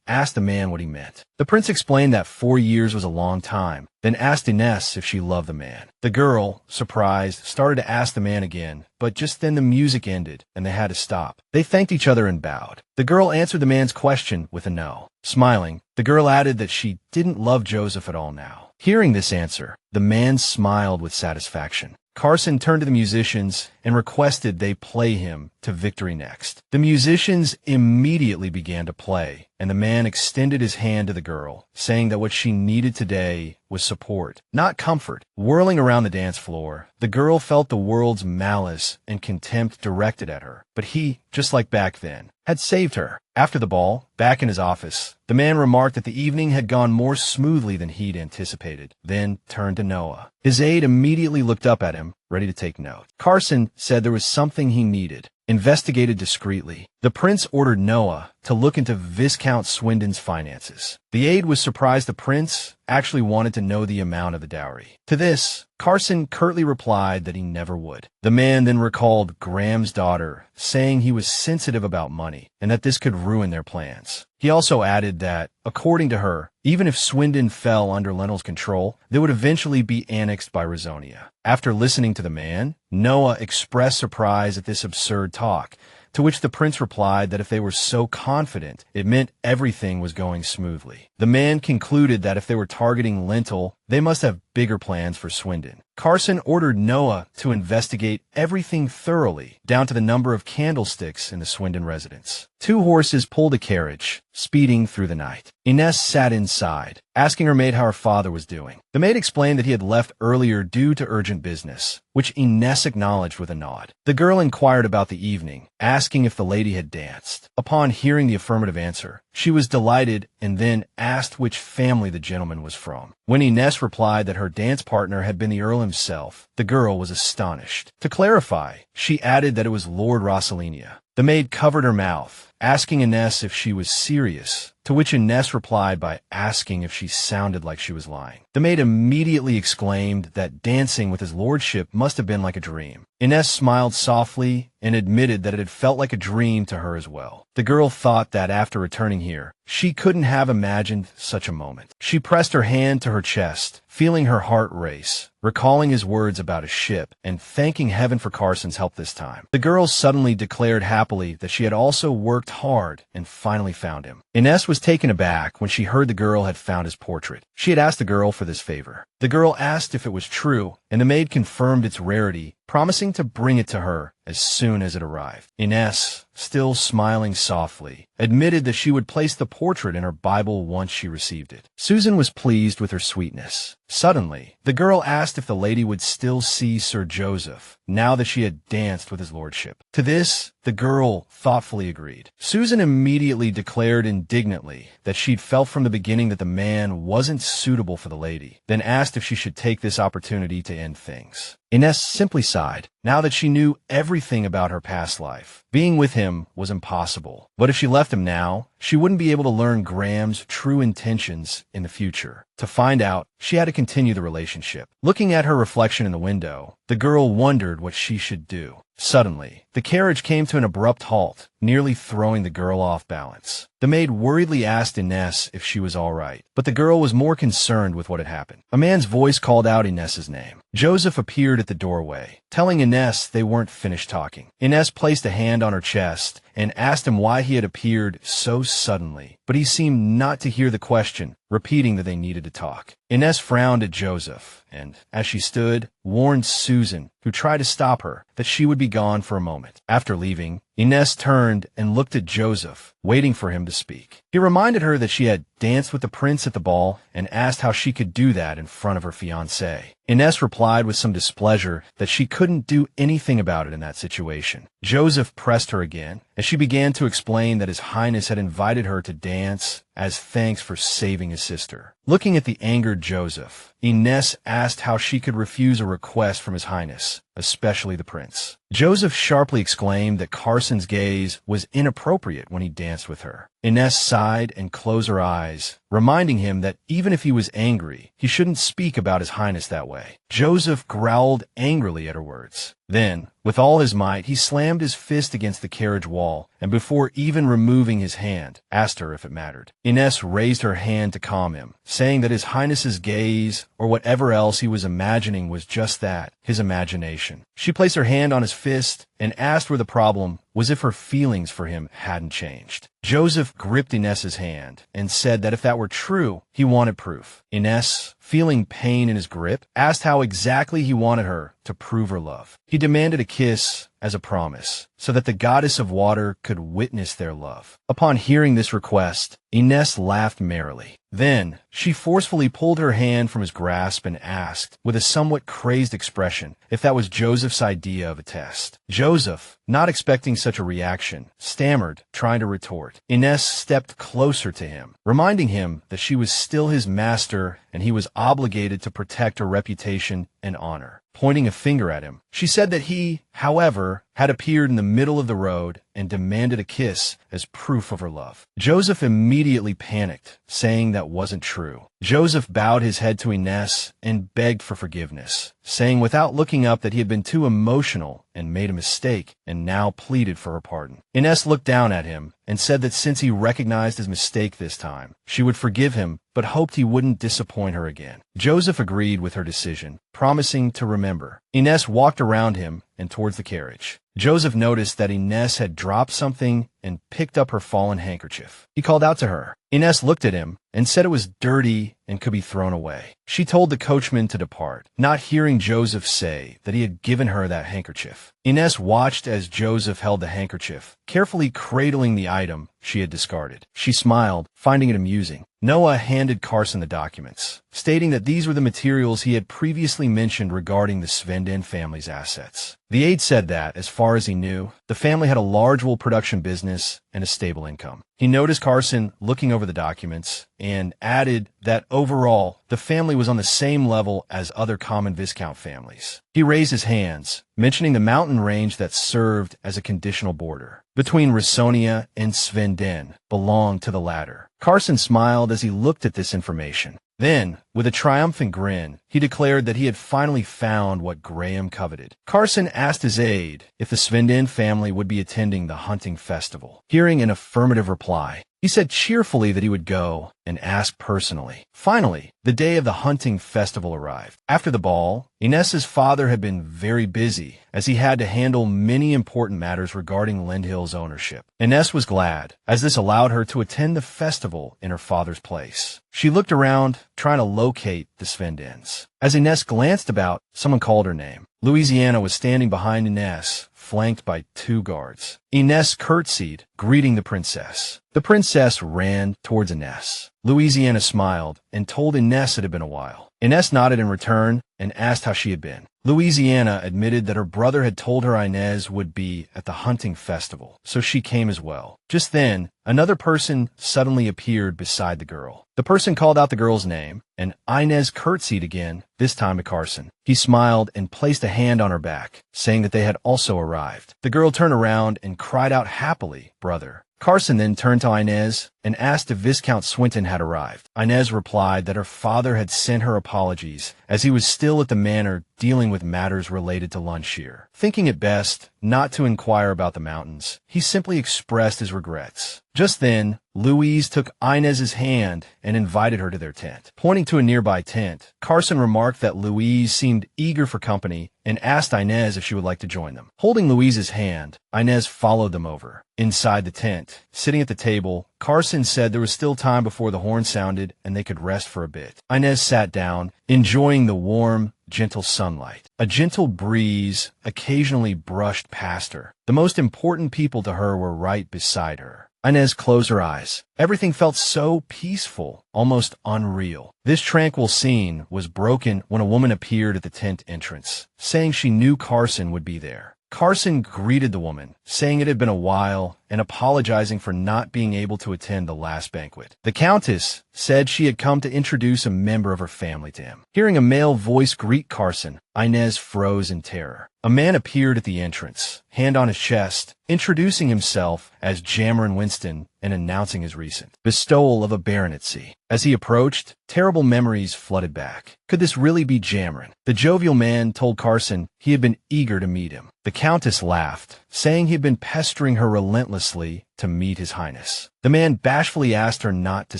asked the man what he meant. The prince explained that 4 years was a long time, then asked Inez if she loved the man. The girl, surprised, started to ask the man again, but just then the music ended and they had to stop. They thanked each other and bowed. The girl answered the man's question with a no. Smiling, the girl added that she didn't love Joseph at all now. Hearing this answer, the man smiled with satisfaction. Carson turned to the musicians and requested they play him to Victory Next. The musicians immediately began to play, and the man extended his hand to the girl, saying that what she needed today was support, not comfort. Whirling around the dance floor, the girl felt the world's malice and contempt directed at her, but he, just like back then, had saved her. After the ball, back in his office, the man remarked that the evening had gone more smoothly than he'd anticipated, then turned to Noah. His aide immediately looked up at him, ready to take note. Carson said there was something he needed. Investigated discreetly, the prince ordered Noah to look into Viscount Swindon's finances. The aide was surprised the prince actually wanted to know the amount of the dowry. To this, Carson curtly replied that he never would. The man then recalled Graham's daughter, saying he was sensitive about money and that this could ruin their plans. He also added that, according to her, even if Swindon fell under Lennel's control, they would eventually be annexed by Rizonia. After listening to the man, Noah expressed surprise at this absurd talk, to which the prince replied that if they were so confident, it meant everything was going smoothly. The man concluded that if they were targeting Lentil, they must have bigger plans for Swindon. Carson ordered Noah to investigate everything thoroughly, down to the number of candlesticks in the Swindon residence. 2 horses pulled a carriage, speeding through the night. Ines sat inside, asking her maid how her father was doing. The maid explained that he had left earlier due to urgent business, which Ines acknowledged with a nod. The girl inquired about the evening, asking if the lady had danced. Upon hearing the affirmative answer, she was delighted and then asked which family the gentleman was from. When Ines replied that her dance partner had been the Earl himself, the girl was astonished. To clarify, she added that it was Lord Rossalinia. The maid covered her mouth, asking Ines if she was serious, to which Ines replied by asking if she sounded like she was lying. The maid immediately exclaimed that dancing with his lordship must have been like a dream. Ines smiled softly and admitted that it had felt like a dream to her as well. The girl thought that after returning here, she couldn't have imagined such a moment. She pressed her hand to her chest, feeling her heart race, recalling his words about a ship, and thanking heaven for Carson's help this time. The girl suddenly declared happily that she had also worked hard and finally found him. Ines was taken aback when she heard the girl had found his portrait. She had asked the girl for this favor. The girl asked if it was true, and the maid confirmed its rarity, promising to bring it to her as soon as it arrived. Ines, still smiling softly, admitted that she would place the portrait in her Bible once she received it. Susan was pleased with her sweetness. Suddenly, the girl asked if the lady would still see Sir Joseph, now that she had danced with his lordship. To this, the girl thoughtfully agreed. Susan immediately declared indignantly that she'd felt from the beginning that the man wasn't suitable for the lady, then asked if she should take this opportunity to end things. Ines simply sighed. Now that she knew everything about her past life, being with him was impossible. But if she left him now, she wouldn't be able to learn Graham's true intentions in the future. To find out, she had to continue the relationship. Looking at her reflection in the window, the girl wondered what she should do. Suddenly, the carriage came to an abrupt halt, nearly throwing the girl off balance. The maid worriedly asked Ines if she was all right, but the girl was more concerned with what had happened. A man's voice called out Ines's name. Joseph appeared at the doorway, telling Ines they weren't finished talking. Ines placed a hand on her chest and asked him why he had appeared so suddenly, but he seemed not to hear the question, repeating that they needed to talk. Ines frowned at Joseph and, as she stood, warned Susan, who tried to stop her, that she would be gone for a moment. After leaving, Ines turned and looked at Joseph, waiting for him to speak. He reminded her that she had danced with the prince at the ball and asked how she could do that in front of her fiancé. Ines replied with some displeasure that she couldn't do anything about it in that situation. Joseph pressed her again, as she began to explain that His Highness had invited her to dance as thanks for saving his sister. Looking at the angered Joseph, Ines asked how she could refuse a request from His Highness, especially the prince. Joseph sharply exclaimed that Carson's gaze was inappropriate when he danced with her. Ines sighed and closed her eyes, reminding him that even if he was angry, he shouldn't speak about His Highness that way. Joseph growled angrily at her words. Then, with all his might, he slammed his fist against the carriage wall, and before even removing his hand, asked her if it mattered. Ines raised her hand to calm him, saying that His Highness's gaze, or whatever else he was imagining, was just that, his imagination. She placed her hand on his fist and asked where the problem was if her feelings for him hadn't changed. Joseph gripped Ines's hand and said that if that were true, he wanted proof. Ines, feeling pain in his grip, asked how exactly he wanted her to prove her love. He demanded a kiss as a promise, so that the goddess of water could witness their love. Upon hearing this request, Ines laughed merrily. Then, she forcefully pulled her hand from his grasp and asked, with a somewhat crazed expression, if that was Joseph's idea of a test. Joseph, not expecting such a reaction, stammered, trying to retort. Ines stepped closer to him, reminding him that she was still his master and he was obligated to protect her reputation and honor. Pointing a finger at him, she said that he, however, had appeared in the middle of the road and demanded a kiss as proof of her love. Joseph immediately panicked, saying that wasn't true. Joseph bowed his head to Ines and begged for forgiveness, saying without looking up that he had been too emotional and made a mistake, and now pleaded for her pardon. Ines looked down at him and said that since he recognized his mistake this time, she would forgive him, but hoped he wouldn't disappoint her again. Joseph agreed with her decision, promising to remember. Ines walked around him and towards the carriage. Joseph noticed that Ines had dropped something and picked up her fallen handkerchief. He called out to her. Ines looked at him and said it was dirty and could be thrown away. She told the coachman to depart, not hearing Joseph say that he had given her that handkerchief. Ines watched as Joseph held the handkerchief, carefully cradling the item she had discarded. She smiled, finding it amusing. Noah handed Carson the documents, stating that these were the materials he had previously mentioned regarding the Svenden family's assets. The aide said that, as far as he knew, the family had a large wool production business and a stable income. He noticed Carson looking over the documents and added that overall, the family was on the same level as other common Viscount families. He raised his hands, mentioning the mountain range that served as a conditional border between Rissonia and Svenden belonged to the latter. Carson smiled as he looked at this information. Then, with a triumphant grin, he declared that he had finally found what Graham coveted. Carson asked his aide if the Svenden family would be attending the hunting festival. Hearing an affirmative reply, he said cheerfully that he would go and ask personally. Finally, the day of the hunting festival arrived. After the ball, Ines's father had been very busy as he had to handle many important matters regarding Lindhill's ownership. Ines was glad, as this allowed her to attend the festival in her father's place. She looked around, trying to locate the Svendens. As Ines glanced about, someone called her name. Louisiana was standing behind Ines, flanked by 2 guards. Ines curtsied, greeting the princess. The princess ran towards Ines. Louisiana smiled and told Ines it had been a while. Ines nodded in return and asked how she had been. Louisiana admitted that her brother had told her Ines would be at the hunting festival, so she came as well. Just then, another person suddenly appeared beside the girl. The person called out the girl's name, and Ines curtsied again, this time to Carson. He smiled and placed a hand on her back, saying that they had also arrived. The girl turned around and cried out happily, "Brother." Carson then turned to Ines and asked if Viscount Swinton had arrived. Ines replied that her father had sent her apologies, as he was still at the manor dealing with matters related to Lundshear. Thinking it best not to inquire about the mountains, he simply expressed his regrets. Just then, Louise took Ines's hand and invited her to their tent. Pointing to a nearby tent, Carson remarked that Louise seemed eager for company and asked Ines if she would like to join them. Holding Louise's hand, Ines followed them over. Inside the tent, sitting at the table, Carson said there was still time before the horn sounded and they could rest for a bit. Ines sat down, enjoying the warm, gentle sunlight. A gentle breeze occasionally brushed past her. The most important people to her were right beside her. Ines closed her eyes. Everything felt so peaceful, almost unreal. This tranquil scene was broken when a woman appeared at the tent entrance, saying she knew Carson would be there. Carson greeted the woman, saying it had been a while and apologizing for not being able to attend the last banquet. The Countess said she had come to introduce a member of her family to him. Hearing a male voice greet Carson, Ines froze in terror. A man appeared at the entrance, hand on his chest, introducing himself as Jamron Winston and announcing his recent bestowal of a baronetcy. As he approached, terrible memories flooded back. Could this really be Jamron? The jovial man told Carson he had been eager to meet him. The Countess laughed, saying he had been pestering her relentlessly to meet His Highness. The man bashfully asked her not to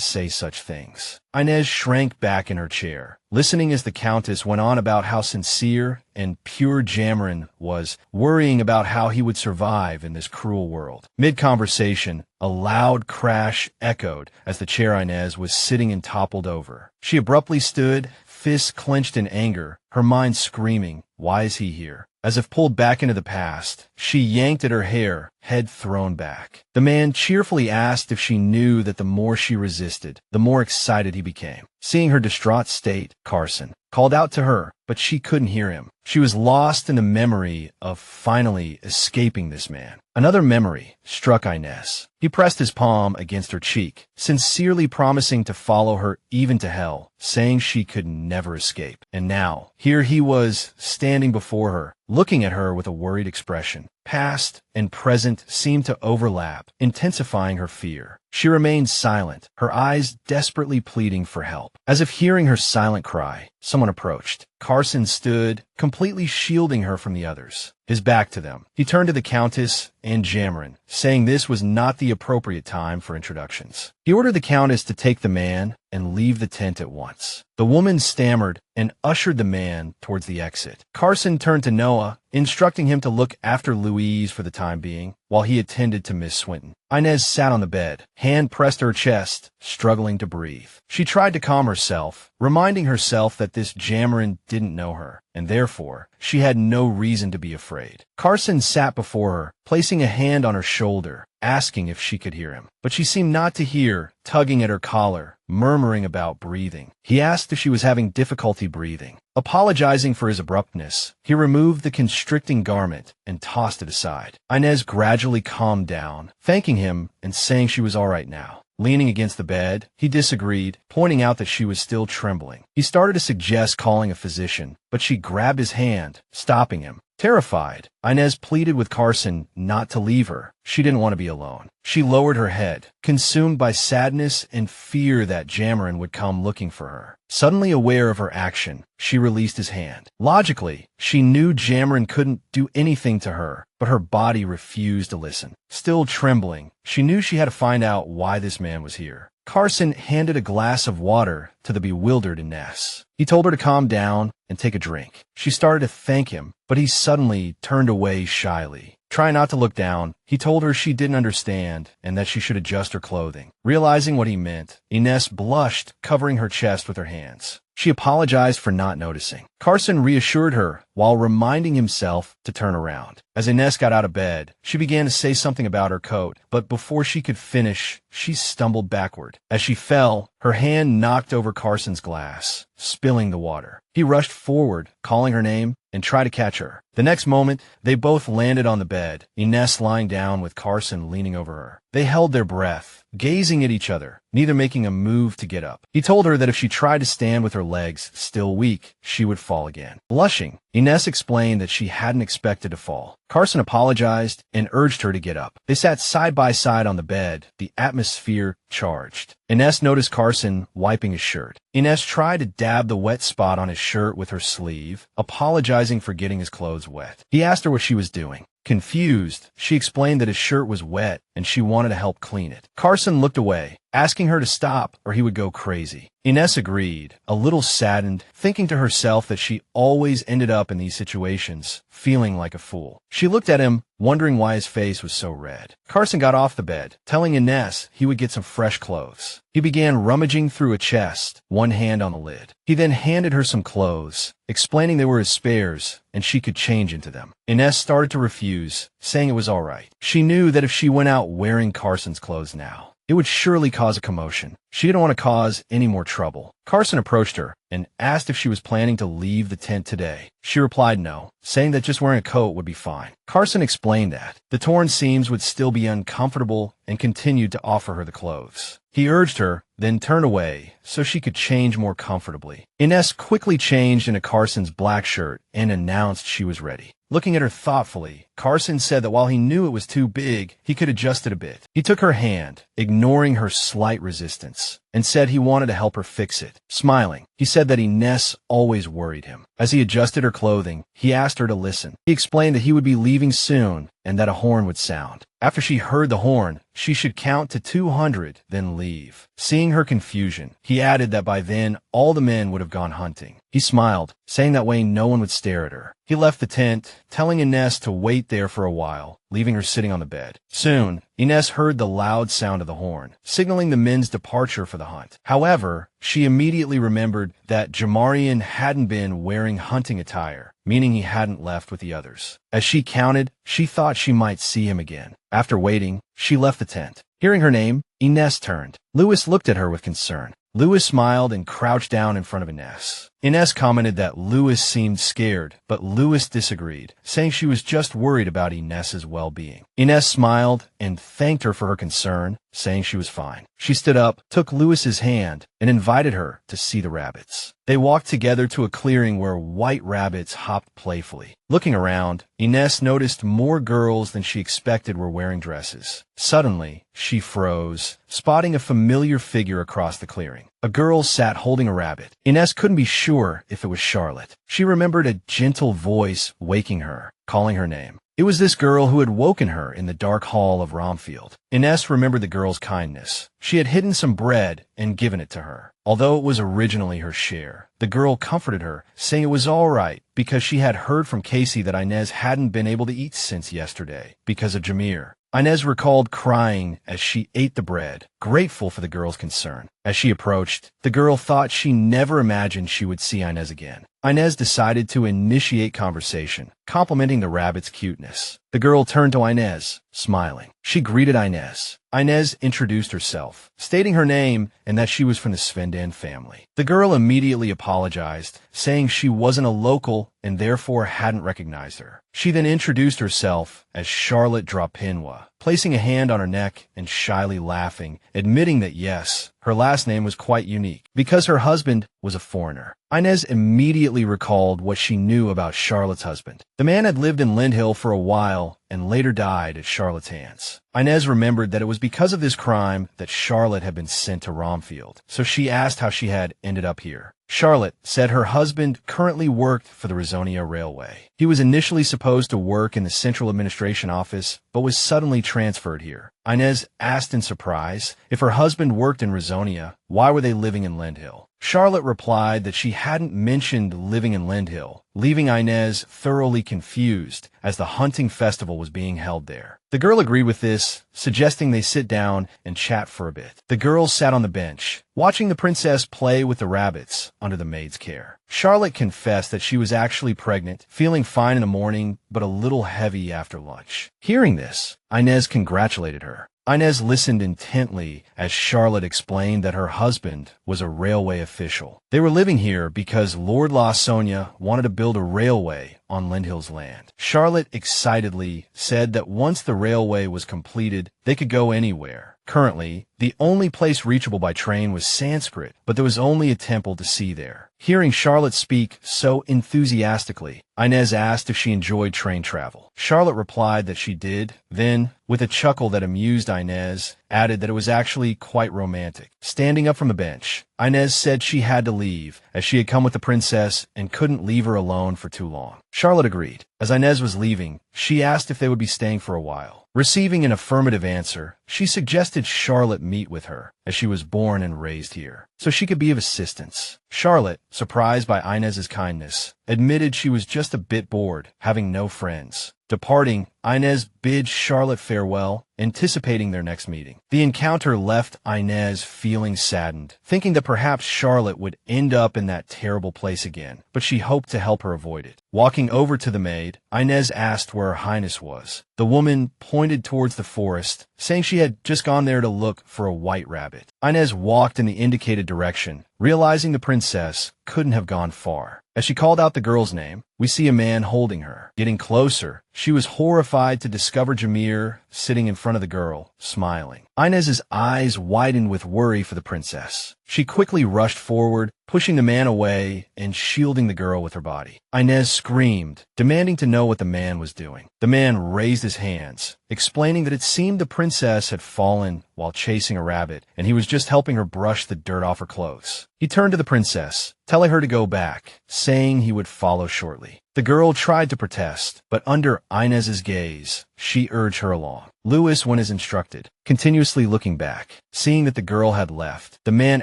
say such things. Ines shrank back in her chair, listening as the Countess went on about how sincere and pure Jamron was, worrying about how he would survive in this cruel world. Mid-conversation, a loud crash echoed as the chair Ines was sitting in toppled over. She abruptly stood, fists clenched in anger, her mind screaming, "Why is he here?" As if pulled back into the past, she yanked at her hair, head thrown back. The man cheerfully asked if she knew that the more she resisted, the more excited he became. Seeing her distraught state, Carson called out to her, but she couldn't hear him. She was lost in the memory of finally escaping this man. Another memory struck Ines. He pressed his palm against her cheek, sincerely promising to follow her even to hell, saying she could never escape. And now, here he was, standing before her, looking at her with a worried expression. Past and present seemed to overlap, intensifying her fear. She remained silent, her eyes desperately pleading for help. As if hearing her silent cry, someone approached. Carson stood, completely shielding her from the others, his back to them. He turned to the Countess and Jamron, saying this was not the appropriate time for introductions. He ordered the Countess to take the man and leave the tent at once. The woman stammered and ushered the man towards the exit. Carson turned to Noah, instructing him to look after Louise for the time being, while he attended to Miss Swinton. Inez sat on the bed, hand pressed to her chest, struggling to breathe. She tried to calm herself, reminding herself that this Jamarin didn't know her, and therefore, she had no reason to be afraid. Carson sat before her, placing a hand on her shoulder, asking if she could hear him. But she seemed not to hear, tugging at her collar, murmuring about breathing. He asked if she was having difficulty breathing. Apologizing for his abruptness, he removed the constricting garment and tossed it aside. Inez gradually calmed down, thanking him and saying she was all right now. Leaning against the bed, he disagreed, pointing out that she was still trembling. He started to suggest calling a physician, but she grabbed his hand, stopping him. Terrified, Inez pleaded with Carson not to leave her. She didn't want to be alone. She lowered her head, consumed by sadness and fear that Jamarin would come looking for her. Suddenly aware of her action, she released his hand. Logically, she knew Jamarin couldn't do anything to her, but her body refused to listen. Still trembling, she knew she had to find out why this man was here. Carson handed a glass of water to the bewildered Inez. He told her to calm down and take a drink. She started to thank him, but he suddenly turned away shyly. Trying not to look down, he told her she didn't understand and that she should adjust her clothing. Realizing what he meant, Inez blushed, covering her chest with her hands. She apologized for not noticing. Carson reassured her while reminding himself to turn around. As Inez got out of bed, she began to say something about her coat, but before she could finish, she stumbled backward. As she fell, her hand knocked over Carson's glass, spilling the water. He rushed forward, calling her name, and tried to catch her. The next moment, they both landed on the bed, Inez lying down with Carson leaning over her. They held their breath, gazing at each other, neither making a move to get up. He told her that if she tried to stand with her legs still weak, she would fall again. Blushing, Inez explained that she hadn't expected to fall. Carson apologized and urged her to get up. They sat side by side on the bed, the atmosphere charged. Inez noticed Carson wiping his shirt. Inez tried to dab the wet spot on his shirt with her sleeve, apologizing for getting his clothes wet. He asked her what she was doing. Confused, she explained that his shirt was wet and she wanted to help clean it. Carson looked away, asking her to stop or he would go crazy. Inez agreed, a little saddened, thinking to herself that she always ended up in these situations, feeling like a fool. She looked at him, wondering why his face was so red. Carson got off the bed, telling Inez he would get some fresh clothes. He began rummaging through a chest, one hand on the lid. He then handed her some clothes, explaining they were his spares and she could change into them. Inez started to refuse, saying it was all right. She knew that if she went out wearing Carson's clothes now, it would surely cause a commotion. She didn't want to cause any more trouble. Carson approached her and asked if she was planning to leave the tent today. She replied no, saying that just wearing a coat would be fine. Carson explained that the torn seams would still be uncomfortable and continued to offer her the clothes. He urged her, then turned away so she could change more comfortably. Inez quickly changed into Carson's black shirt and announced she was ready. Looking at her thoughtfully, Carson said that while he knew it was too big, he could adjust it a bit. He took her hand, ignoring her slight resistance, and said he wanted to help her fix it. Smiling, he said that Inez always worried him. As he adjusted her clothing, he asked her to listen. He explained that he would be leaving soon and that a horn would sound. After she heard the horn, she should count to 200, then leave. Seeing her confusion, he added that by then, all the men would have gone hunting. He smiled, saying that way no one would stare at her. He left the tent, telling Inez to wait there for a while, leaving her sitting on the bed. Soon, Inez heard the loud sound of the horn, signaling the men's departure for the hunt. However, she immediately remembered that Jamarian hadn't been wearing hunting attire, meaning he hadn't left with the others. As she counted, she thought she might see him again. After waiting, she left the tent. Hearing her name, Inez turned. Louis looked at her with concern. Louis smiled and crouched down in front of Inez. Inez commented that Louis seemed scared, but Louis disagreed, saying she was just worried about Inez's well-being. Inez smiled and thanked her for her concern, saying she was fine. She stood up, took Louis's hand, and invited her to see the rabbits. They walked together to a clearing where white rabbits hopped playfully. Looking around, Inez noticed more girls than she expected were wearing dresses. Suddenly, she froze, spotting a familiar figure across the clearing. A girl sat holding a rabbit. Inez couldn't be sure if it was Charlotte. She remembered a gentle voice waking her, calling her name. It was this girl who had woken her in the dark hall of Romfield. Ines remembered the girl's kindness. She had hidden some bread and given it to her. Although it was originally her share, the girl comforted her, saying it was all right because she had heard from Casey that Ines hadn't been able to eat since yesterday because of Jameer. Ines recalled crying as she ate the bread, grateful for the girl's concern. As she approached, the girl thought she never imagined she would see Ines again. Ines decided to initiate conversation, complimenting the rabbit's cuteness. The girl turned to Ines, smiling. She greeted Ines. Ines introduced herself, stating her name and that she was from the Svendan family. The girl immediately apologized, saying she wasn't a local and therefore hadn't recognized her. She then introduced herself as Charlotte Dropinwa, placing a hand on her neck and shyly laughing, admitting that yes, her last name was quite unique because her husband was a foreigner. Ines immediately recalled what she knew about Charlotte's husband. The man had lived in Lindhill for a while and later died at Charlotte's hands. Ines remembered that it was because of this crime that Charlotte had been sent to Romfield, so she asked how she had ended up here. Charlotte said her husband currently worked for the Rizonia Railway. He was initially supposed to work in the Central Administration Office, but was suddenly transferred here. Ines asked in surprise if her husband worked in Rizonia, why were they living in Lindhill? Charlotte replied that she hadn't mentioned living in Lindhill, leaving Ines thoroughly confused as the hunting festival was being held there. The girl agreed with this, suggesting they sit down and chat for a bit. The girls sat on the bench, watching the princess play with the rabbits under the maid's care. Charlotte confessed that she was actually pregnant, feeling fine in the morning, but a little heavy after lunch. Hearing this, Ines congratulated her. Ines listened intently as Charlotte explained that her husband was a railway official. They were living here because Lord La Sonia wanted to build a railway on Lindhill's land. Charlotte excitedly said that once the railway was completed, they could go anywhere. Currently, the only place reachable by train was Sanskrit, but there was only a temple to see there. Hearing Charlotte speak so enthusiastically, Ines asked if she enjoyed train travel. Charlotte replied that she did, then, with a chuckle that amused Ines, added that it was actually quite romantic. Standing up from the bench, Ines said she had to leave, as she had come with the princess and couldn't leave her alone for too long. Charlotte agreed. As Ines was leaving, she asked if they would be staying for a while. Receiving an affirmative answer, she suggested Charlotte meet with her, as she was born and raised here, so she could be of assistance. Charlotte, surprised by Ines's kindness, admitted she was just a bit bored, having no friends. Departing, Ines bid Charlotte farewell, anticipating their next meeting. The encounter left Ines feeling saddened, thinking that perhaps Charlotte would end up in that terrible place again, but she hoped to help her avoid it. Walking over to the maid, Ines asked where Her Highness was. The woman pointed towards the forest, saying she had just gone there to look for a white rabbit. Ines walked in the indicated direction, realizing the princess couldn't have gone far. As she called out the girl's name, we see a man holding her. Getting closer, she was horrified to discover Jameer sitting in front of the girl, smiling. Ines's eyes widened with worry for the princess. She quickly rushed forward, pushing the man away and shielding the girl with her body. Ines screamed, demanding to know what the man was doing. The man raised his hands, explaining that it seemed the princess had fallen while chasing a rabbit, and he was just helping her brush the dirt off her clothes. He turned to the princess, telling her to go back, saying he would follow shortly. The girl tried to protest, but under Ines's gaze, she urged her along. Lewis went as instructed, continuously looking back. Seeing that the girl had left, the man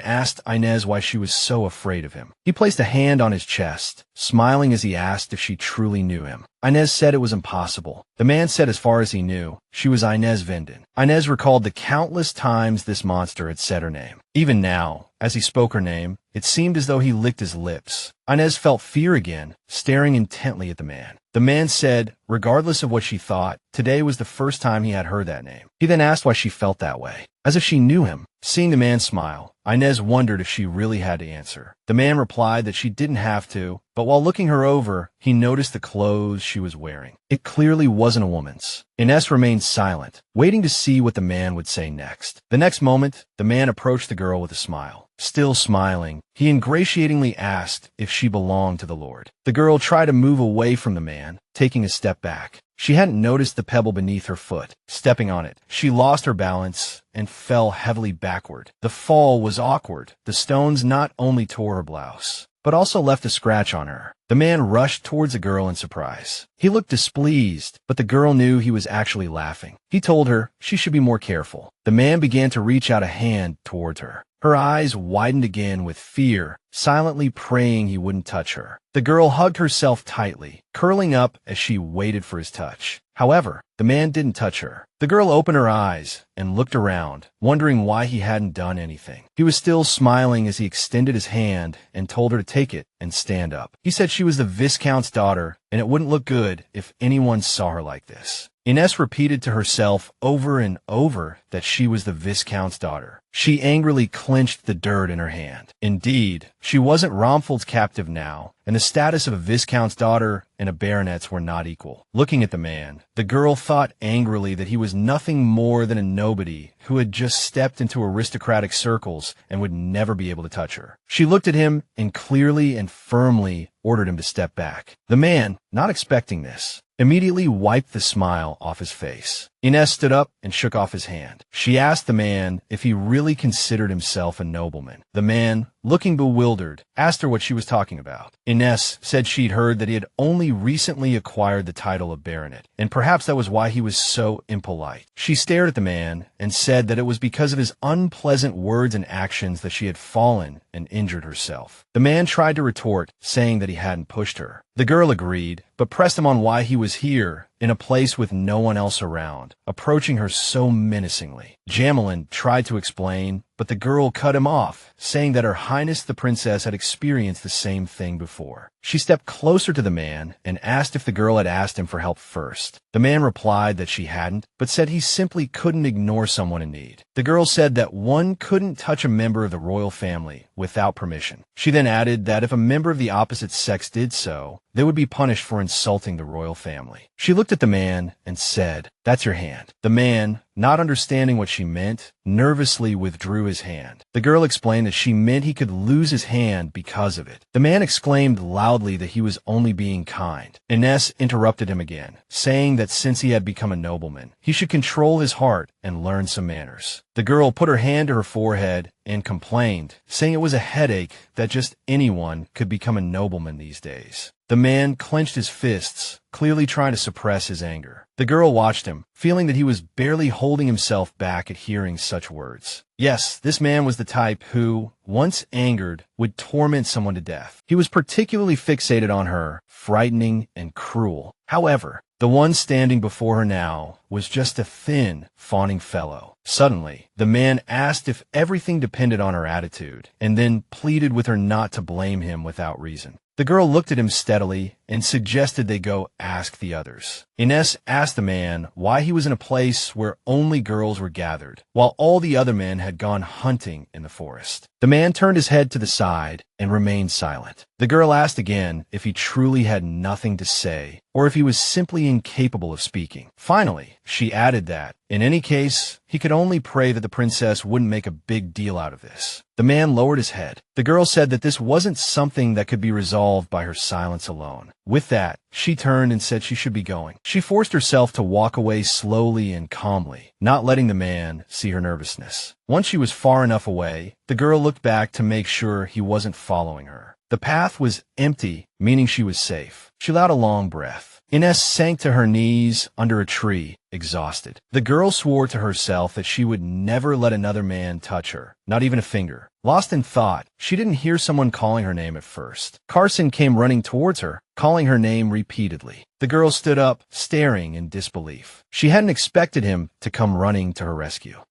asked Ines why she was so afraid of him. He placed a hand on his chest, smiling as he asked if she truly knew him. Ines said it was impossible. The man said as far as he knew, she was Ines Venden. Ines recalled the countless times this monster had said her name. Even now, as he spoke her name, it seemed as though he licked his lips. Ines felt fear again, staring intently at the man. The man said, regardless of what she thought, today was the first time he had heard that name. He then asked why she felt that way, as if she knew him. Seeing the man smile, Ines wondered if she really had to answer. The man replied that she didn't have to, but while looking her over, he noticed the clothes she was wearing. It clearly wasn't a woman's. Ines remained silent, waiting to see what the man would say next. The next moment, the man approached the girl with a smile. Still smiling, he ingratiatingly asked if she belonged to the Lord. The girl tried to move away from the man, taking a step back. She hadn't noticed the pebble beneath her foot. Stepping on it, she lost her balance and fell heavily backward. The fall was awkward. The stones not only tore her blouse, but but also left a scratch on her. The man rushed towards the girl in surprise. He looked displeased, but the girl knew he was actually laughing. He told her she should be more careful. The man began to reach out a hand towards her. Her eyes widened again with fear, silently praying he wouldn't touch her. The girl hugged herself tightly, curling up as she waited for his touch. However, the man didn't touch her. The girl opened her eyes and looked around, wondering why he hadn't done anything. He was still smiling as he extended his hand and told her to take it and stand up. He said she was the Viscount's daughter, and it wouldn't look good if anyone saw her like this. Ines repeated to herself over and over that she was the Viscount's daughter. She angrily clenched the dirt in her hand. Indeed, she wasn't Romfold's captive now, and the status of a Viscount's daughter and a baronet's were not equal. Looking at the man, the girl thought angrily that he was nothing more than a nobody who had just stepped into aristocratic circles and would never be able to touch her. She looked at him and clearly and firmly ordered him to step back. The man, not expecting this, immediately wiped the smile off his face. Ines stood up and shook off his hand. She asked the man if he really considered himself a nobleman. The man, looking bewildered, asked her what she was talking about. Ines said she'd heard that he had only recently acquired the title of baronet, and perhaps that was why he was so impolite. She stared at the man and said that it was because of his unpleasant words and actions that she had fallen and injured herself. The man tried to retort, saying that he hadn't pushed her. The girl agreed, but pressed him on why he was here, in a place with no one else around, approaching her so menacingly. Jamelin tried to explain, but the girl cut him off, saying that Her Highness the Princess had experienced the same thing before. She stepped closer to the man and asked if the girl had asked him for help first. The man replied that she hadn't, but said he simply couldn't ignore someone in need. The girl said that one couldn't touch a member of the royal family without permission. She then added that if a member of the opposite sex did so, they would be punished for insulting the royal family. She looked at the man and said, "That's your hand." The man, not understanding what she meant, nervously withdrew his hand. The girl explained that she meant he could lose his hand because of it. The man exclaimed loudly that he was only being kind. Ines interrupted him again, saying that since he had become a nobleman, he should control his heart and learn some manners. The girl put her hand to her forehead and complained, saying it was a headache that just anyone could become a nobleman these days. The man clenched his fists, clearly trying to suppress his anger. The girl watched him, feeling that he was barely holding himself back at hearing such words. Yes, this man was the type who, once angered, would torment someone to death. He was particularly fixated on her, frightening and cruel. However, the one standing before her now was just a thin, fawning fellow. Suddenly, the man asked if everything depended on her attitude, and then pleaded with her not to blame him without reason. The girl looked at him steadily and suggested they go ask the others. Ines asked the man why he was in a place where only girls were gathered, while all the other men had gone hunting in the forest. The man turned his head to the side and remained silent. The girl asked again if he truly had nothing to say, or if he was simply incapable of speaking. Finally, she added that, in any case, he could only pray that the princess wouldn't make a big deal out of this. The man lowered his head. The girl said that this wasn't something that could be resolved by her silence alone. With that, she turned and said she should be going. She forced herself to walk away slowly and calmly, not letting the man see her nervousness. Once she was far enough away, the girl looked back to make sure he wasn't following her. The path was empty, meaning she was safe. She let out a long breath. Ines sank to her knees under a tree, exhausted. The girl swore to herself that she would never let another man touch her, not even a finger. Lost in thought, she didn't hear someone calling her name at first. Carson came running towards her, calling her name repeatedly. The girl stood up, staring in disbelief. She hadn't expected him to come running to her rescue.